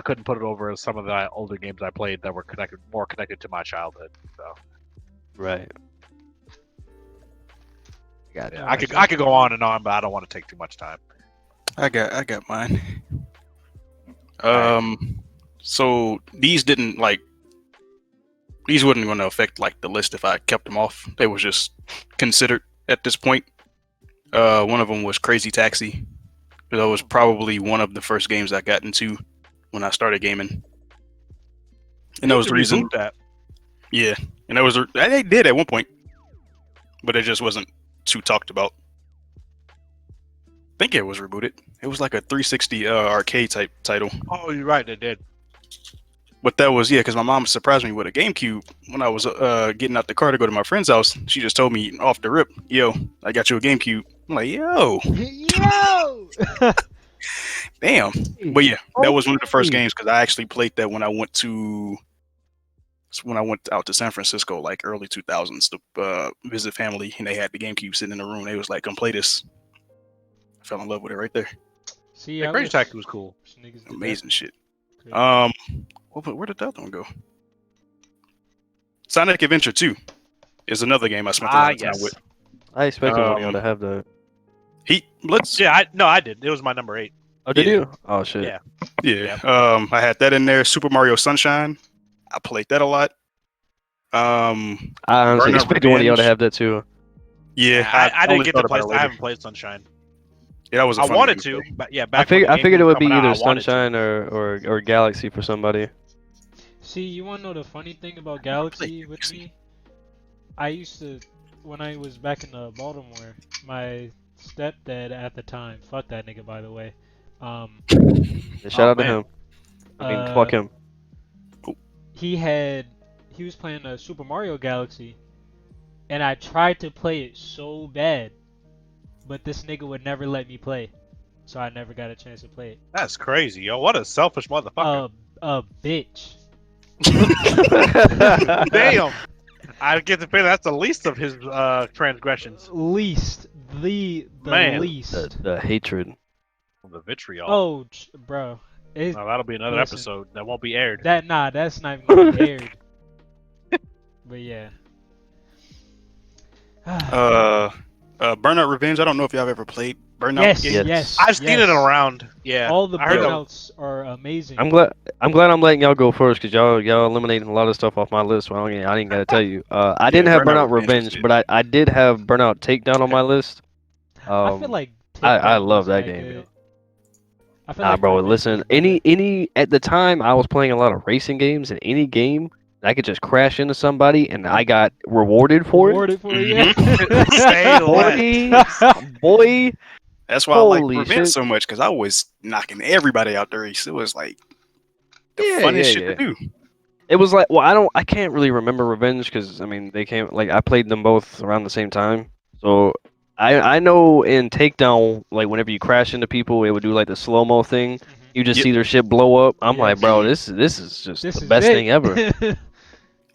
couldn't put it over some of the older games I played that were more connected to my childhood. So right. yeah, I could go on and on, but I don't want to take too much time. I got mine. So these wouldn't going to affect like the list if I kept them off. They was just considered at this point. One of them was Crazy Taxi. That was probably one of the first games I got into when I started gaming. And that was the reason. That. Yeah, and that was they did at one point, but it just wasn't too talked about. I think it was rebooted. It was like a 360 arcade type title. Oh, you're right, they did. But that was because my mom surprised me with a GameCube when I was getting out the car to go to my friend's house. She just told me off the rip, "Yo, I got you a GameCube." I'm like, "Yo, damn!" But yeah, that was one of the first games because I actually played that when I went out to San Francisco, like early 2000s, to visit family, and they had the GameCube sitting in the room. They was like, "Come play this." I fell in love with it right there. See, yeah, Crazy Taxi was cool. Amazing shit. Where did the other one go? Sonic Adventure 2 is another game I spent a lot of time with. I expected one of y'all to have that. Yeah, I did. It was my number 8. Oh, did you? Oh shit. Yeah. Yeah. I had that in there. Super Mario Sunshine. I played that a lot. I honestly expected one of y'all to have that too. Yeah, I didn't get to play. I haven't played Sunshine. Yeah, that was. I wanted to, but yeah, back I figured it would be either out, Sunshine or Galaxy for somebody. See, you want to know the funny thing about Galaxy with me? I used to, when I was back in Baltimore, my stepdad at the time, fuck that nigga by the way. Shout out to him. I mean, fuck him. He was playing Super Mario Galaxy, and I tried to play it so bad, but this nigga would never let me play, so I never got a chance to play it. That's crazy, yo. What a selfish motherfucker. A bitch. Damn. I get the feeling that's the least of his transgressions. Least. The Man. least. The hatred. The vitriol. Oh, bro. Well, that'll be another episode that won't be aired. That's not even gonna be aired. But yeah. Burnout Revenge. I don't know if y'all have ever played Burnout. Yes. I've seen it around. Yeah. All the burnouts are amazing. I'm glad I'm letting y'all go first because y'all eliminating a lot of stuff off my list. So I didn't gotta tell you. I didn't have Burnout Revenge, but I did have Burnout Takedown on my list. I feel like I love that game. Bro, listen. Any at the time I was playing a lot of racing games, and any game I could just crash into somebody and I got rewarded for it. Boy. That's why I like Revenge so much because I was knocking everybody out the race. It was like the funnest shit to do. It was like, well, I can't really remember Revenge because I mean they came like I played them both around the same time. So I know in Takedown, like whenever you crash into people, it would do like the slow mo thing. You just see their shit blow up. I'm like, bro, this is just the best thing ever.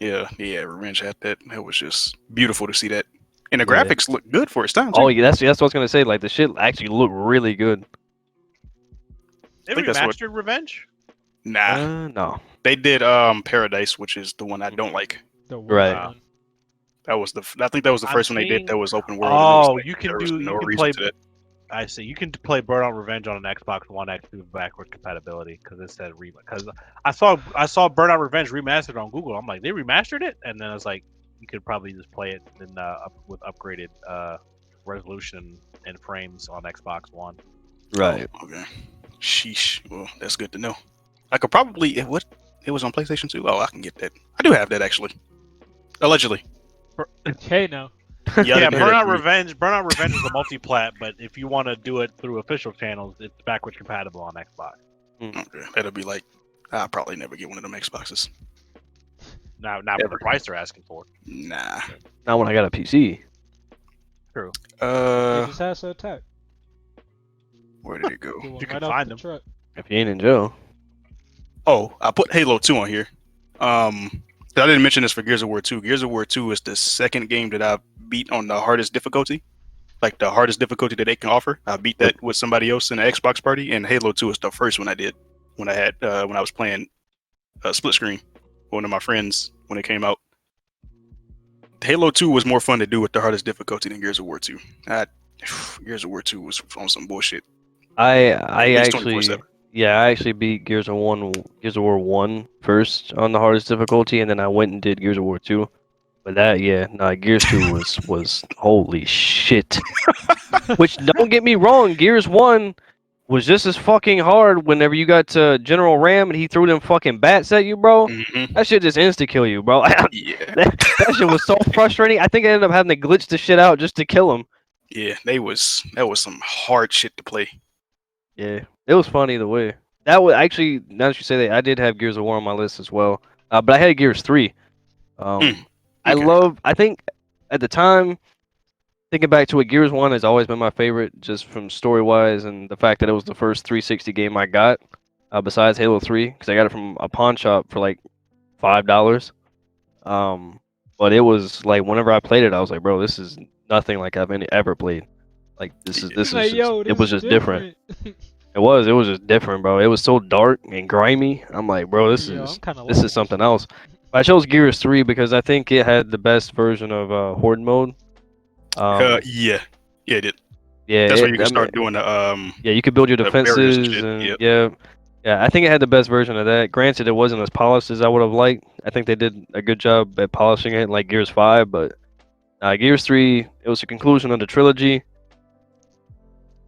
Yeah, Revenge had that. That was just beautiful to see that, and the Yeah. graphics look good for its time too. Oh yeah, that's what I was gonna say. Like the shit actually looked really good. They think that's what- remastered Revenge. Nah, No. they did Paradise, which is the one I don't like. The worst Right. one. That was I think that was the I'm first one they did seeing- that was open world. and it was Oh, like, you can there was do. no You can reason play. to that. I see. You can play Burnout Revenge on an Xbox One X with backward compatibility because it said because I saw Burnout Revenge remastered on Google. I'm like, they remastered it, and then it's like you could probably just play it with upgraded resolution and frames on Xbox One. Right. Oh, okay. Sheesh. Well, that's good to know. I could probably it was on PlayStation 2. Oh, I can get that. I do have that actually. Allegedly. Okay, now. Yeah, Yeah, I didn't hear that Burnout from you. Revenge. Burnout Revenge is a multi-plat, but if you want to do it through official channels, it's backwards compatible on Xbox. Okay, that'll be like I'll probably never get one of them Xboxes. Not for Ever. the price they're asking for. Nah. Not when I got a PC. True. You just had to attack. Where did it go? You went You can right off find the them. truck. If you ain't in jail. Oh, I put Halo 2 on here. I didn't mention this for Gears of War 2. Gears of War 2 is the second game that I beat on the hardest difficulty. Like the hardest difficulty that they can offer. I beat that with somebody else in the Xbox party, and Halo 2 is the first one I did when I was playing split screen with one of my friends when it came out. Halo 2 was more fun to do with the hardest difficulty than Gears of War 2. Gears of War 2 was on some bullshit. I least actually 24/7. I actually beat Gears of War 1 first on the hardest difficulty, and then I went and did Gears of War 2. But Gears 2 was holy shit. Which don't get me wrong, Gears 1 was just as fucking hard whenever you got to General Ram and he threw them fucking bats at you, bro. Mm-hmm. That shit just insta kill you, bro. Yeah, that shit was so frustrating. I think I ended up having to glitch the shit out just to kill him. yeah, that was some hard shit to play. Yeah, it was fun either way. That was actually, now that you say that, I did have Gears of War on my list as well. But I had Gears 3. Okay. I think at the time, thinking back to it, Gears 1 has always been my favorite, just from story wise and the fact that it was the first 360 game I got, besides Halo 3, because I got it from a pawn shop for like $5. But it was like whenever I played it, I was like, bro, this is nothing like I've ever played. Like this is Like, yo, it was just different. It was just different, bro. It was so dark and grimy. I'm like, bro, this is something else. But I chose Gears 3 because I think it had the best version of Horde mode. Yeah, it did. Yeah, That's where you can start doing the Yeah, you could build your the barriers and defenses shit, and yep. yeah. I think it had the best version of that. Granted, it wasn't as polished as I would have liked. I think they did a good job at polishing it, like Gears 5. But Gears 3, it was the conclusion of the trilogy.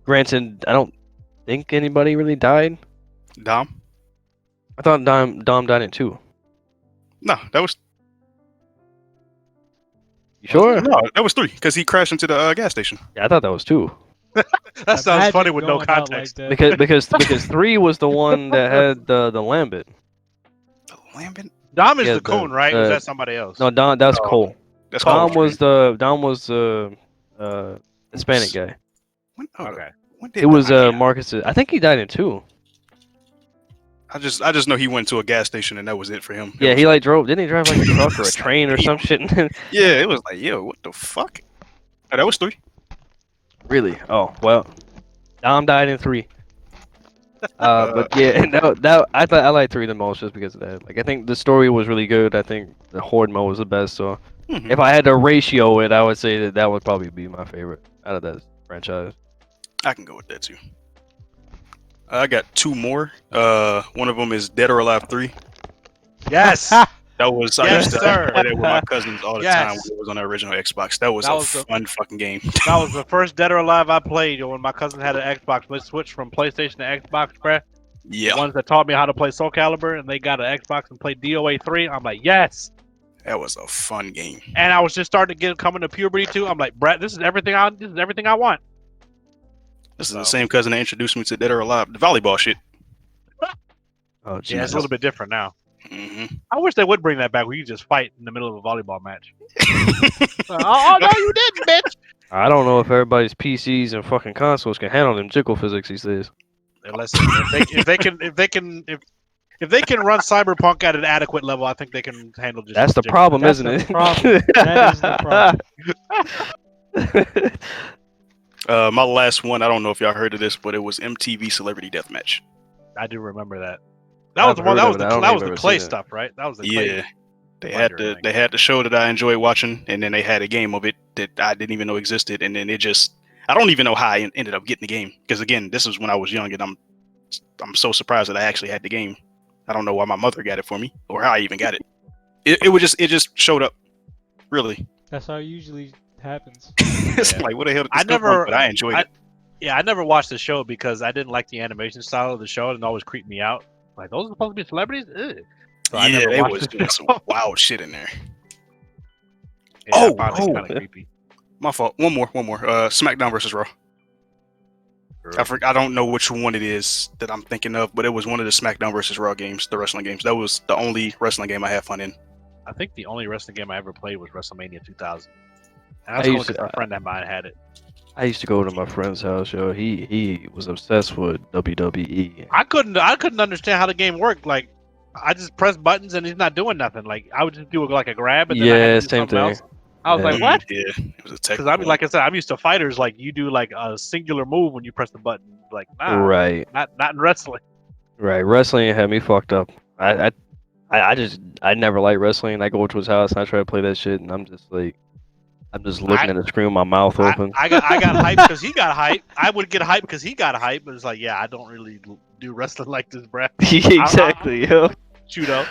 Granted, I don't think anybody really died. Dom. I thought Dom died in 2. No, that was You sure? no, that was 3 because he crashed into the gas station. Yeah, I thought that was 2. That sounds funny with no context. Like Because 3 was the one that had the Lambent. The Lambent? Dom is Yeah, the coon, right? Or is that somebody else? No, Dom. That's Oh, Cole. That's Dom Cole. was the Hispanic guy. Okay. When did It was the- Marcus. I think he died in 2. I just know he went to a gas station and that was it for him. It Yeah, was he like, like drove. Didn't he drive like a truck or a train or some shit? yeah, it was like, yo, what the fuck? Oh, that was 3. Really? Oh well. Dom died in 3. But yeah, and that I thought I liked 3 the most just because of that. Like I think the story was really good. I think the Horde mode was the best. So Mhm. if I had to ratio it, I would say that would probably be my favorite out of that franchise. I can go with that too. I got 2 more. One of them is Dead or Alive 3. Yes. That was I Yes, used to sir. play that with my cousins all the Yes. time when it was on the original Xbox. That was That a was the- fun fucking game. That was the first Dead or Alive I played when my cousin had an Xbox. We switched from PlayStation to Xbox, bruh. Yeah, The ones that taught me how to play Soul Calibur, and they got an Xbox and played DOA 3. I'm like, yes. that was a fun game. And I was just starting to coming to puberty too. I'm like, Brett, this is everything I want. This is the same cousin that introduced me to Dead or Alive, the volleyball shit. Oh Yeah, it's Jesus. a little bit different now. hmm I wish they would bring that back where you just fight in the middle of a volleyball match. Oh, no, you didn't, bitch. I don't know if everybody's PCs and fucking consoles can handle them jiggle physics these days. And listen, if they can if they can run Cyberpunk at an adequate level, I think they can handle just. That's the problem, That's isn't the it? problem. That is the problem. My last one, I don't know if y'all heard of this, but it was MTV Celebrity Deathmatch. I do remember that. That was the one. That was the clay stuff, right? That was the clay. Yeah. They had the show that I enjoyed watching, and then they had a game of it that I didn't even know existed, and then I don't even know how I ended up getting the game, because again, this was when I was young, and I'm so surprised that I actually had the game. I don't know why my mother got it for me, or how I even got it. It just showed up, really. That's how it usually happens. It's like, what the hell did this come from? But I enjoyed it. Yeah, I never watched the show because I didn't like the animation style of the show, and it always creeped me out. Like, those are supposed to be celebrities? Ugh. So yeah, they was doing some wild shit in there. Yeah, I found it kind of creepy. My fault. One more. SmackDown versus Raw. I don't know which one it is that I'm thinking of, but it was one of the SmackDown versus Raw games, the wrestling games. That was the only wrestling game I had fun in. I think the only wrestling game I ever played was WrestleMania 2000. And that's only because my friend of mine had it. I used to go to my friend's house, yo. He was obsessed with WWE. I couldn't understand how the game worked. Like, I just press buttons and he's not doing nothing. Like, I would just do like a grab and then I had to do something else. I was like, what? Yeah, it was a tech. Because like I said, I'm used to fighters. Like, you do like a singular move when you press the button. Like, nah, right? Not in wrestling. Right, wrestling had me fucked up. I never liked wrestling. I go to his house and I try to play that shit, and I'm just looking at the screen with my mouth open. I got hyped because he got hyped. I would get hyped because he got hyped, but it's like, yeah, I don't really do wrestling like this, bruh. Exactly, yo. Judo.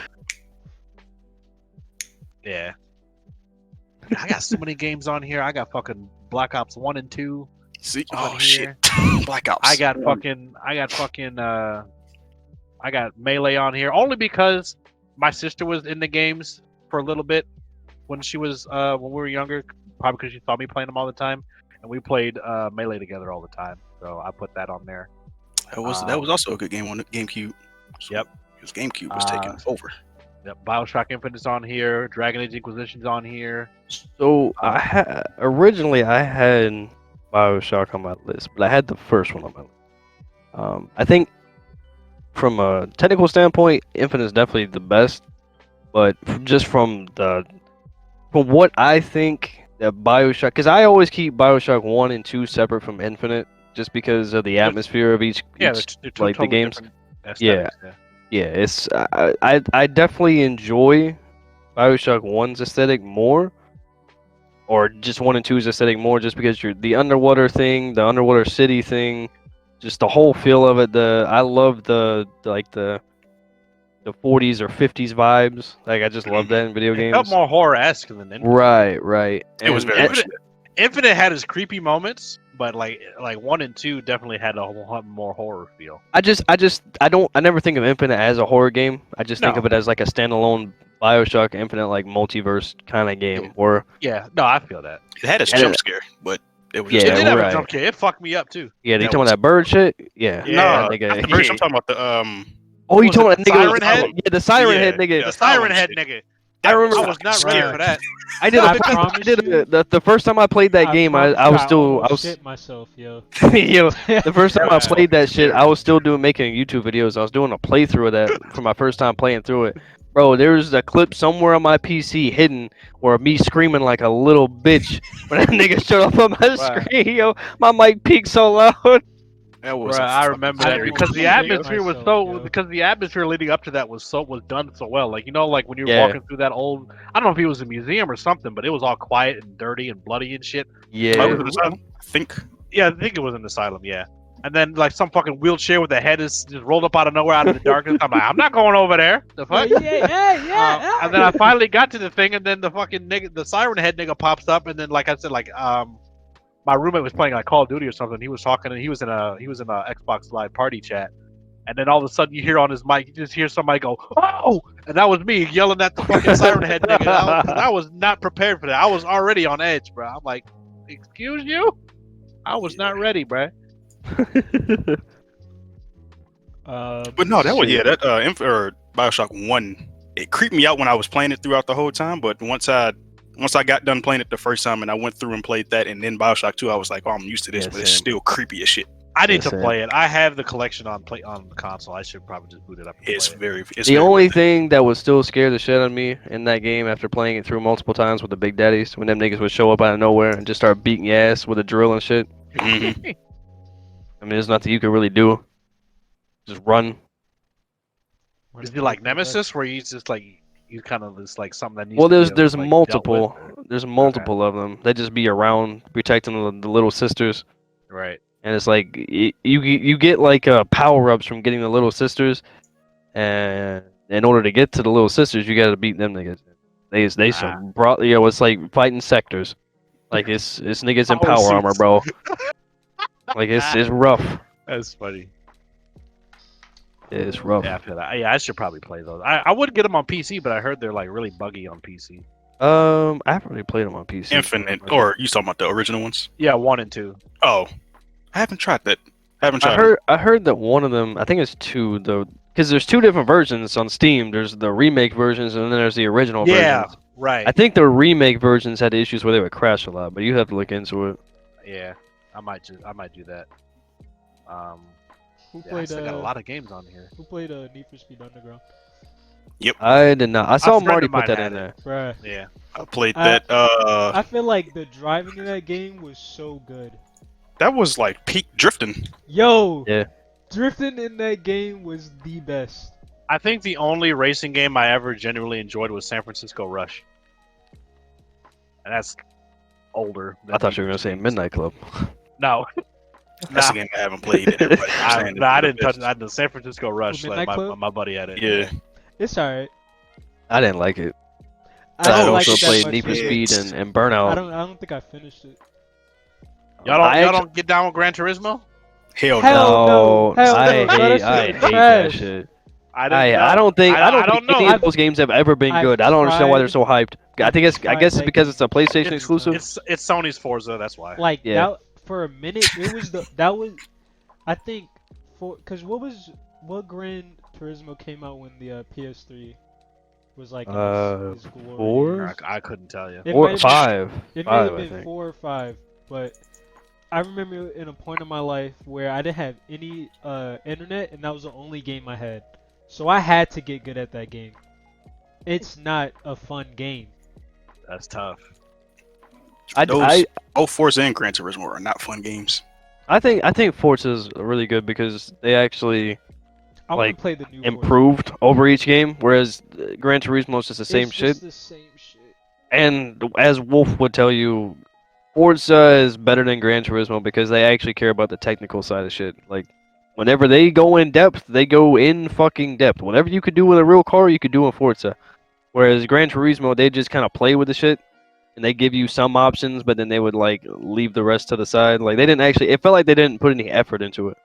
Yeah. I got so many games on here. I got fucking Black Ops 1 and 2. See? Oh shit. Black Ops. I got Melee on here only because my sister was in the games for a little bit when she was when we were younger, probably because she saw me playing them all the time, and we played Melee together all the time. So I put that on there. That was also a good game on the GameCube. So, yep. Because GameCube was taking over. Yep. BioShock Infinite's on here. Dragon Age Inquisition's on here. So originally I had BioShock on my list, but I had the first one on my list. I think from a technical standpoint, Infinite is definitely the best, but just from what I think that BioShock, because I always keep BioShock 1 and 2 separate from Infinite, just because of the atmosphere of each they're like totally the games. Yeah. It's I definitely enjoy BioShock 1's aesthetic more, or just 1 and 2's aesthetic more, just because you're the underwater thing, the underwater city thing, just the whole feel of it. I love the 40s or 50s vibes. Like, I just love that in video games. It felt more horror-esque than Infinite. Right. It was very much. Infinite had its creepy moments, but like 1 and 2 definitely had a whole more horror feel. I never think of Infinite as a horror game. I just think of it as like a standalone BioShock Infinite, like multiverse kind of game. Where I feel that it had its jump scare, but it was it did have a jump scare. It fucked me up too. Yeah, they talking about that bird shit. Yeah, not the bird. I'm talking about the Oh, you talking about the Siren Head? Yeah, the Siren Head nigga. The Siren Head nigga. I remember. I was not ready for that. The first time I played that game, I was shit myself, yo. Yo, the first time I played that shit, I was still making YouTube videos. I was doing a playthrough of that for my first time playing through it. Bro, there's a clip somewhere on my PC hidden where me screaming like a little bitch when that nigga showed up on my screen. Yo, my mic peaked so loud. I remember that because the atmosphere was because the atmosphere leading up to that was done so well. Like, like when you were walking through that old, I don't know if it was a museum or something, but it was all quiet and dirty and bloody and shit. Yeah, I think it was an asylum. Yeah, and then like some fucking wheelchair with the head is just rolled up out of nowhere out of the darkness. I'm like, I'm not going over there. The fuck? Yeah. And then I finally got to the thing, and then the fucking nigga, the Siren Head nigga pops up, and then like I said, my roommate was playing like Call of Duty or something. He was talking, and he was in a Xbox Live party chat. And then all of a sudden, you hear on his mic, you just hear somebody go, "Oh!" And that was me yelling at the fucking Siren Head nigga. I was not prepared for that. I was already on edge, bro. I'm like, "Excuse you?" I was not ready, bro. But no, that was BioShock 1. It creeped me out when I was playing it throughout the whole time. But once I got done playing it the first time and I went through and played that and then BioShock 2, I was like, oh, I'm used to this, but it's still creepy as shit. I need to Listen. play it. I have the collection on the console. I should probably just boot it up. And It's play it. very. It's The very only worth it. thing that would still scare the shit out of me in that game after playing it through multiple times with the Big Daddies, when them niggas would show up out of nowhere and just start beating your ass with a drill and shit. Mhm. I mean, there's nothing you could really do. Just run. Is it like Nemesis, where you just like you kind of just like something that needs Well, to there's be there's like, multiple. dealt with? There's multiple of them. They just be around protecting the little sisters. Right. And it's like you get like power ups from getting the little sisters, and in order to get to the little sisters, you got to beat them niggas. They some brought it's like fighting sectors, like it's niggas in Power power armor, suits. bro. Like it's rough. That's funny. It's rough. Yeah, I feel that. Yeah, I should probably play those. I would get them on PC, but I heard they're like really buggy on PC. I haven't really played them on PC. Infinite, or you talking about the original ones? Yeah, 1 and 2. Oh, I haven't tried that. I haven't tried. I heard that one of them. I think it's 2 though, because there's 2 different versions on Steam. There's the remake versions, and then there's the original versions. Right. I think the remake versions had issues where they would crash a lot, but you have to look into it. Yeah, I might do that. Who Yeah, I played? still got a lot of games on here. Who played Need for Speed Underground? I did not. I saw friend Marty of put mine that had in it. there. Bruh. Yeah. I played that. I feel like the driving in that game was so good. That was like peak drifting. Yo. Yeah. Drifting in that game was the best. I think the only racing game I ever genuinely enjoyed was San Francisco Rush. And that's older. I thought you were gonna say Midnight Club. No. That's Nah. a game I haven't played. And everybody keeps saying it's I the didn't touch best. it. I the San Francisco Rush. Oh, Midnight Like, Club? my buddy had it. Yeah. It's alright. I didn't like it. I I don't like also it that played much Need for either. Speed and Burnout. I don't think I finished it. Y'all don't get down with Gran Turismo? Hell no. Hell no. Hell no. I That hate shit I was hate that trash. shit. I don't think know. any of those games have ever been I've good. I don't understand why they're tried- so hyped. I guess tried it's that because it's a PlayStation It's- exclusive. It's Sony's Forza. That's why. Like Yeah. that for a minute. It was that was I think because what Gran Turismo came out when the PS3 was like in its glory. 4? I couldn't tell you. It Or might have 5. It may 5, have I been think. 4 or 5, but I remember in a point in my life where I didn't have any internet, and that was the only game I had. So I had to get good at that game. It's not a fun game. That's tough. Both Forza and Gran Turismo are not fun games. I think Forza's really good because they actually I want Like, to play the new improved over each game, whereas Gran Turismo is just the Forza. same It's shit. just the same shit. And as Wolf would tell you, Forza is better than Gran Turismo because they actually care about the technical side of shit. Like, whenever they go in depth, they go in fucking depth. Whatever you could do with a real car, you could do in Forza. Whereas Gran Turismo, they just kind of play with the shit, and they give you some options, but then they would like leave the rest to the side. Like they didn't actually. It felt like they didn't put any effort into it.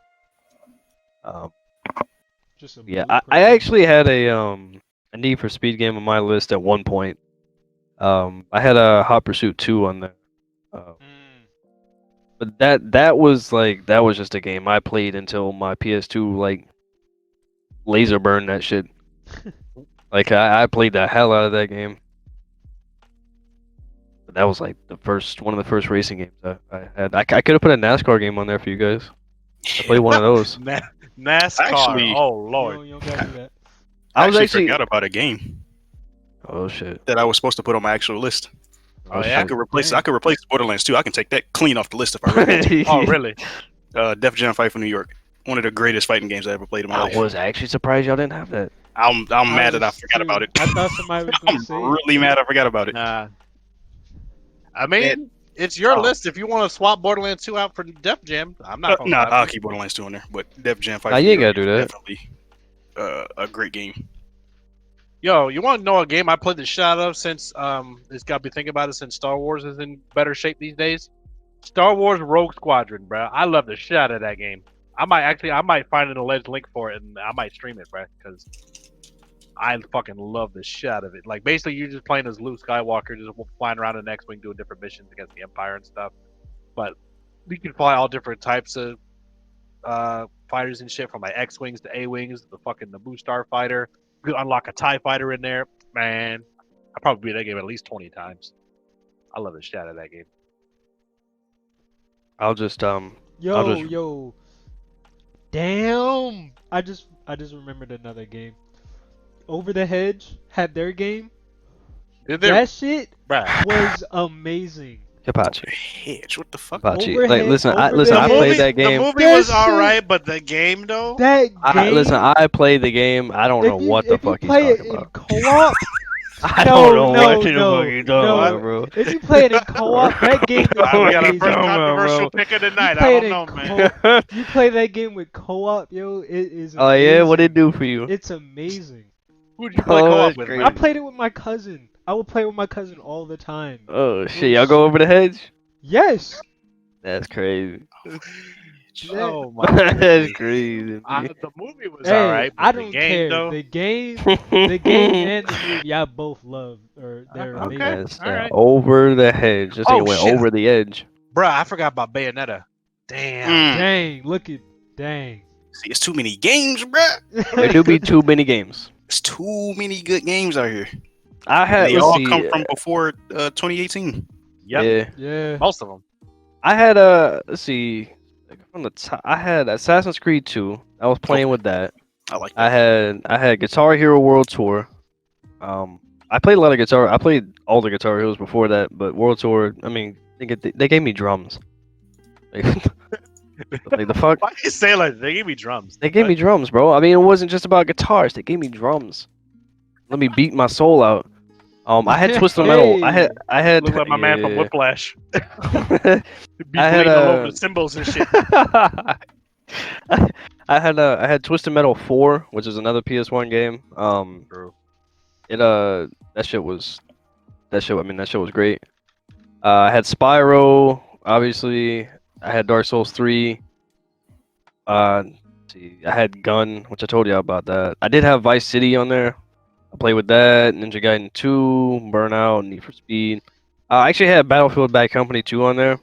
Just a Yeah, blueprint I game. actually had a Need for Speed game on my list at one point. I had a Hot Pursuit 2 on there. But that was just a game I played until my PS2 like laser burned that shit. Like I played the hell out of that game. But that was like one of the first racing games I had. I could have put a NASCAR game on there for you guys. I played one of those. NASCAR. Actually- Oh lord. You don't gotta do that. I was actually actually. forgot about a game Oh shit. that I was supposed to put on my actual list. Oh, shit. yeah? I could replace Borderlands 2. I can take that clean off the list if I really Oh really? Def Jam Fight for New York. One of the greatest fighting games I ever played in my I life. was actually surprised y'all didn't have that. I'm mad that I was forgot too. about it. I thought somebody was I'm gonna say it. really mad I forgot about it. Nah. I mean, it's your list. If you want to swap Borderlands 2 out for Def Jam, I'm not. gonna Nah, stop I'll you. keep Borderlands 2 on there. But Def Jam Fight Nah, for you New ain't York gotta do is that. definitely a great game. Yo, you want to know a game I played the shit out of since it's got me thinking about it since Star Wars is in better shape these days? Star Wars Rogue Squadron, bro. I love the shit out of that game. I might find an alleged link for it and I might stream it, bro, because I fucking love the shit out of it. Like basically, you're just playing as Luke Skywalker, just flying around in X-wing doing different missions against the Empire and stuff. But you can fly all different types of fighters and shit, from like X-wings to A-wings, the Naboo Starfighter. You could unlock a TIE fighter in there. Man, I probably beat that game at least 20 times. I love the shit out of that game. I'll just Yo, Damn! I just remembered another game. Over the Hedge had their game. That shit Bruh. was amazing. Kenpachi. Hedge, what the fuck? Kenpachi. Overhead- Like, listen, I over the played hedge. that The game. movie That was shit- alright, but the game though. That game. Listen, I played the game. I don't know what the if you fuck he's play it talking in about. co-op, I no, don't know no, what the no, fuck you're no. talking about, bro. if you play it in co-op, that game is Wow, we got our amazing. first Come on, controversial bro. pick of the You night. play I it don't in know, man. You play that game with co-op, yo. It is. Oh Amazing. yeah, what it do for you? It's amazing. Who'd you play Oh, co-op that's with, crazy. I man? played it with my cousin. I would play with my cousin all the time. Oh shit, y'all go over the hedge? Yes. That's crazy. Oh my That's goodness. crazy. The movie was Hey, alright, but I the don't game care. though. The game and the movie, I both love. Or they're Okay. amazing. That's Alright. over the hedge. This Oh, thing went shit. over the edge. Bruh, I forgot about Bayonetta. Damn. Dang, look at dang. See, it's too many games, bruh. There do be too many games. It's too many good games out here. I had They let's all see, come from before 2018. Yep. yeah. Yeah. Most of them. I had let's see, like, from the top, I had Assassin's Creed 2. I was playing with that. I like that. I had Guitar Hero World Tour. I played a lot of guitar. I played all the Guitar Heroes before that, but World Tour. I mean, they gave me drums. Like the fuck. Why do you say like they gave me drums? They gave me drums, bro. I mean, it wasn't just about guitars. They gave me drums. Let me beat my soul out. I had Twisted Metal. I had. Look like my man from yeah. Whiplash. Be I had, bleeding all over the cymbals and shit. I had Twisted Metal 4, which is another PS1 game. That shit was great. I had Spyro, obviously. I had Dark Souls 3. Let's see, I had Gun, which I told you about that. I did have Vice City on there. I played with that. Ninja Gaiden 2, Burnout, Need for Speed. I actually had Battlefield Bad Company 2 on there.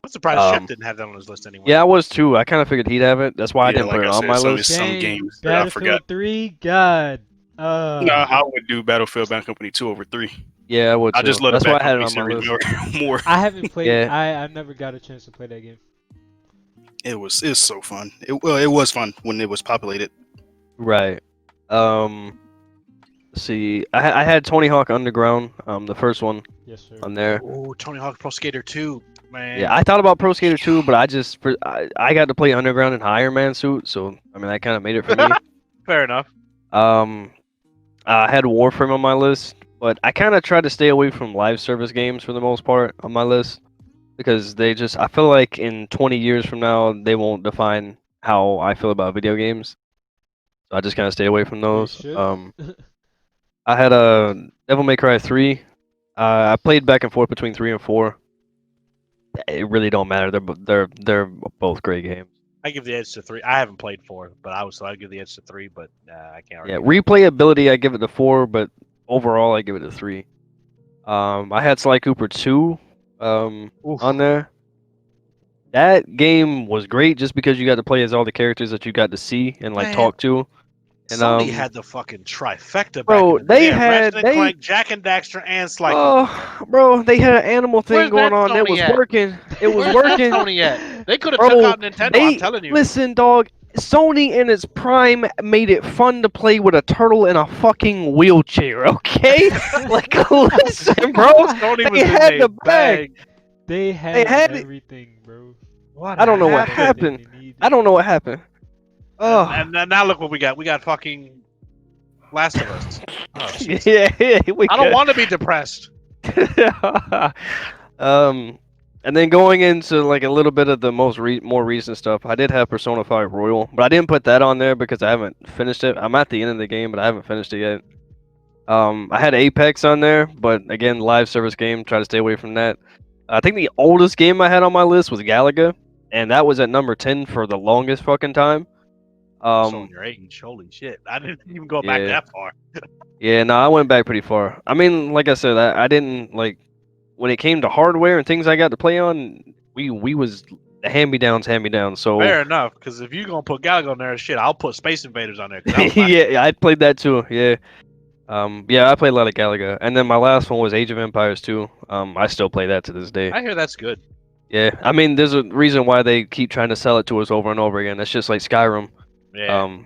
I'm surprised Chef didn't have that on his list anyway. Yeah, I was too. I kind of figured he'd have it. That's why I didn't like put it I on said, my some list. some games that I forgot. Battlefield 3, God. No, I would do Battlefield Bad Company 2 over 3. Yeah, I would. I too. just love That's the why Bad I had it Company on my list. series more. I haven't played. Yeah. I never got a chance to play that game. It's so fun. It was fun when it was populated. Right. Let's see. I had Tony Hawk Underground, the first one Yes, sir. on there. Oh, Tony Hawk Pro Skater 2, man. Yeah, I thought about Pro Skater 2, but I got to play Underground in Iron Man suit, so I mean that kind of made it for me. Fair enough. I had Warframe on my list, but I kind of tried to stay away from live service games for the most part on my list because I feel like in 20 years from now they won't define how I feel about video games. So I just kind of stay away from those. should. I had Devil May Cry 3. I played back and forth between 3 and 4. It really don't matter. They're both great games. I give the edge to 3. I haven't played 4, but I'd give the edge to 3, but I can't Yeah, argue. replayability I give it to 4, but overall I give it to 3. I had Sly Cooper 2 on there. That game was great just because you got to play as all the characters that you got to see and like Man. talk to. And Sony had the fucking trifecta bro, back in the they day. had- Ratchet and they- Clank, Jack and Daxter, and Sly Cooper. Oh, bro, they had an animal thing Where's going that on. It Sony was at? working. It was Where's working. that Sony at? They could have Bro, took out Nintendo. I'm telling you. Listen, dog. Sony in its prime made it fun to play with a turtle in a fucking wheelchair. Okay, like listen, bro. Sony was They in had a the bag. They had had it. everything, bro. What I don't know what happened? happened. I don't know what happened. Oh, And now look what we got. We got fucking Last of Us. Oh, shit. yeah. We I don't could- want to be depressed. And then going into like a little bit of the more recent stuff, I did have Persona 5 Royal, but I didn't put that on there because I haven't finished it. I'm at the end of the game, but I haven't finished it yet. I had Apex on there, but again, live service game. Try to stay away from that. I think the oldest game I had on my list was Galaga, and that was at number 10 for the longest fucking time. Showing your age. Holy shit. I didn't even go back Yeah. that far. Yeah, no, I went back pretty far. I mean, like I said, I didn't like when it came to hardware and things I got to play on. We was the hand-me-downs. So Fair enough, because if you're going to put Galaga on there, shit, I'll put Space Invaders on there. 'cause that was my- yeah, I played that too. Yeah, I played a lot of Galaga, and then my last one was Age of Empires 2. I still play that to this day. I hear that's good. Yeah, I mean, there's a reason why they keep trying to sell it to us over and over again. That's just like Skyrim. Yeah.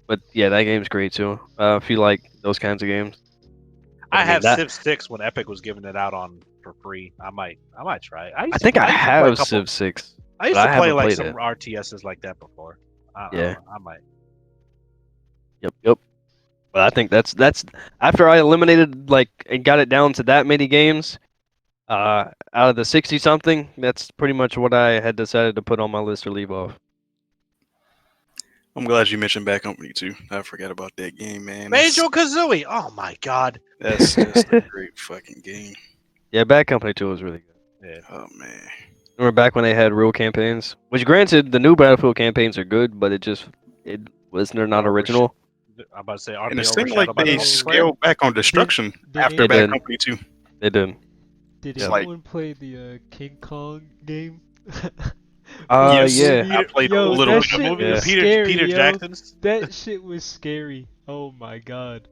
But yeah, that game's great too. If you like those kinds of games. But, I mean, have that, Civ 6 when Epic was giving it out on for free. I might try it. I think I have Civ 6. I used but to I play haven't like played some it. RTSs like that before. Yeah. I might. Yep. But I think that's after I eliminated like and got it down to that many games, out of the 60 something, that's pretty much what I had decided to put on my list to leave off. I'm glad you mentioned Bad Company too. I forgot about that game, man. Banjo-Kazooie! Oh my god. That's just a great fucking game. Yeah, Bad Company 2 was really good. Yeah. Oh man. Remember back when they had real campaigns? Which granted, the new Battlefield campaigns are good, but they're not original. I'm about to say, aren't And they it seemed like overshadowed by the they multiplayer? scaled back on destruction after They Bad did. Company 2. They did. Did It's anyone play the King Kong game? Yes, Yeah. I played a Yo, little that bit. shit movie was with scary, Peter yo. Jackson's. That shit was scary. Oh my god.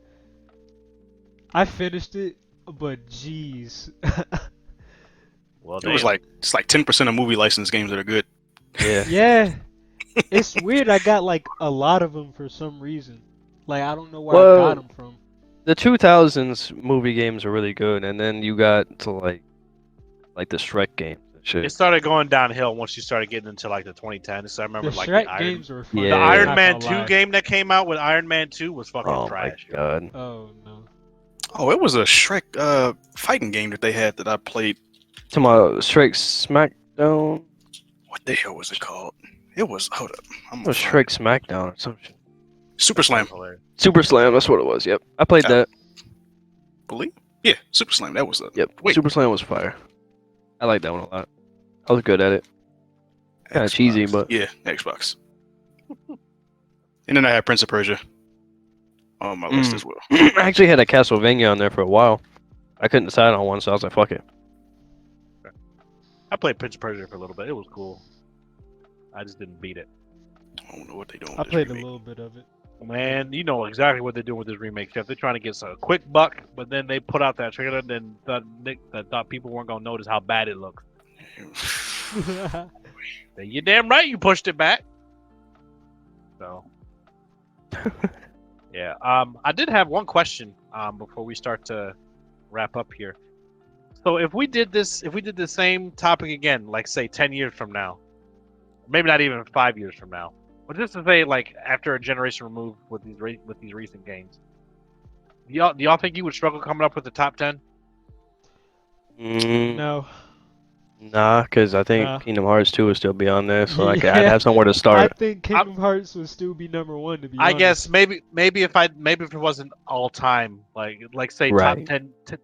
I finished it, but jeez. Well, It was like it's like 10% of movie license games that are good. Yeah. Yeah. It's weird I got like a lot of them for some reason. Like I don't know where Well, I got them from. The 2000s movie games are really good, and then you got to like the Shrek games and shit. it started going downhill once you started getting into like the 2010s. So I remember The like Shrek the Iron, games were fun. Yeah. the I'm Iron not Man gonna 2 lie. game that came out with Iron Man 2 was fucking Oh trash. my god. Oh no. Oh, it was a Shrek fighting game that they had that I played. To my Shrek Smackdown. What the hell was it called? It was hold up. I'm It gonna was find Shrek Smackdown or some shit. it. Super Slam. Hilarious. Super Slam, that's what it was. Yep, I played Yeah. that. Believe? Yeah, Super Slam. That was it. Yep, Wait. Super Slam was fire. I like that one a lot. I was good at it. Kinda cheesy, Xbox. but- yeah, Xbox. And then I had Prince of Persia on my list as well. I actually had a Castlevania on there for a while. I couldn't decide on one, so I was like, fuck it. I played Prince of Persia for a little bit. It was cool. I just didn't beat it. I don't know what they doing. I with this played a remake. little bit of it. Man, you know exactly what they're doing with this remake, Jeff. They're trying to get a quick buck, but then they put out that trailer, then thought people weren't gonna notice how bad it looked. You're damn right you pushed it back. So, yeah. I did have one question before we start to wrap up here. So if we did the same topic again, like say 10 years from now, maybe not even 5 years from now, but just to say like after a generation removed with these recent games, do y'all think you would struggle coming up with the top 10? No. Nah, because I think Nah. Kingdom Hearts 2 would still be on there, so I'd Yeah. have somewhere to I start. think Kingdom Hearts would still be number one to be I honest. guess maybe if it wasn't all time, like say Right.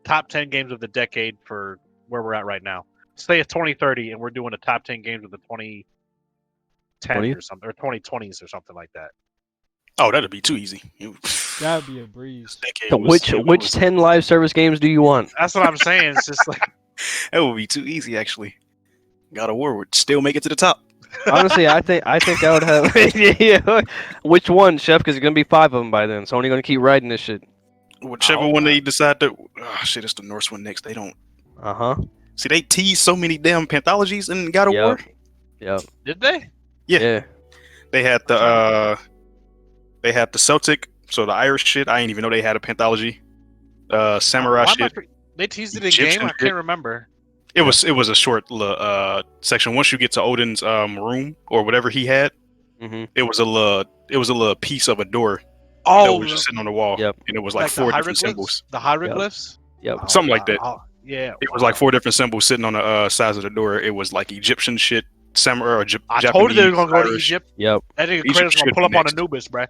top 10 games of the decade for where we're at right now. Say it's 2030 and we're doing a top 10 games of the 2010s 20? or something, or 2020s or something like that. Oh, that'd be too easy. That'd be a breeze. So which 10 live service games do you want? That's what I'm saying. It's just like That would be too easy, actually. God of War would still make it to the top. Honestly, I think I would have. Yeah. Which one, Chef? Because there's gonna be 5 of them by then, so only gonna keep writing this shit. Whichever one they decide to. Oh shit, it's the Norse one next. They don't. Uh huh. See, they tease so many damn anthologies in God of Yep. War. Yep. did they? Yeah. They had the Celtic, so the Irish shit. I ain't even know they had a anthology. Samurai Why am I shit. they teased it in Egyptian game. I shit. can't remember. It was a short section. Once you get to Odin's room or whatever he had, Mhm. it was a little piece of a door that Oh, was just sitting on the wall. Yep. And it was like the 4 different hieroglyphs? symbols. The hieroglyphs. Yep. Oh, Something like that. Yeah. It was like 4 different symbols sitting on the sides of the door. It was like Egyptian shit, samurai or I Japanese. told you they were gonna go to Irish. Egypt. Yep. That nigga Egypt Kratos gonna should pull be up on next. Anubis, bruh.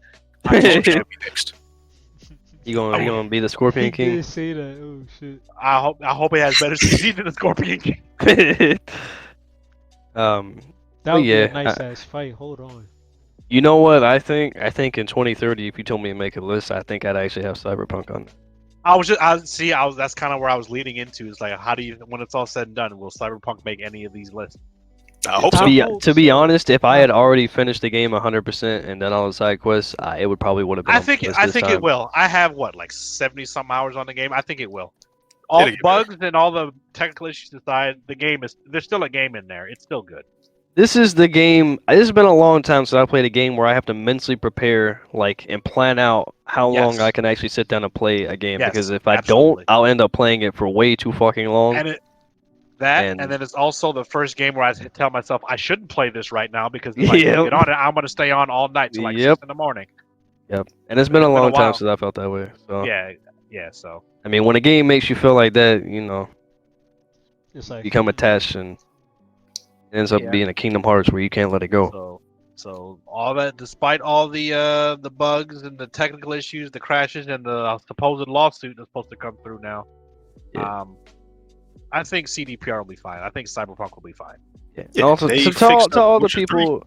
Egypt should be next. You gonna be the Scorpion He King? did say that. Oh shit. I hope it has better CG than the Scorpion King. That would yeah, be a nice ass fight. Hold on. You know what? I think in 2030, if you told me to make a list, I think I'd actually have Cyberpunk on. That's kind of where I was leading into. Is like, how do you, when it's all said and done, will Cyberpunk make any of these lists? I hope so. To be honest, if I had already finished the game 100% and done all the side quests, it would probably would have been. I on my think list I this think time. it will. I have like 70 some hours on the game. I think it will. all It'll get bugs and all the technical issues aside, there's still a game in there. It's still good. This is the game. This has been a long time since I played a game where I have to mentally prepare, and plan out how long I can actually sit down and play a game. Yes, because if I absolutely. don't, I'll end up playing it for way too fucking long. And then it's also the first game where I tell myself I shouldn't play this right now because if I get on it, I'm going to stay on all night till like 6 in the morning. Yep. And it's been a long time since I felt that way. So yeah. So I mean, when a game makes you feel like that, it's like become attached and it ends up being a Kingdom Hearts where you can't let it go. So all that, despite all the bugs and the technical issues, the crashes, and the supposed lawsuit that's supposed to come through now, I think CDPR will be fine. I think Cyberpunk will be fine. Yeah. And also, to all the people,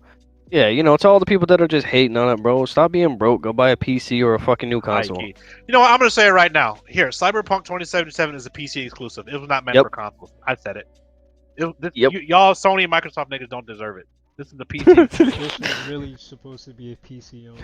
to all the people that are just hating on it, bro, stop being broke. Go buy a PC or a fucking new console. You know what? I'm gonna say it right now. Here, Cyberpunk 2077 is a PC exclusive. It was not meant for consoles. I said it. Y'all, Sony and Microsoft niggas don't deserve it. This is a PC. This was really supposed to be a PC only.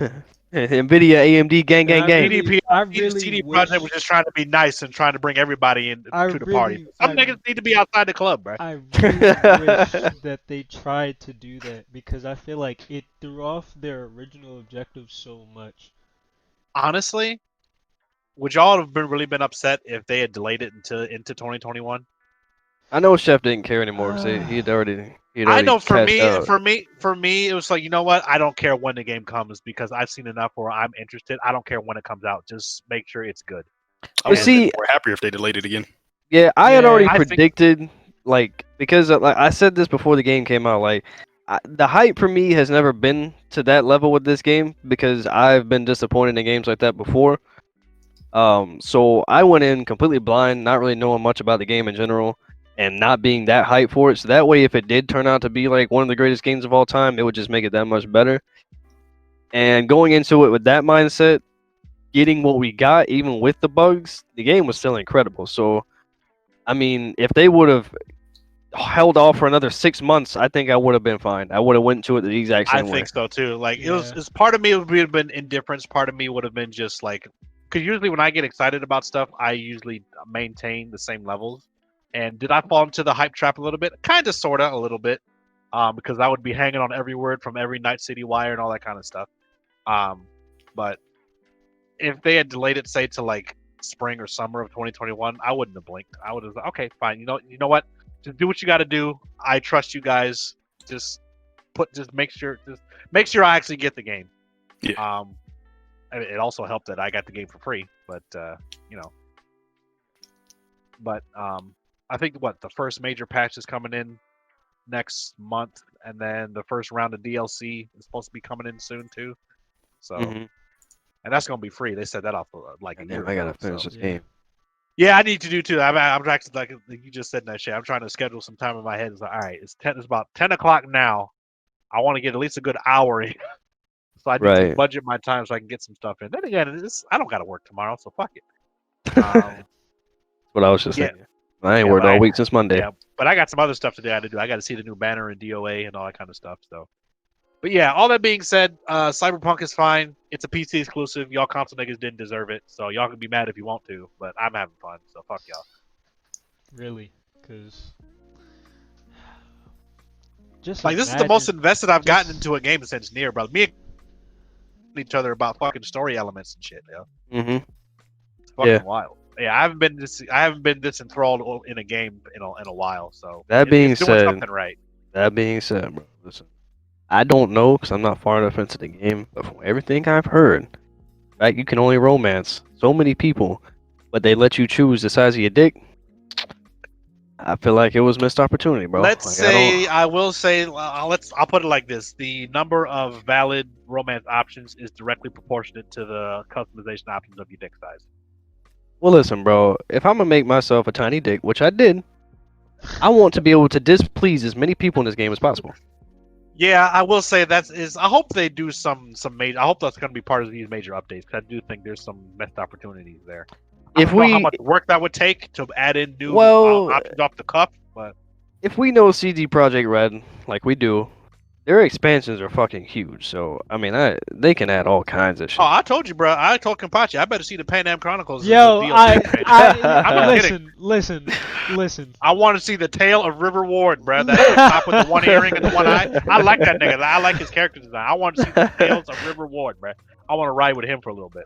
Nvidia, AMD, gang. CD Projekt was just trying to be nice and trying to bring everybody in to the party. Some niggas need to be outside the club, bro. I really wish that they tried to do that because I feel like it threw off their original objective so much. Honestly, would y'all have really been upset if they had delayed it into 2021? I know Chef didn't care anymore because he'd already. I know for me, it was like, you know what? I don't care when the game comes because I've seen enough where I'm interested. I don't care when it comes out. Just make sure it's good. I would be more happier if they delayed it again. Yeah, I had already predicted, because I said this before the game came out, the hype for me has never been to that level with this game because I've been disappointed in games like that before. So I went in completely blind, not really knowing much about the game in general. And not being that hyped for it, so that way, if it did turn out to be like one of the greatest games of all time, it would just make it that much better. And going into it with that mindset, getting what we got, even with the bugs, the game was still incredible. So, I mean, if they would have held off for another 6 months, I think I would have been fine. I would have went to it the exact same way. I think so too. It's part of me would have been indifference. Part of me would have been just because usually when I get excited about stuff, I usually maintain the same levels. And did I fall into the hype trap a little bit? Kind of, sort of, a little bit. Because I would be hanging on every word from every Night City Wire and all that kind of stuff. But if they had delayed it, say, to spring or summer of 2021, I wouldn't have blinked. I would have said, okay, fine. You know what? Just do what you got to do. I trust you guys. Just make sure I actually get the game. Yeah. It also helped that I got the game for free, but I think the first major patch is coming in next month, and then the first round of DLC is supposed to be coming in soon too. So, and that's gonna be free. They set that off a year ago. I gotta finish this game. Yeah, I need to do too. I'm actually like you just said that shit. I'm trying to schedule some time in my head. It's like, all right, it's about 10 o'clock now. I want to get at least a good hour in, so I need to budget my time so I can get some stuff in. Then again, I don't got to work tomorrow, so fuck it. That's what I was just saying. I ain't worked all week since Monday. Yeah, but I got some other stuff today I got to do. I got to see the new banner and DOA and all that kind of stuff. So, but yeah, all that being said, Cyberpunk is fine. It's a PC exclusive. Y'all console niggas didn't deserve it, so y'all can be mad if you want to. But I'm having fun, so fuck y'all. Really, because just this is the most invested I've gotten into a game since Nier, brother. Me and each other about fucking story elements and shit, yo. It's fucking wild. Yeah, I haven't been this enthralled in a game in a while. So that being said, doing something right. That being said, bro, listen, I don't know because I'm not far enough into the game, but from everything I've heard, you can only romance so many people, but they let you choose the size of your dick. I feel like it was missed opportunity, bro. I'll put it like this: the number of valid romance options is directly proportionate to the customization options of your dick size. Well, listen, bro. If I'm gonna make myself a tiny dick, which I did, I want to be able to displease as many people in this game as possible. Yeah, I will say I hope they do some major. I hope that's gonna be part of these major updates. Cause I do think there's some missed opportunities there. I don't know how much work that would take to add in new options off the cuff, but if we know CD Projekt Red like we do, their expansions are fucking huge. So I mean, they can add all kinds of shit. Oh, I told you, bro. I told Kenpachi I better see the Pan Am Chronicles. Yo, as a DLC I'm not listen. I want to see the tale of River Ward, bro. That cop with the one earring and the one eye. I like that nigga. I like his character design. I want to see the tales of River Ward, bro. I want to ride with him for a little bit.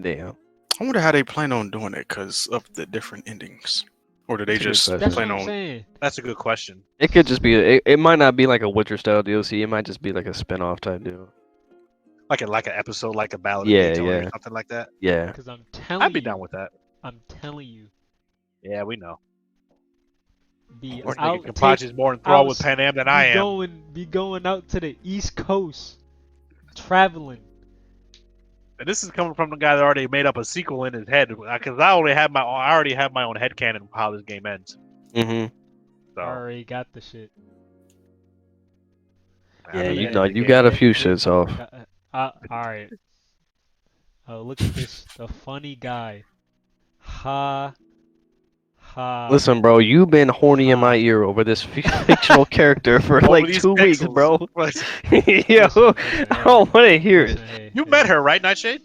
Damn. I wonder how they plan on doing it because of the different endings. Or do they just That's plan what I'm on? saying. That's a good question. It could just be. It might not be like a Witcher style DLC. It might just be like a spin-off type deal. Like an episode, like a Ballad Yeah, of Daytona yeah. or something like that. Yeah. Because I'm telling I'd be you, down with that. I'm telling you, Yeah, we know. be This out. nigga Kenpachi's more enthralled with out- Pan Am than I am. Be going out to the East Coast, traveling. And this is coming from the guy that already made up a sequel in his head. Because I already have my own headcanon of how this game ends. Mm-hmm. So I already got the shit. Yeah, I mean, you the know, game- you got a few shits off. All right. Oh, look at this. The funny guy. Ha. Ha. Listen, bro, you've been horny in my ear over this fictional character for Over like these 2 weeks, pixels. bro. Yo, Listen, I don't want to hear it. listen, hey, You hey. met her, right, Nightshade?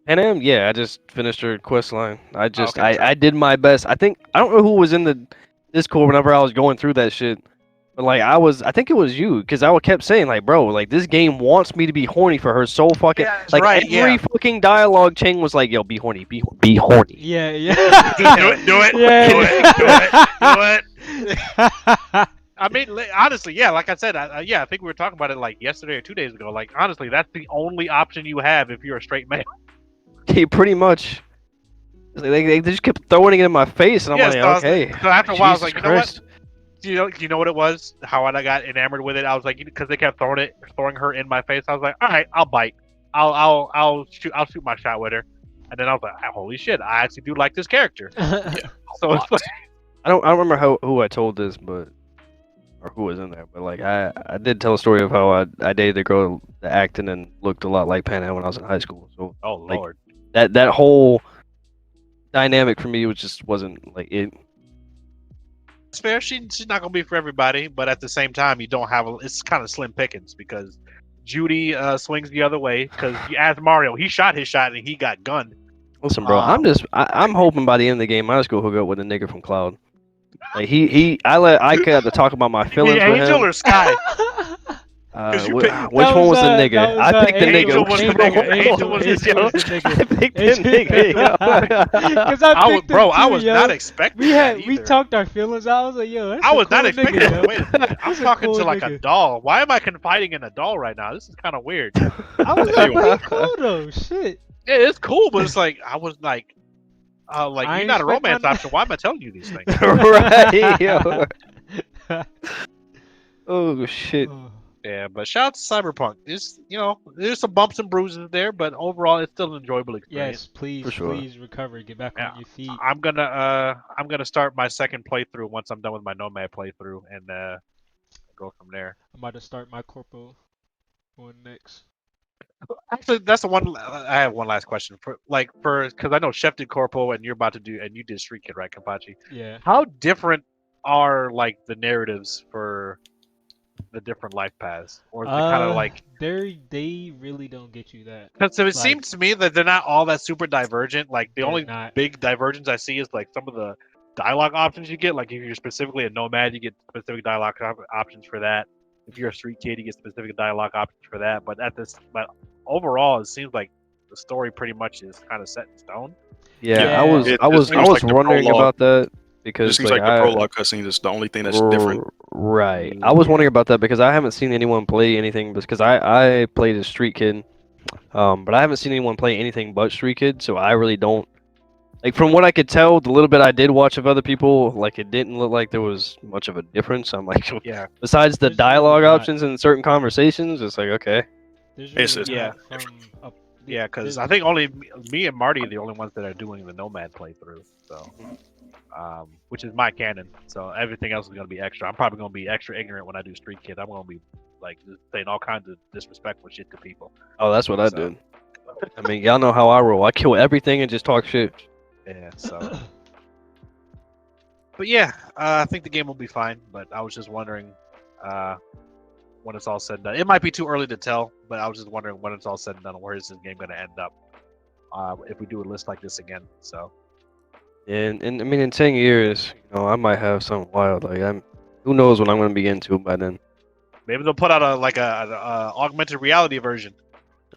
And yeah, I just finished her quest line. I just, okay, I did my best. I don't know who was in the Discord whenever I was going through that shit. But like, I think it was you, because I kept saying like, bro, like this game wants me to be horny for her so fucking. Yeah, that's like right, every yeah. fucking dialogue chain was like, yo, be horny, be horny. Yeah, yeah. Do it. Yeah, Do it. I mean, honestly, yeah. Like I said, I think we were talking about it like yesterday or 2 days ago. Like, honestly, that's the only option you have if you're a straight male. Yeah, pretty much. They just kept throwing it in my face, and I'm like, okay. So after a while, I was Jesus like, you know what? Christ. You know what it was? How I got enamored with it? I was like, because they kept throwing her in my face. I was like, all right, I'll bite. I'll shoot my shot with her. And then I was like, holy shit, I actually do like this character. So it's like, I don't remember who I told this, or who was in there, but like I did tell a story of how I dated a girl that acted and looked a lot like Pan Am when I was in high school. So oh like, lord, that whole dynamic for me wasn't like it. it's fair. She's not gonna be for everybody, but at the same time, you don't have it's kind of slim pickings because Judy swings the other way. Because you ask Mario, he shot his shot and he got gunned. Listen, bro, I'm hoping by the end of the game I just go hook up with a nigga from Cloud. Like I got to talk about my feelings with Angel him. or Sky? Which one was the nigga? I picked the Angel nigga. was the nigga. Angel was the nigga. I picked the nigga. Because I was not expecting that we either. talked our feelings. I was like, yo, that's I was cool not expecting nigga, that. yo. Wait a minute. I'm That's a talking cool to like a nigga. doll. Why am I confiding in a doll right now? This is kind of weird. I was like, but he cool though. Shit. Yeah, it's cool, but it's like I was like I you're ain't not a expect romance my- option. Why am I telling you these things? Right. Yo. Oh shit. Yeah, but shout out to Cyberpunk. There's some bumps and bruises there, but overall, it's still an enjoyable experience. Yes, please, For sure. please recover. Get back Yeah, on your feet. I'm gonna start my second playthrough once I'm done with my Nomad playthrough and go from there. I'm about to start my corpo one next. Actually, that's the one. I have one last question because I know Chef did Corpo and you did Street Kid, right, Kenpachi? Yeah. How different are like the narratives for the different life paths, or is it kind of like they really don't get you that. because it like- seems to me that they're not all that super divergent. Like the They're only not. big divergence I see is like some of the dialogue options you get. Like if you're specifically a nomad, you get specific dialogue options for that. If you're a street kid, you get specific dialogue options for that. But overall, it seems like the story pretty much is kind of set in stone. Yeah, Yeah. I was It wondering seems like the about prologue. that It because seems like the prologue cutscene is the only thing that's different. Right. I was wondering about that because I haven't seen anyone play anything because I played as Street Kid, but I haven't seen anyone play anything but Street Kid, so I really don't. Like from what I could tell, the little bit I did watch of other people, like it didn't look like there was much of a difference. I'm like, Yeah. besides the There's really dialogue not. options in certain conversations, it's like okay. There's It's- really yeah. not from up. Yeah, because there's- I think only me and Marty are the only ones that are doing the Nomad playthrough. So, which is my canon. So everything else is gonna be extra. I'm probably gonna be extra ignorant when I do Street Kid. I'm gonna be like just saying all kinds of disrespectful shit to people. Oh, that's what I So- did. I mean, y'all know how I roll. I kill everything and just talk shit. Yeah. So, but yeah, I think the game will be fine. But I was just wondering, when it's all said and done. It might be too early to tell, but I was just wondering when it's all said and done, where is this game going to end up if we do a list like this again. So. And I mean, in 10 years, I might have something wild. Like who knows what I'm gonna be into by then. Maybe they'll put out a augmented reality version.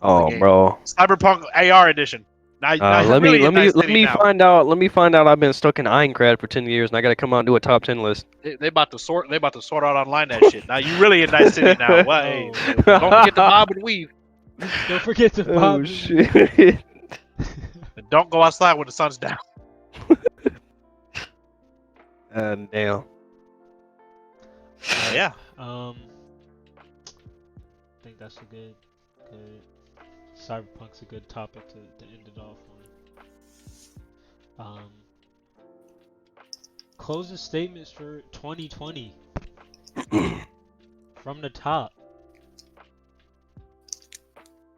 Oh, bro. Cyberpunk AR edition. Now let me now. find out. Let me find out. I've been stuck in Aincrad for 10 years, and I gotta come out and do a top 10 list. They about to sort out online that shit. Now you really in Night City now. What? Hey, don't forget to bob and weave. Don't forget to bob. Oh shit! And don't go outside when the sun's down. Damn. Yeah. I think that's a good. Cyberpunk's a good topic to end it off on. Closing statements for 2020 from the top.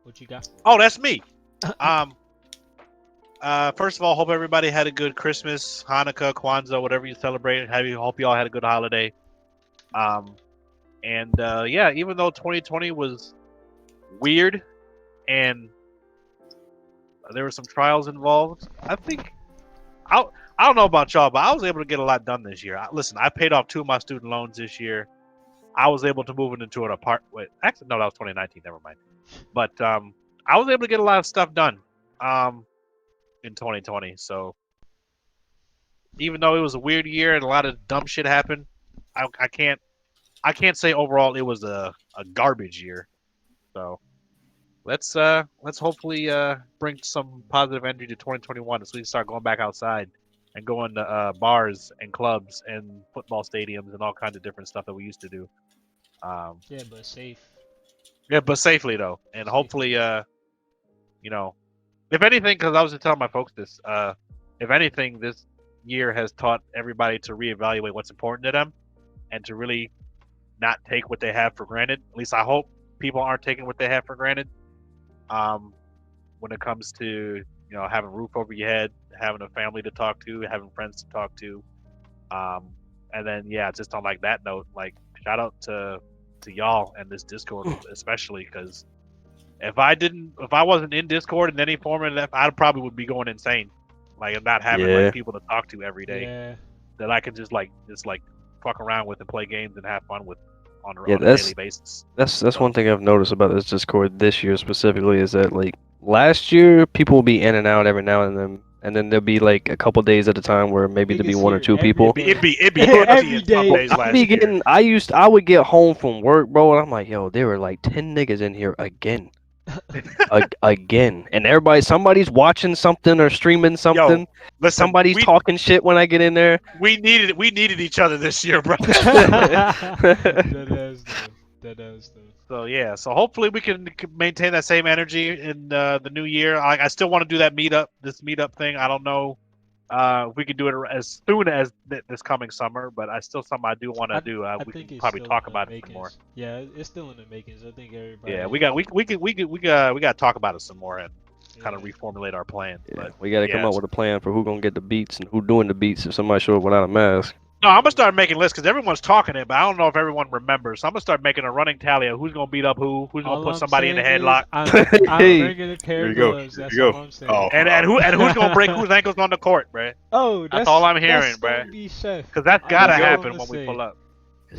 What you got? Oh, that's me. First of all, hope everybody had a good Christmas, Hanukkah, Kwanzaa, whatever you celebrate. Hope you all had a good holiday. Yeah, even though 2020 was weird and there were some trials involved, I think I don't know about y'all, but I was able to get a lot done this year. Listen, I paid off 2 of my student loans this year. I was able to move into an apartment. Wait, actually, no, that was 2019. Never mind. But I was able to get a lot of stuff done in 2020. So even though it was a weird year and a lot of dumb shit happened, I can't say overall it was a garbage year. So let's hopefully bring some positive energy to 2021 so we can start going back outside and going to bars and clubs and football stadiums and all kinds of different stuff that we used to do. Yeah, but safe. Yeah, but safely though, and hopefully, if anything, because I was just telling my folks this, if anything, this year has taught everybody to reevaluate what's important to them, and to really not take what they have for granted. At least I hope people aren't taking what they have for granted. When it comes to having a roof over your head, having a family to talk to, having friends to talk to, and then just on like that note, like shout out to y'all and this Discord especially, because if I wasn't in Discord in any form, I probably would be going insane, like not having like people to talk to every day that I can just fuck around with and play games and have fun with on a daily basis. That's one thing I've noticed about this Discord this year specifically is that like last year people will be in and out every now and then there'll be like a couple days at a time where maybe there'll be 1 or 2 people. It'd be every day. I would get home from work, bro, and I'm like, yo, there were like 10 niggas in here again. Again, and somebody's watching something or streaming something. Yo, listen, somebody's talking shit when I get in there. We needed each other this year, bro. That is though. So hopefully we can maintain that same energy in the new year. I still want to do this meetup thing. I don't know if we can do it as soon as this coming summer, but I still something I do want to do. We can probably talk about it some more. Yeah, it's still in the makings. I think everybody. Yeah, we got to talk about it some more and kind of reformulate our plan. Yeah, but we got to come up with a plan for who gonna get the beats and who doing the beats if somebody show up without a mask. No, I'm gonna start making lists because everyone's talking it, but I don't know if everyone remembers. So I'm gonna start making a running tally of who's gonna beat up who's gonna put somebody in the headlock. I'm bringing a pair of gloves. That's all I'm saying. And who's gonna break whose ankles on the court, bruh? Oh, that's all I'm hearing, bruh. Because that's gotta happen when we pull up.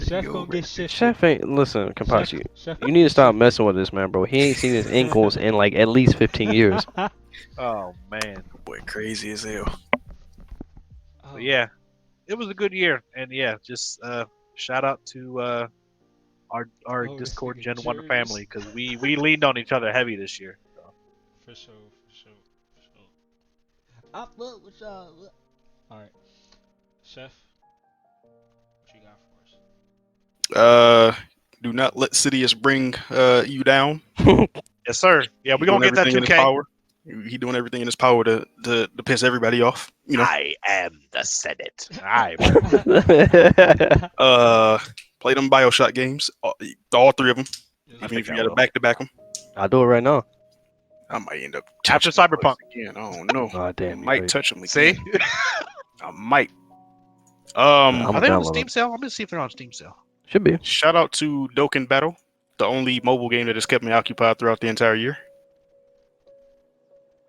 Chef gonna get shit. Chef ain't listen, Kenpachi. You need to stop messing with this man, bro. He ain't seen his ankles in like at least 15 years. Oh man, boy, crazy as hell. But yeah. It was a good year, and just shout out to our Discord Gen 1 family, because we leaned on each other heavy this year. So. For sure. I fuck with y'all. Alright. Chef, what you got for us? Do not let Sidious bring you down. Yes, sir. Yeah, we're going to get that 2K. He doing everything in his power to piss everybody off. I am the Senate. Play them BioShock games, all 3 of them. Even if you got to back them. I'll do it right now. I might end up after Cyberpunk again. I don't know. Oh damn! Might touch them. See, I might. Are they on Steam sale? I'm gonna see if they're on Steam sale. Should be. Shout out to Dokkan Battle, the only mobile game that has kept me occupied throughout the entire year.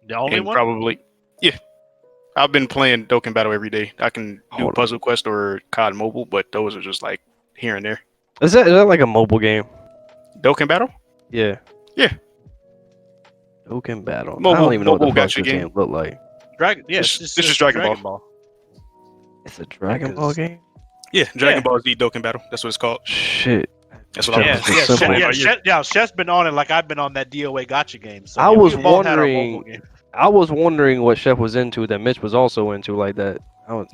The only And one? probably, yeah. I've been playing Dokkan Battle every day. I can do Hold on. Puzzle Quest or COD Mobile, but those are just like here and there. Is that like a mobile game? Dokkan Battle? Yeah. Yeah. Dokkan Battle. I Mobile- don't even know what the mobile fuck gacha this game. game look like. Dragon. Yeah, This is Dragon Ball. It's a Dragon Ball game? Yeah, Dragon Yeah. Ball Z Dokkan Battle. That's what it's called. Shit. That's what Yeah, I'm It's yeah, simple. Chef's been on it like I've been on that DOA gotcha game. So I yeah, was we both had our wondering- mobile game. I was wondering what Chef was into that Mitch was also into like that.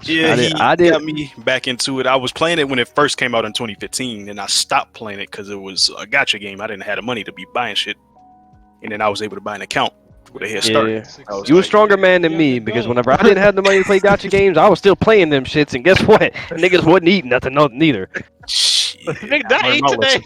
Yeah, I got me back into it. I was playing it when it first came out in 2015, and I stopped playing it because it was a gotcha game. I didn't have the money to be buying shit, and then I was able to buy an account with a head start. Yeah. I was You a like, stronger man than me because whenever I didn't have the money to play gotcha games, I was still playing them shits, and guess what? Niggas wasn't eating nothing neither. shit, Nigga, I that learned ain't my today. lesson.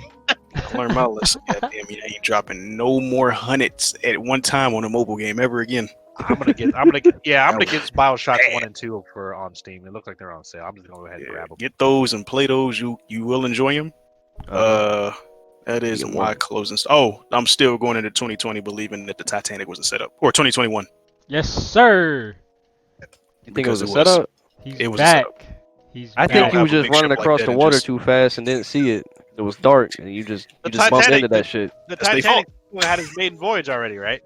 I learned my lesson. Goddamn, I ain't dropping no more hundreds at one time on a mobile game ever again. I'm gonna get Bioshocks 1 and 2 for on Steam. It looks like they're on sale. I'm just gonna go ahead and Yeah, grab them. get those and play those. You will enjoy them. That is Get my one. closing. Oh, I'm still going into 2020 believing that the Titanic was a setup, or 2021. Yes, sir. You think Because it was it a was- setup? He's It was a back. setup. He's I back. think you have was a just big running ship like across that the and water just- too fast and didn't see it. It was dark, and you just The bumped Titanic- into that shit. The That's their Titanic had its maiden voyage already, right?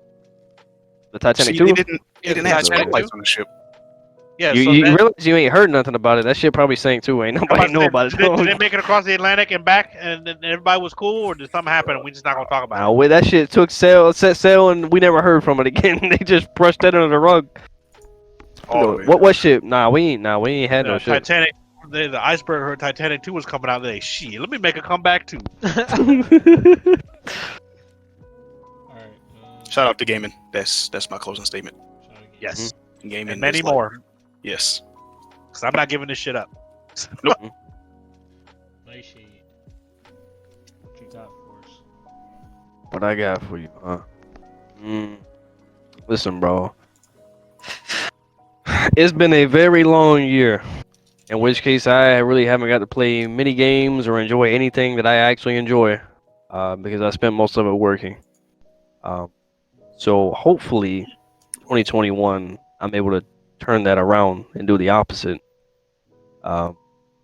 The Titanic See, too. they didn't Yeah, have Titanic spotlights on the ship. Yeah. You, so you then, realize you ain't heard nothing about it. That shit probably sank too. Ain't nobody know about it. Did they make it across the Atlantic and back, and then everybody was cool, or did something happen and we just not gonna talk about Nah, wait, that shit set sail, and we never heard from it again. They just brushed that under the rug. All of it. What ship? Nah, we ain't it? had no ship. Titanic. The iceberg heard Titanic 2 was coming out today. Shit, let me make a comeback too. Alright, Shout out to gaming. That's my closing statement. shout out again. Yes, Gaming and many is like- more. Yes. Because I'm not giving this shit up. Nice shade. What you got for us? What I got for you, huh? Listen, bro. It's been a very long year. In which case, I really haven't got to play many games or enjoy anything that I actually enjoy, because I spent most of it working. So hopefully, 2021, I'm able to turn that around and do the opposite.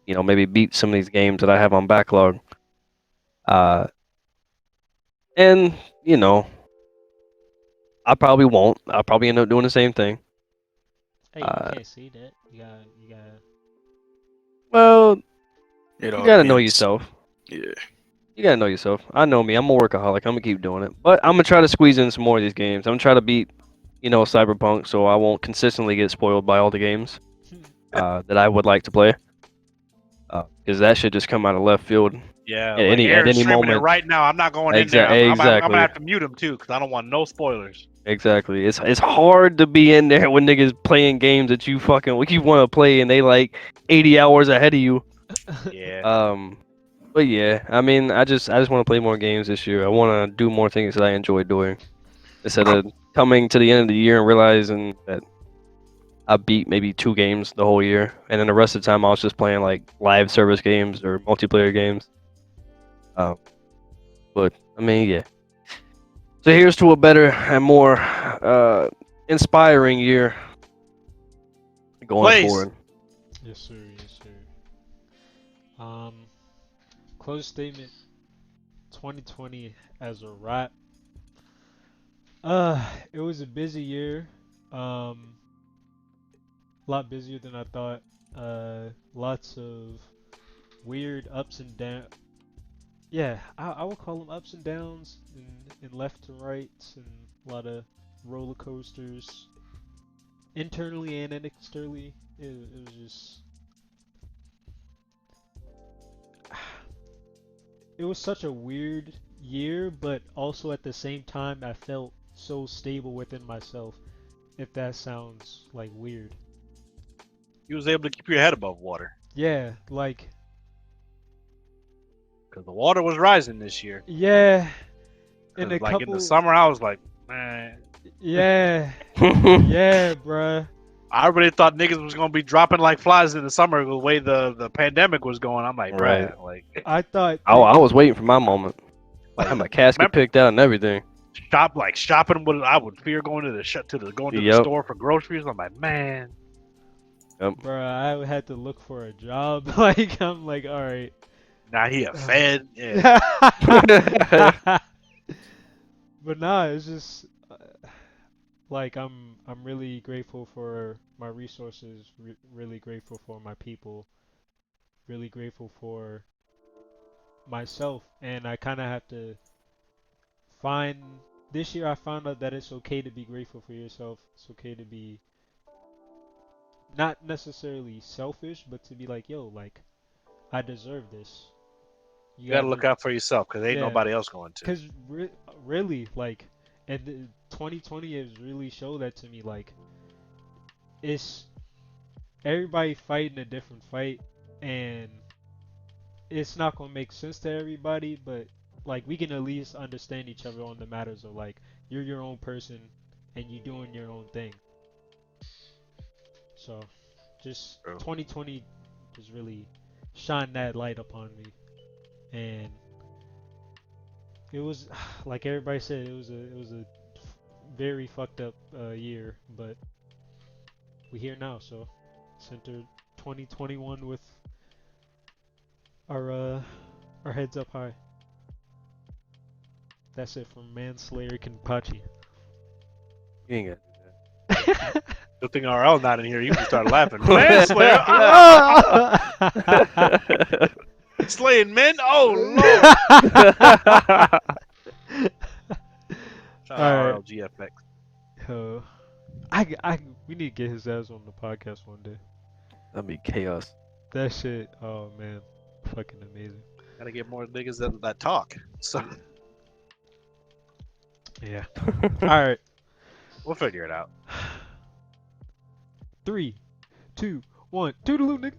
Maybe beat some of these games that I have on backlog. And I probably won't. I'll probably end up doing the same thing. Hey, you can't say that. You gotta. Well, It you all gotta know depends. yourself. Yeah. You gotta know yourself. I know me. I'm a workaholic. I'm gonna keep doing it. But I'm gonna try to squeeze in some more of these games. I'm gonna try to beat, Cyberpunk, so I won't consistently get spoiled by all the games that I would like to play. Because that should just come out of left field. Yeah, At any Aaron's streaming moment. it right now. I'm not going in there. I'm gonna have to mute him too because I don't want no spoilers. Exactly. It's hard to be in there when niggas playing games that you want to play and they like 80 hours ahead of you. Yeah. But yeah, I mean, I just want to play more games this year. I want to do more things that I enjoy doing instead of coming to the end of the year and realizing that I beat maybe 2 games the whole year, and then the rest of the time I was just playing like live service games or multiplayer games. But I mean, yeah. So here's to a better and more inspiring year going forward. Yes, sir. Yes, sir. Close statement. 2020 as a wrap. It was a busy year. A lot busier than I thought. Lots of weird ups and downs. Yeah, I would call them ups and downs, and left to right, and a lot of roller coasters, internally and externally. It was just, it was such a weird year, but also at the same time, I felt so stable within myself. If that sounds like weird. You was able to keep your head above water Yeah, like. because the water was rising this year. Yeah. In 'Cause, a in the summer, I was like, man. Yeah. Yeah, bruh. I really thought niggas was gonna be dropping like flies in the summer the way the pandemic was going. I'm like, Right. bruh, like I thought I was waiting for my moment. I like had my casket remember, picked out and everything. shopping would I would fear going to the Yep. store for groceries. I'm like, man, Bro, I had to look for a job. Like, I'm like, all right. now he a fed. Yeah. But nah, it's just like I'm really grateful for my resources, really grateful for my people, really grateful for myself, and I kind of have to find this year I found out that it's okay to be grateful for yourself. It's okay to be not necessarily selfish, but to be like, yo, like I deserve this. You gotta look out for yourself because ain't Yeah, nobody else going to. because really, like, and 2020 has really showed that to me. Like, it's everybody fighting a different fight, and it's not gonna make sense to everybody, but like we can at least understand each other on the matters of like you're your own person and you doing your own thing. So, just True. 2020 just really shined that light upon me, and it was like everybody said, it was a very fucked up year, but we here now, so let's enter 2021 with our heads up high. That's it from Manslayer Kenpachi. You ain't got Good thing RL not in here. You can start laughing. Manslayer, slaying men. Oh lord! Shout out Alright. RL GFX. We need to get his ass on the podcast one day. That'd be chaos. That shit, oh man, fucking amazing. Gotta get more niggas that talk. So Yeah. Alright. we'll figure it out. 3, 2, 1. Toodaloo, nigga.